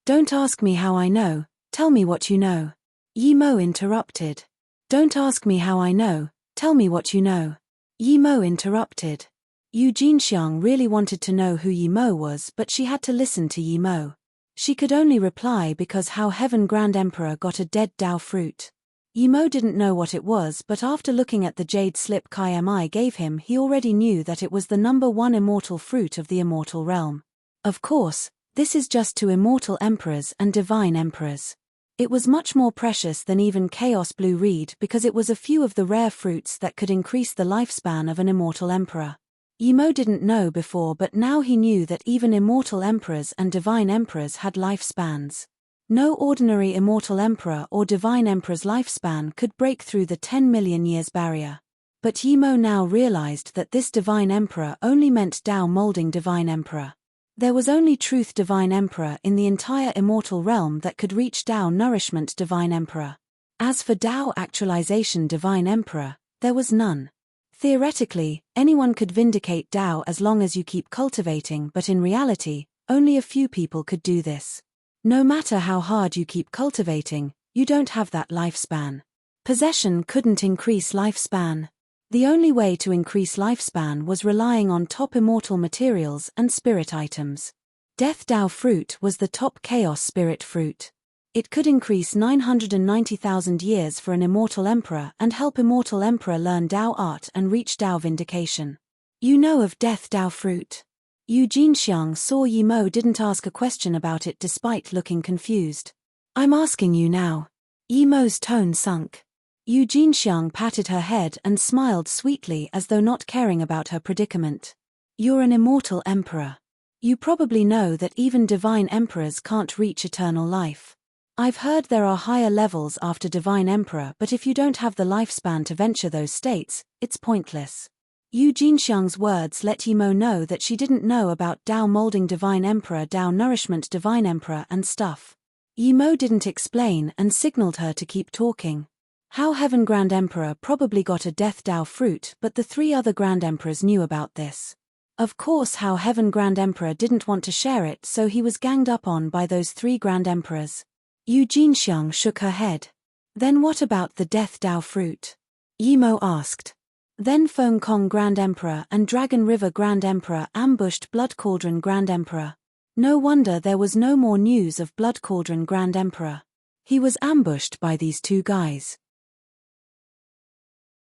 Don't ask me how I know, tell me what you know. Yi Mo interrupted. Don't ask me how I know, tell me what you know. Yi Mo interrupted. Yu Jinxiang really wanted to know who Yi Mo was, but she had to listen to Yi Mo. She could only reply because How Heaven Grand Emperor got a dead Dao fruit. Yi Mo didn't know what it was, but after looking at the jade slip Kai Mi gave him, he already knew that it was the number 1 immortal fruit of the immortal realm. Of course, this is just to immortal emperors and divine emperors. It was much more precious than even Chaos Blue Reed because it was a few of the rare fruits that could increase the lifespan of an immortal emperor. Yimo didn't know before, but now he knew that even immortal emperors and divine emperors had lifespans. No ordinary immortal emperor or divine emperor's lifespan could break through the 10 million years barrier. But Yimo now realized that this divine emperor only meant Tao molding divine emperor. There was only truth divine emperor in the entire immortal realm that could reach Tao nourishment divine emperor. As for Tao actualization divine emperor, there was none. Theoretically, anyone could vindicate Tao as long as you keep cultivating, but in reality, only a few people could do this. No matter how hard you keep cultivating, you don't have that lifespan. Possession couldn't increase lifespan. The only way to increase lifespan was relying on top immortal materials and spirit items. Death Tao fruit was the top chaos spirit fruit. It could increase 990,000 years for an immortal emperor and help immortal emperor learn Tao art and reach Tao vindication. You know of Death Tao fruit? Yu Jinxiang saw Yimo didn't ask a question about it despite looking confused. I'm asking you now. Yimo's tone sunk. Yu Jinxiang patted her head and smiled sweetly as though not caring about her predicament. You're an immortal emperor. You probably know that even divine emperors can't reach eternal life. I've heard there are higher levels after divine emperor, but if you don't have the lifespan to venture those states, it's pointless. Yu Jinxiang's words let Yimo know that she didn't know about Tao molding divine emperor, Tao nourishment divine emperor and stuff. Yimo didn't explain and signaled her to keep talking. How Heaven Grand Emperor probably got a Death Tao fruit, but the 3 other Grand Emperors knew about this. Of course How Heaven Grand Emperor didn't want to share it, so he was ganged up on by those 3 Grand Emperors. Yu Jinxiang shook her head. Then what about the Death Tao fruit? Yimo asked. Then Feng Kong Grand Emperor and Dragon River Grand Emperor ambushed Blood Cauldron Grand Emperor. No wonder there was no more news of Blood Cauldron Grand Emperor. He was ambushed by these 2 guys.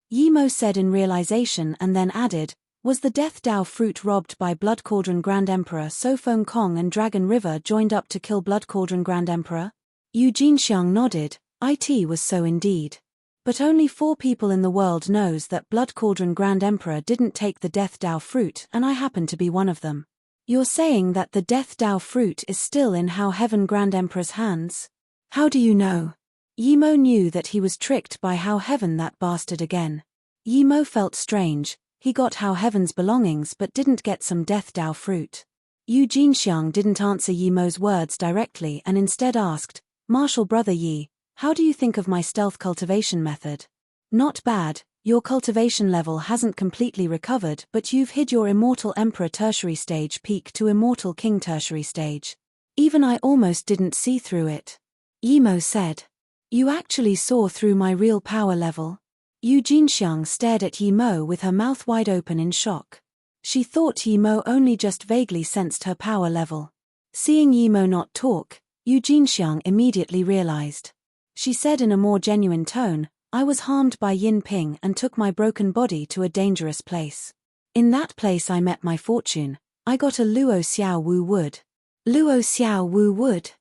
Yimo said in realization and then added, was the Death Tao fruit robbed by Blood Cauldron Grand Emperor, so Feng Kong and Dragon River joined up to kill Blood Cauldron Grand Emperor? Yu Jinxiang nodded. It was so indeed. But only 4 people in the world knows that Blood Cauldron Grand Emperor didn't take the Death Tao fruit, and I happen to be one of them. You're saying that the Death Tao fruit is still in How Heaven Grand Emperor's hands? How do you know? Yimo knew that he was tricked by How Heaven, that bastard again. Yimo felt strange. He got How Heaven's belongings but didn't get some Death Tao fruit. Yu Jinxiang didn't answer Yimo's words directly and instead asked, Martial Brother Yi, how do you think of my stealth cultivation method? Not bad, your cultivation level hasn't completely recovered, but you've hid your Immortal Emperor tertiary stage peak to Immortal King tertiary stage. Even I almost didn't see through it. Yimo said. You actually saw through my real power level? Yu Jinxiang stared at Yimo with her mouth wide open in shock. She thought Yimo only just vaguely sensed her power level. Seeing Yimo not talk, Yu Jinxiang immediately realized. She said in a more genuine tone, I was harmed by Yin Ping and took my broken body to a dangerous place. In that place I met my fortune. I got a Luo Xiao Wu wood. Luo Xiao Wu wood?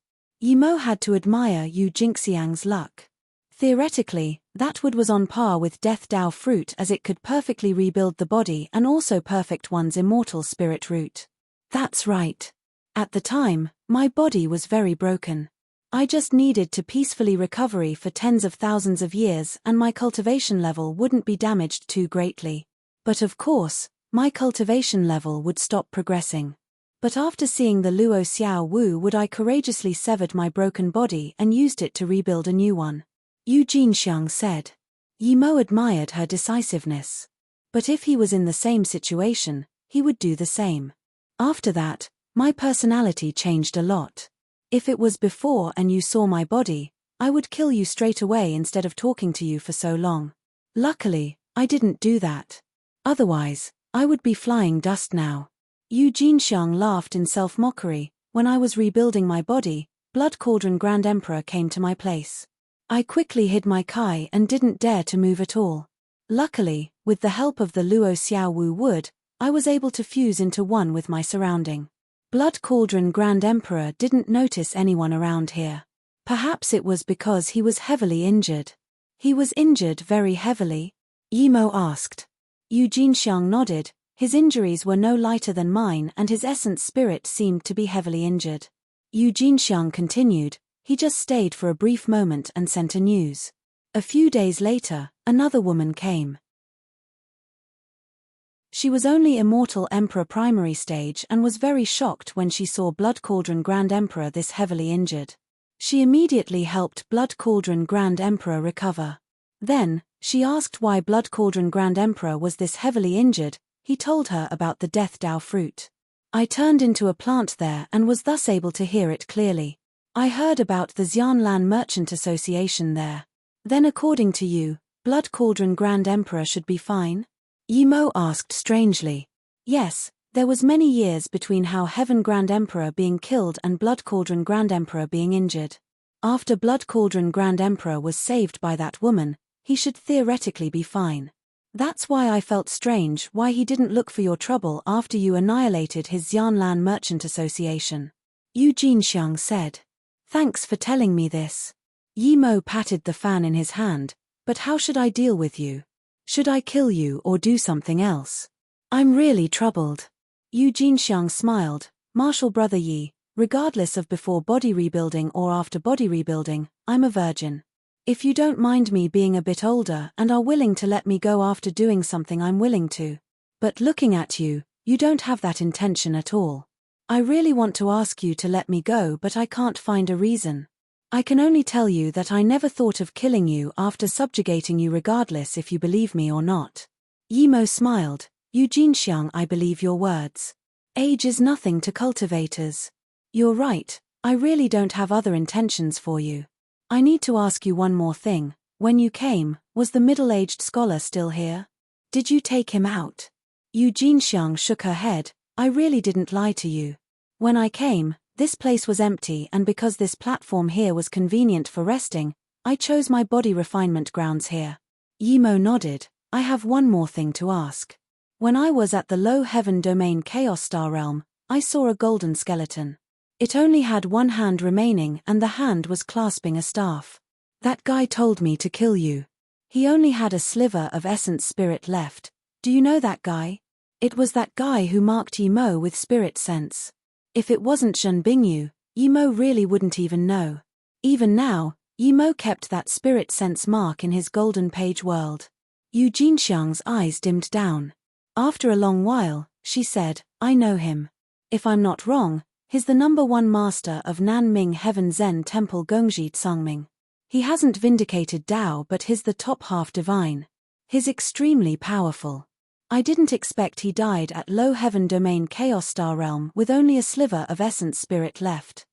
Yimo had to admire Yu Jinxiang's luck. Theoretically, that wood was on par with Death Tao fruit as it could perfectly rebuild the body and also perfect one's immortal spirit root. That's right. At the time, my body was very broken. I just needed to peacefully recovery for tens of thousands of years and my cultivation level wouldn't be damaged too greatly. But of course, my cultivation level would stop progressing. But after seeing the Luo Xiao Wu wood, I courageously severed my broken body and used it to rebuild a new one. Yu Jinxiang said. Yimo admired her decisiveness. But if he was in the same situation, he would do the same. After that, my personality changed a lot. If it was before and you saw my body, I would kill you straight away instead of talking to you for so long. Luckily, I didn't do that. Otherwise, I would be flying dust now. Yu Jinxiang laughed in self-mockery. When I was rebuilding my body, Blood Cauldron Grand Emperor came to my place. I quickly hid my Kai and didn't dare to move at all. Luckily, with the help of the Luo Xiao Wu wood, I was able to fuse into one with my surrounding. Blood Cauldron Grand Emperor didn't notice anyone around here. Perhaps it was because he was heavily injured. He was injured very heavily? Yimo asked. Yu Jinxiang nodded. His injuries were no lighter than mine and his essence spirit seemed to be heavily injured. Yu Jinxiang continued, he just stayed for a brief moment and sent a news. A few days later, another woman came. She was only Immortal Emperor primary stage and was very shocked when she saw Blood Cauldron Grand Emperor this heavily injured. She immediately helped Blood Cauldron Grand Emperor recover. Then, she asked why Blood Cauldron Grand Emperor was this heavily injured. He told her about the Death Dao fruit. I turned into a plant there and was thus able to hear it clearly. I heard about the Xianlan Merchant Association there. Then according to you, Blood Cauldron Grand Emperor should be fine? Yimo asked strangely. Yes, there was many years between How Heaven Grand Emperor being killed and Blood Cauldron Grand Emperor being injured. After Blood Cauldron Grand Emperor was saved by that woman, he should theoretically be fine. That's why I felt strange why he didn't look for your trouble after you annihilated his Xianlan Merchant Association. Yu Jinxiang said. Thanks for telling me this. Yimo patted the fan in his hand, but how should I deal with you? Should I kill you or do something else? I'm really troubled. Yu Jinxiang smiled, Martial Brother Yi, regardless of before body rebuilding or after body rebuilding, I'm a virgin. If you don't mind me being a bit older and are willing to let me go after doing something, I'm willing to. But looking at you, you don't have that intention at all. I really want to ask you to let me go, but I can't find a reason. I can only tell you that I never thought of killing you after subjugating you, regardless if you believe me or not. Yimo smiled, Yu Jinxiang, I believe your words. Age is nothing to cultivators. You're right, I really don't have other intentions for you. I need to ask you one more thing. When you came, was the middle-aged scholar still here? Did you take him out? Yu Jinxiang shook her head, I really didn't lie to you. When I came, this place was empty, and because this platform here was convenient for resting, I chose my body refinement grounds here. Yimo nodded, I have one more thing to ask. When I was at the Low Heaven Domain Chaos Star Realm, I saw a golden skeleton. It only had one hand remaining and the hand was clasping a staff. That guy told me to kill you. He only had a sliver of essence spirit left. Do you know that guy? It was that guy who marked Yimo with spirit sense. If it wasn't Zhen Bingyu, Yimo really wouldn't even know. Even now, Yimo kept that spirit sense mark in his golden page world. Yu Jinxiang's eyes dimmed down. After a long while, she said, I know him. If I'm not wrong, he's the #1 master of Nanming Heaven Zen Temple Gongji Tsangming. He hasn't vindicated Dao, but he's the top half divine. He's extremely powerful. I didn't expect he died at Low Heaven Domain Chaos Star Realm with only a sliver of essence spirit left.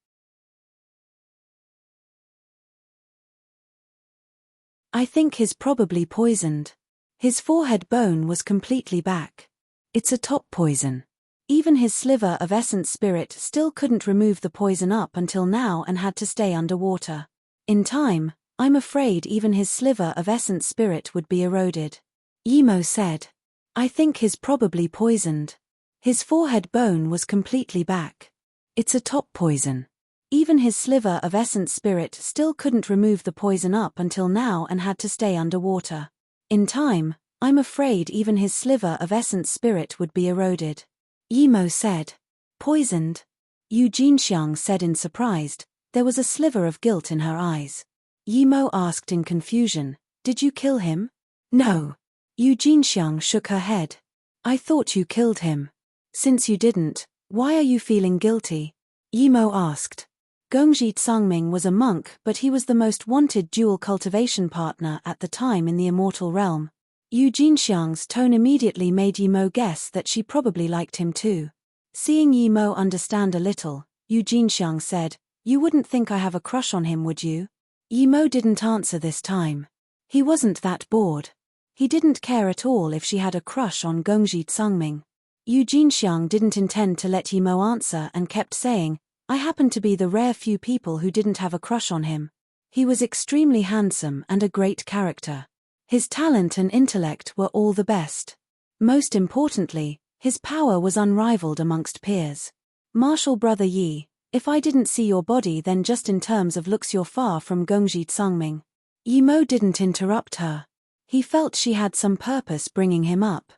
I think he's probably poisoned. His forehead bone was completely back. It's a top poison. Even his sliver of essence spirit still couldn't remove the poison up until now and had to stay underwater. In time, I'm afraid even his sliver of essence spirit would be eroded. Yimo said. I think he's probably poisoned. His forehead bone was completely back. It's a top poison. Even his sliver of essence spirit still couldn't remove the poison up until now and had to stay underwater. In time, I'm afraid even his sliver of essence spirit would be eroded. Yimo said. Poisoned? Yu Jinxiang said in surprise. There was a sliver of guilt in her eyes. Yimo asked in confusion, did you kill him? No. Yu Jinxiang shook her head. I thought you killed him. Since you didn't, why are you feeling guilty? Yimo asked. Gongji Tsangming was a monk, but he was the most wanted dual cultivation partner at the time in the immortal realm. Yu Jinxiang's tone immediately made Yimo guess that she probably liked him too. Seeing Yimo understand a little, Yu Jinxiang said, you wouldn't think I have a crush on him, would you? Yimo didn't answer this time. He wasn't that bored. He didn't care at all if she had a crush on Gongji Tsangming. Yu Jinxiang didn't intend to let Yimo answer and kept saying, I happen to be the rare few people who didn't have a crush on him. He was extremely handsome and a great character. His talent and intellect were all the best. Most importantly, his power was unrivaled amongst peers. Martial Brother Yi, if I didn't see your body, then just in terms of looks you're far from Gongji Tsangming. Yimo didn't interrupt her. He felt she had some purpose bringing him up.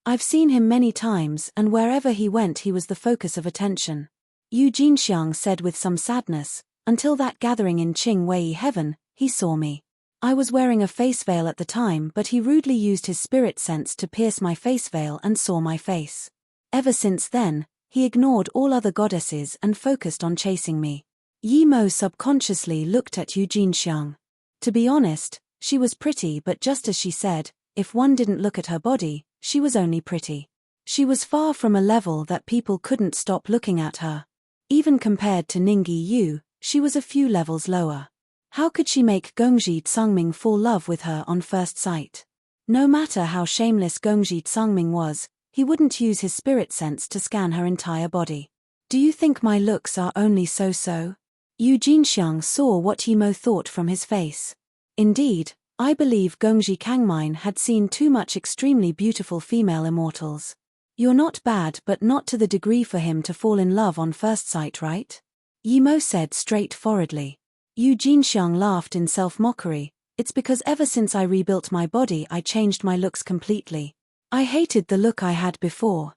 I've seen him many times, and wherever he went he was the focus of attention. Yu Jinxiang said with some sadness, until that gathering in Qing-Wei Heaven, he saw me. I was wearing a face veil at the time, but he rudely used his spirit sense to pierce my face veil and saw my face. Ever since then, he ignored all other goddesses and focused on chasing me. Yi Mo subconsciously looked at Yu Jinxiang. To be honest, she was pretty, but just as she said, if one didn't look at her body, she was only pretty. She was far from a level that people couldn't stop looking at her. Even compared to Ningyi Yu, she was a few levels lower. How could she make Gongji Tsangming fall love with her on first sight? No matter how shameless Gongji Tsangming was, he wouldn't use his spirit sense to scan her entire body. Do you think my looks are only so-so? Yu Jinxiang saw what Yi Mo thought from his face. Indeed, I believe Gongji Kangmine had seen too much extremely beautiful female immortals. You're not bad, but not to the degree for him to fall in love on first sight, right? Yi Mo said straightforwardly. Yu Jinxiang laughed in self-mockery. It's because ever since I rebuilt my body I changed my looks completely. I hated the look I had before.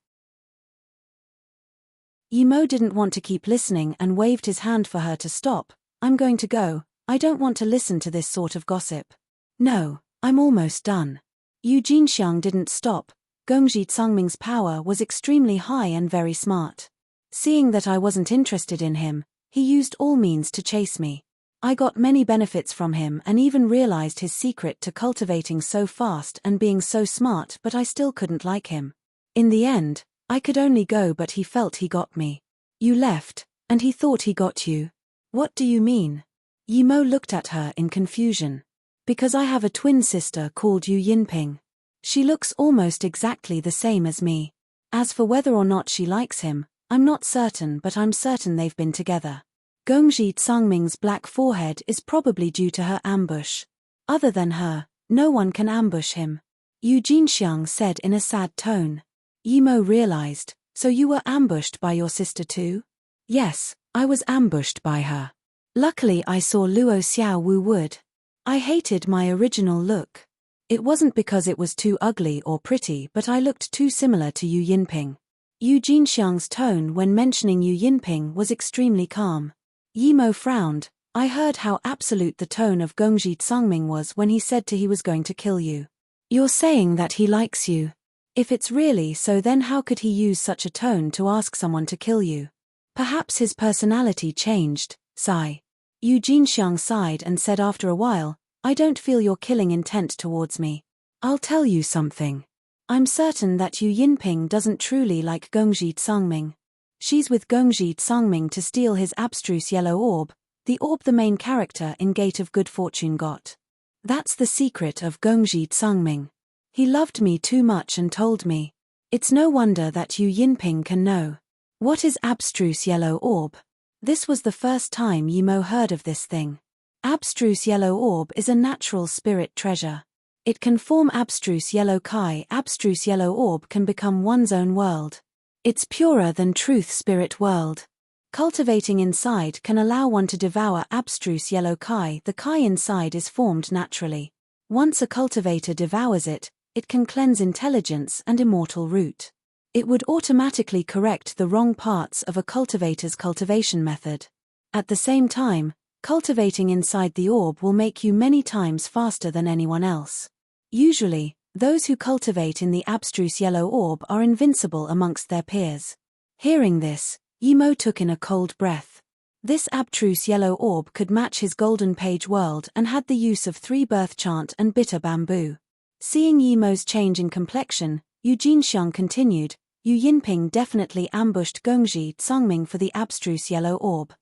Yi Mo didn't want to keep listening and waved his hand for her to stop. I'm going to go. I don't want to listen to this sort of gossip. No, I'm almost done. Yu Jinxiang didn't stop. Gongji Tsangming's power was extremely high and very smart. Seeing that I wasn't interested in him, he used all means to chase me. I got many benefits from him and even realized his secret to cultivating so fast and being so smart, but I still couldn't like him. In the end, I could only go, but he felt he got me. You left, and he thought he got you. What do you mean? Yi Mo looked at her in confusion. Because I have a twin sister called Yu Yinping. She looks almost exactly the same as me. As for whether or not she likes him, I'm not certain, but I'm certain they've been together. Gongji Tsangming's black forehead is probably due to her ambush. Other than her, no one can ambush him. Yu Jinxiang said in a sad tone. Yi Mo realized, so you were ambushed by your sister too? Yes, I was ambushed by her. Luckily I saw Luo Xiao Wu Wood. I hated my original look. It wasn't because it was too ugly or pretty, but I looked too similar to Yu Yinping. Yu Jinxiang's tone when mentioning Yu Yinping was extremely calm. Yi Mo frowned. I heard how absolute the tone of Gongji Tsangming was when he said he was going to kill you. You're saying that he likes you. If it's really so, then how could he use such a tone to ask someone to kill you? Perhaps his personality changed. Sigh. Yu Jinxiang sighed and said after a while, I don't feel your killing intent towards me. I'll tell you something. I'm certain that Yu Yinping doesn't truly like Gongji Tsangming. She's with Gongji Tsangming to steal his abstruse yellow orb, the orb the main character in Gate of Good Fortune got. That's the secret of Gongji Tsangming. He loved me too much and told me. It's no wonder that Yu Yinping can know. What is abstruse yellow orb? This was the first time Yi Mo heard of this thing. Abstruse yellow orb is a natural spirit treasure. It can form abstruse yellow kai. Abstruse yellow orb can become one's own world. It's purer than truth spirit world. Cultivating inside can allow one to devour abstruse yellow kai. The kai inside is formed naturally. Once a cultivator devours it, it can cleanse intelligence and immortal root. It would automatically correct the wrong parts of a cultivator's cultivation method. At the same time, cultivating inside the orb will make you many times faster than anyone else. Usually, those who cultivate in the abstruse yellow orb are invincible amongst their peers. Hearing this, Yi Mo took in a cold breath. This abstruse yellow orb could match his golden page world and had the use of 3 birth chant and bitter bamboo. Seeing Yi Mo's change in complexion, Yu Jinxiang continued, Yu Yinping definitely ambushed Gongji Tsangming for the abstruse yellow orb.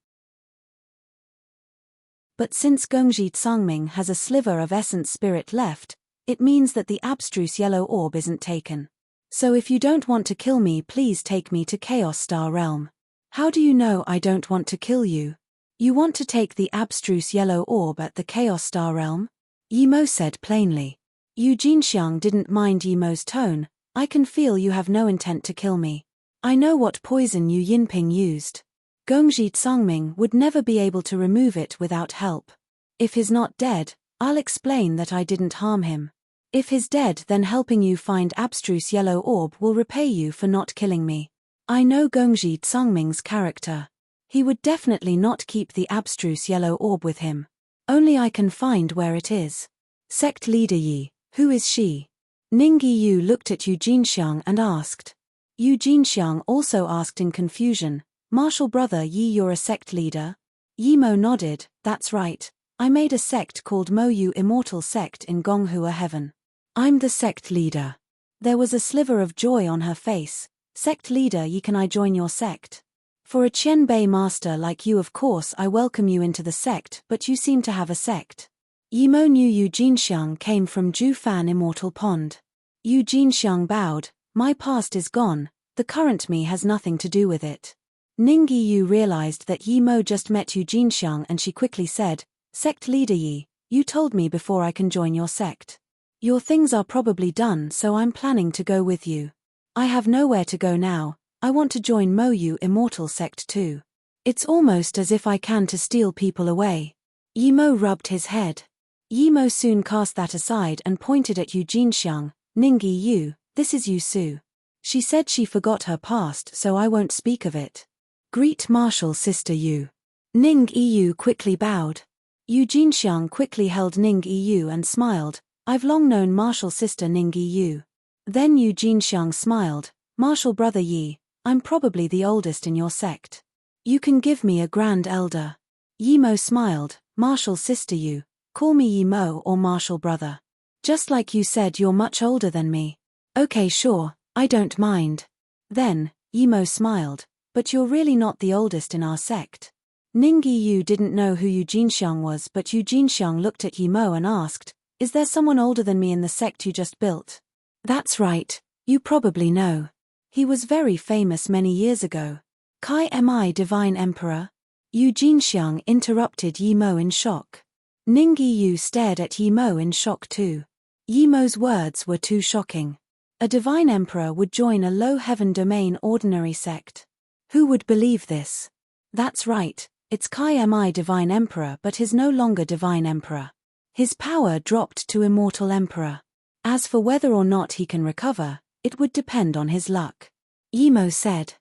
But since Gongji Tsangming has a sliver of essence spirit left, it means that the abstruse yellow orb isn't taken. So if you don't want to kill me, please take me to Chaos Star Realm. How do you know I don't want to kill you? You want to take the abstruse yellow orb at the Chaos Star Realm? Yi Mo said plainly. Yu Jinxiang didn't mind Yi Mo's tone. I can feel you have no intent to kill me. I know what poison Yu Yinping used. Gongji Tsangming would never be able to remove it without help. If he's not dead, I'll explain that I didn't harm him. If he's dead, then helping you find abstruse yellow orb will repay you for not killing me. I know Gongji Tsangming's character. He would definitely not keep the abstruse yellow orb with him. Only I can find where it is. Sect leader Yi, who is she? Ning Yu looked at Yu Jinxiang and asked. Yu Jinxiang also asked in confusion, Martial brother Yi, you're a sect leader? Yi Mo nodded, that's right. I made a sect called Mo Yu Immortal Sect in Gonghua Heaven. I'm the sect leader. There was a sliver of joy on her face. Sect leader Yi, can I join your sect? For a Qianbei master like you, of course I welcome you into the sect, but you seem to have a sect. Yi Mo knew Yu Jinxiang came from Jufan Immortal Pond. Yu Jinxiang bowed, my past is gone, the current me has nothing to do with it. Ning Yu realized that Yi Mo just met Yu Jinxiang and she quickly said, Sect leader Yi, you told me before I can join your sect. Your things are probably done, so I'm planning to go with you. I have nowhere to go now, I want to join Mo Yu Immortal Sect too. It's almost as if I can to steal people away. Yi Mo rubbed his head. Yi Mo soon cast that aside and pointed at Yu Jinxiang, Ning Yu, this is Yu Su. She said she forgot her past, so I won't speak of it. Greet Martial Sister Yu. Ning Yu quickly bowed. Yu Jinxiang quickly held Ning Yu and smiled, I've long known Martial Sister Ning Yu. Then Yu Jinxiang smiled, Martial brother Yi, I'm probably the oldest in your sect. You can give me a grand elder. Yi Mo smiled, Martial Sister Yu, call me Yi Mo or Martial brother. Just like you said you're much older than me. Okay, sure, I don't mind. Then, Yi Mo smiled, but you're really not the oldest in our sect. Ning Yu didn't know who Yu Jinxiang was, but Yu Jinxiang looked at Yi Mo and asked, is there someone older than me in the sect you just built? That's right, you probably know. He was very famous many years ago. Kai Mi Divine Emperor? Yu Jinxiang interrupted Yi Mo in shock. Ning Yu stared at Yi Mo in shock too. Yi Mo's words were too shocking. A divine emperor would join a low heaven domain ordinary sect. Who would believe this? That's right, it's Kai Mi Divine Emperor, but he's no longer Divine Emperor. His power dropped to Immortal Emperor. As for whether or not he can recover, it would depend on his luck. Yi Mo said.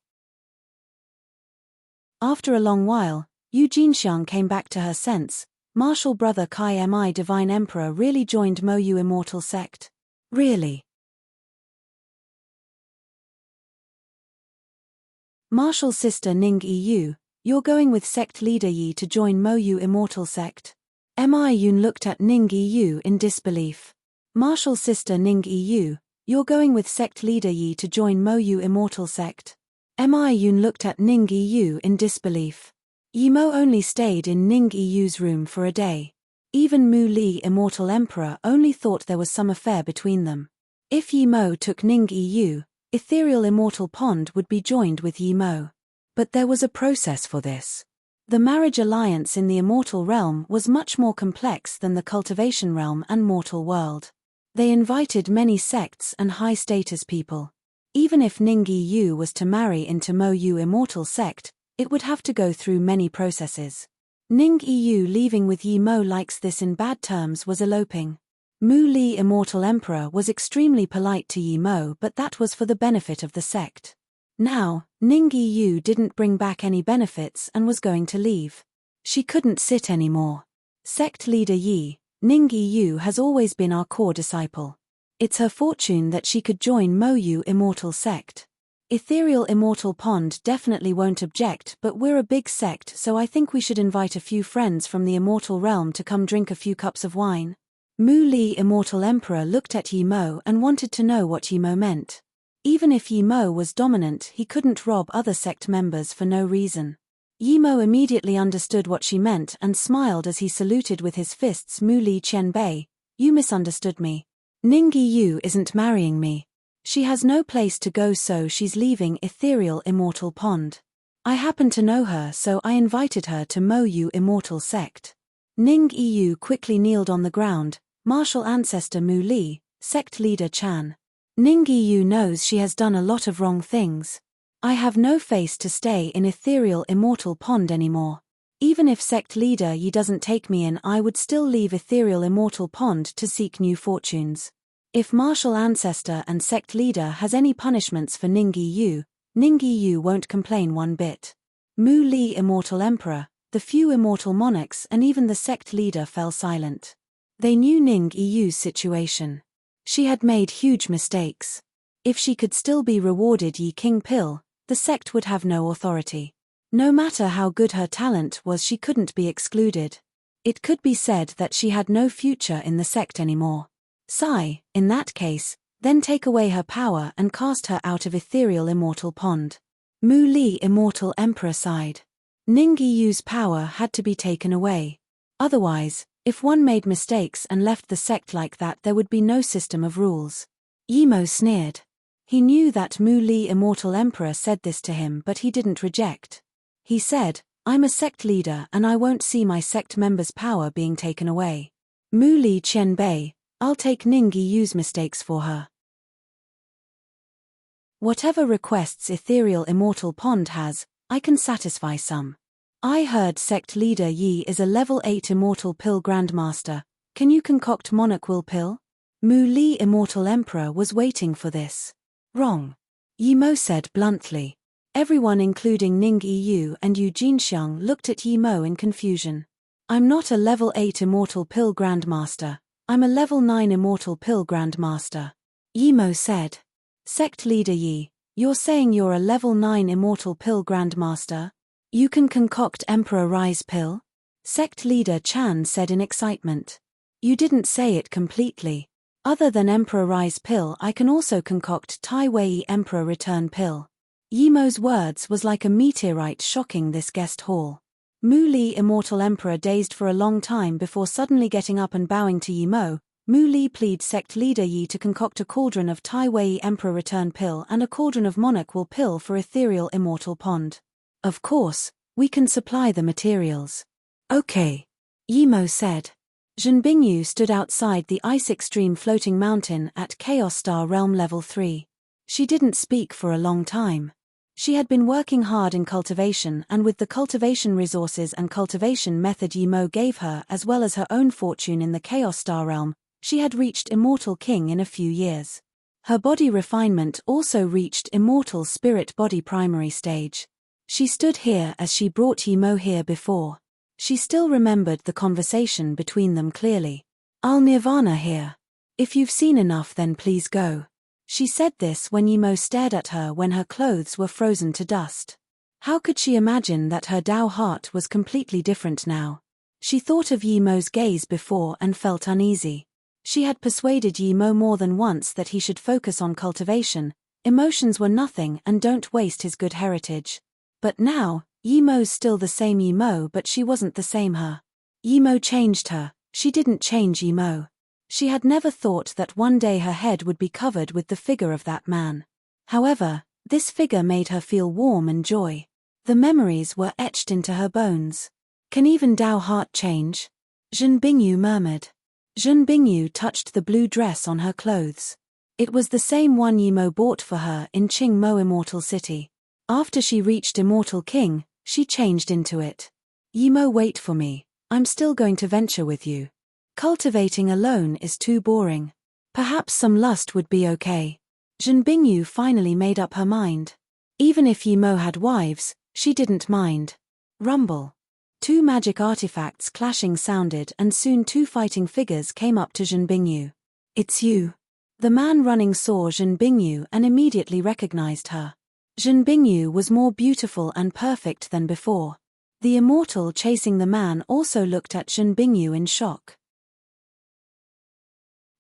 After a long while, Yu Jinxiang came back to her sense. Martial brother Kai Mi Divine Emperor really joined Mo Yu Immortal Sect? Really? Martial sister Ning Yu, you're going with sect leader Yi to join Mo Yu Immortal Sect? Mi Yun looked at Ning Yu in disbelief. Martial sister Ning Yu, you're going with sect leader Yi to join Mo Yu Immortal Sect? Mi Yun looked at Ning Yu in disbelief. Yi Mo only stayed in Ning Yu's room for a day. Even Mu Li Immortal Emperor only thought there was some affair between them. If Yi Mo took Ning Yu, Ethereal Immortal Pond would be joined with Yi Mo. But there was a process for this. The marriage alliance in the immortal realm was much more complex than the cultivation realm and mortal world. They invited many sects and high-status people. Even if Ning Yu was to marry into Mo Yu Immortal Sect, it would have to go through many processes. Ning Yu leaving with Yi Mo likes this in bad terms was eloping. Mu Li Immortal Emperor was extremely polite to Yi Mo, but that was for the benefit of the sect. Now, Ning Yu didn't bring back any benefits and was going to leave. She couldn't sit anymore. Sect leader Yi, Ning Yu has always been our core disciple. It's her fortune that she could join Mo Yu Immortal Sect. Ethereal Immortal Pond definitely won't object, but we're a big sect, so I think we should invite a few friends from the immortal realm to come drink a few cups of wine. Mu Li Immortal Emperor looked at Yi Mo and wanted to know what Yi Mo meant. Even if Yi Mo was dominant, he couldn't rob other sect members for no reason. Yi Mo immediately understood what she meant and smiled as he saluted with his fists. Mu Li Qianbei, you misunderstood me. Ning Yu isn't marrying me. She has no place to go, so she's leaving Ethereal Immortal Pond. I happen to know her, so I invited her to Mo Yu Immortal Sect. Ning Yu quickly kneeled on the ground. Martial ancestor Mu Li, sect leader Chan. Ning Yu knows she has done a lot of wrong things. I have no face to stay in Ethereal Immortal Pond anymore. Even if sect leader Yi doesn't take me in, I would still leave Ethereal Immortal Pond to seek new fortunes. If martial ancestor and sect leader has any punishments for Ningyi Yu won't complain one bit. Mu Li immortal emperor, the few immortal monarchs and even the sect leader fell silent. They knew Ningyi Yu's situation. She had made huge mistakes. If she could still be rewarded Yi King Pill, the sect would have no authority. No matter how good her talent was, she couldn't be excluded. It could be said that she had no future in the sect anymore. Sigh, in that case, then take away her power and cast her out of ethereal immortal pond. Mu Li immortal emperor sighed. Ningyi Yu's power had to be taken away. Otherwise, if one made mistakes and left the sect like that, there would be no system of rules. Yimo sneered. He knew that Mu Li immortal emperor said this to him, but he didn't reject. He said, I'm a sect leader and I won't see my sect members' power being taken away. Mu Li Qianbei, I'll take Ningyi Yu's mistakes for her. Whatever requests ethereal immortal pond has, I can satisfy some. I heard sect leader Yi is a level 8 immortal pill grandmaster. Can you concoct monarch will pill? Mu Li immortal emperor was waiting for this. Wrong. Yimo said bluntly. Everyone including Ningyi Yu and Yu Jinxiang looked at Yimo in confusion. I'm not a level 8 immortal pill grandmaster. I'm a level 9 immortal pill grandmaster. Yimo said. Sect leader Yi, you're saying you're a level 9 immortal pill grandmaster? You can concoct Emperor Rise pill? Sect leader Chan said in excitement. You didn't say it completely. Other than Emperor Rise pill, I can also concoct Tai Wei Emperor Return pill. Yimo's words was like a meteorite shocking this guest hall. Mu Li immortal emperor dazed for a long time before suddenly getting up and bowing to Yimo. Mu Li plead sect leader Yi to concoct a cauldron of Tai Wei Emperor Return pill and a cauldron of Monarch will pill for ethereal immortal pond. Of course, we can supply the materials. Okay. Yimo said. Zhenbingyu stood outside the ice extreme floating mountain at Chaos Star Realm level 3. She didn't speak for a long time. She had been working hard in cultivation, and with the cultivation resources and cultivation method Yimo gave her as well as her own fortune in the Chaos Star Realm, she had reached Immortal King in a few years. Her body refinement also reached Immortal Spirit Body Primary Stage. She stood here as she brought Yimo here before. She still remembered the conversation between them clearly. I'll Nirvana here. If you've seen enough then please go. She said this when Yimo stared at her when her clothes were frozen to dust. How could she imagine that her Dao heart was completely different now? She thought of Yimo's gaze before and felt uneasy. She had persuaded Yimo more than once that he should focus on cultivation. Emotions were nothing and don't waste his good heritage. But now, Yimo's still the same Yimo, but she wasn't the same her. Yimo changed her, she didn't change Yimo. She had never thought that one day her head would be covered with the figure of that man. However, this figure made her feel warm and joy. The memories were etched into her bones. Can even Dao heart change? Zhenbingyu murmured. Zhenbingyu touched the blue dress on her clothes. It was the same one Yimo bought for her in Qingmo Immortal City. After she reached Immortal King, she changed into it. Yimo, wait for me, I'm still going to venture with you. Cultivating alone is too boring. Perhaps some lust would be okay. Zhenbingyu finally made up her mind. Even if Yimo had wives, she didn't mind. Rumble. 2 magic artifacts clashing sounded and soon 2 fighting figures came up to Zhenbingyu. It's you. The man running saw Zhenbingyu and immediately recognized her. Zhenbingyu was more beautiful and perfect than before. The immortal chasing the man also looked at Zhenbingyu in shock.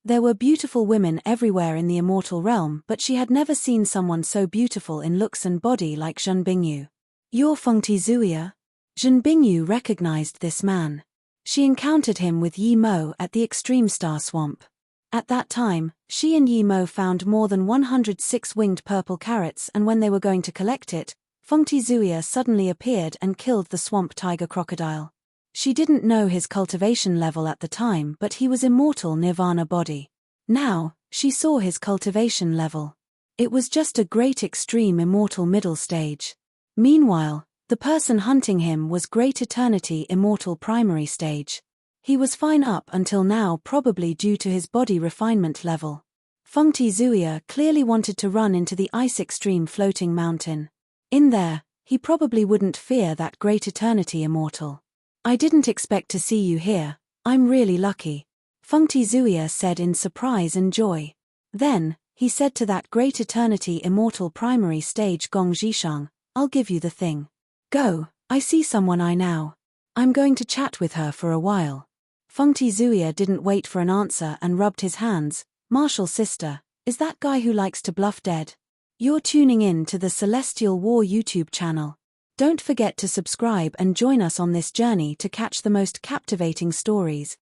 There were beautiful women everywhere in the immortal realm, but she had never seen someone so beautiful in looks and body like Zhenbingyu. You're Fengti Zuya? Zhenbingyu recognized this man. She encountered him with Yimo at the Extreme Star Swamp. At that time, she and Yimo found more than 106 winged purple carrots, and when they were going to collect it, Fengti Zuya suddenly appeared and killed the swamp tiger crocodile. She didn't know his cultivation level at the time, but he was immortal nirvana body. Now, she saw his cultivation level. It was just a great extreme immortal middle stage. Meanwhile, the person hunting him was great eternity immortal primary stage. He was fine up until now, probably due to his body refinement level. Fengti Zuya clearly wanted to run into the ice extreme floating mountain. In there, he probably wouldn't fear that great eternity immortal. I didn't expect to see you here, I'm really lucky, Fengti Zuya said in surprise and joy. Then, he said to that great eternity immortal primary stage Gong Zhishang, I'll give you the thing. Go, I see someone I know. I'm going to chat with her for a while. Fengti Zuya didn't wait for an answer and rubbed his hands. Martial sister, is that guy who likes to bluff dead? You're tuning in to the Celestial War YouTube channel. Don't forget to subscribe and join us on this journey to catch the most captivating stories.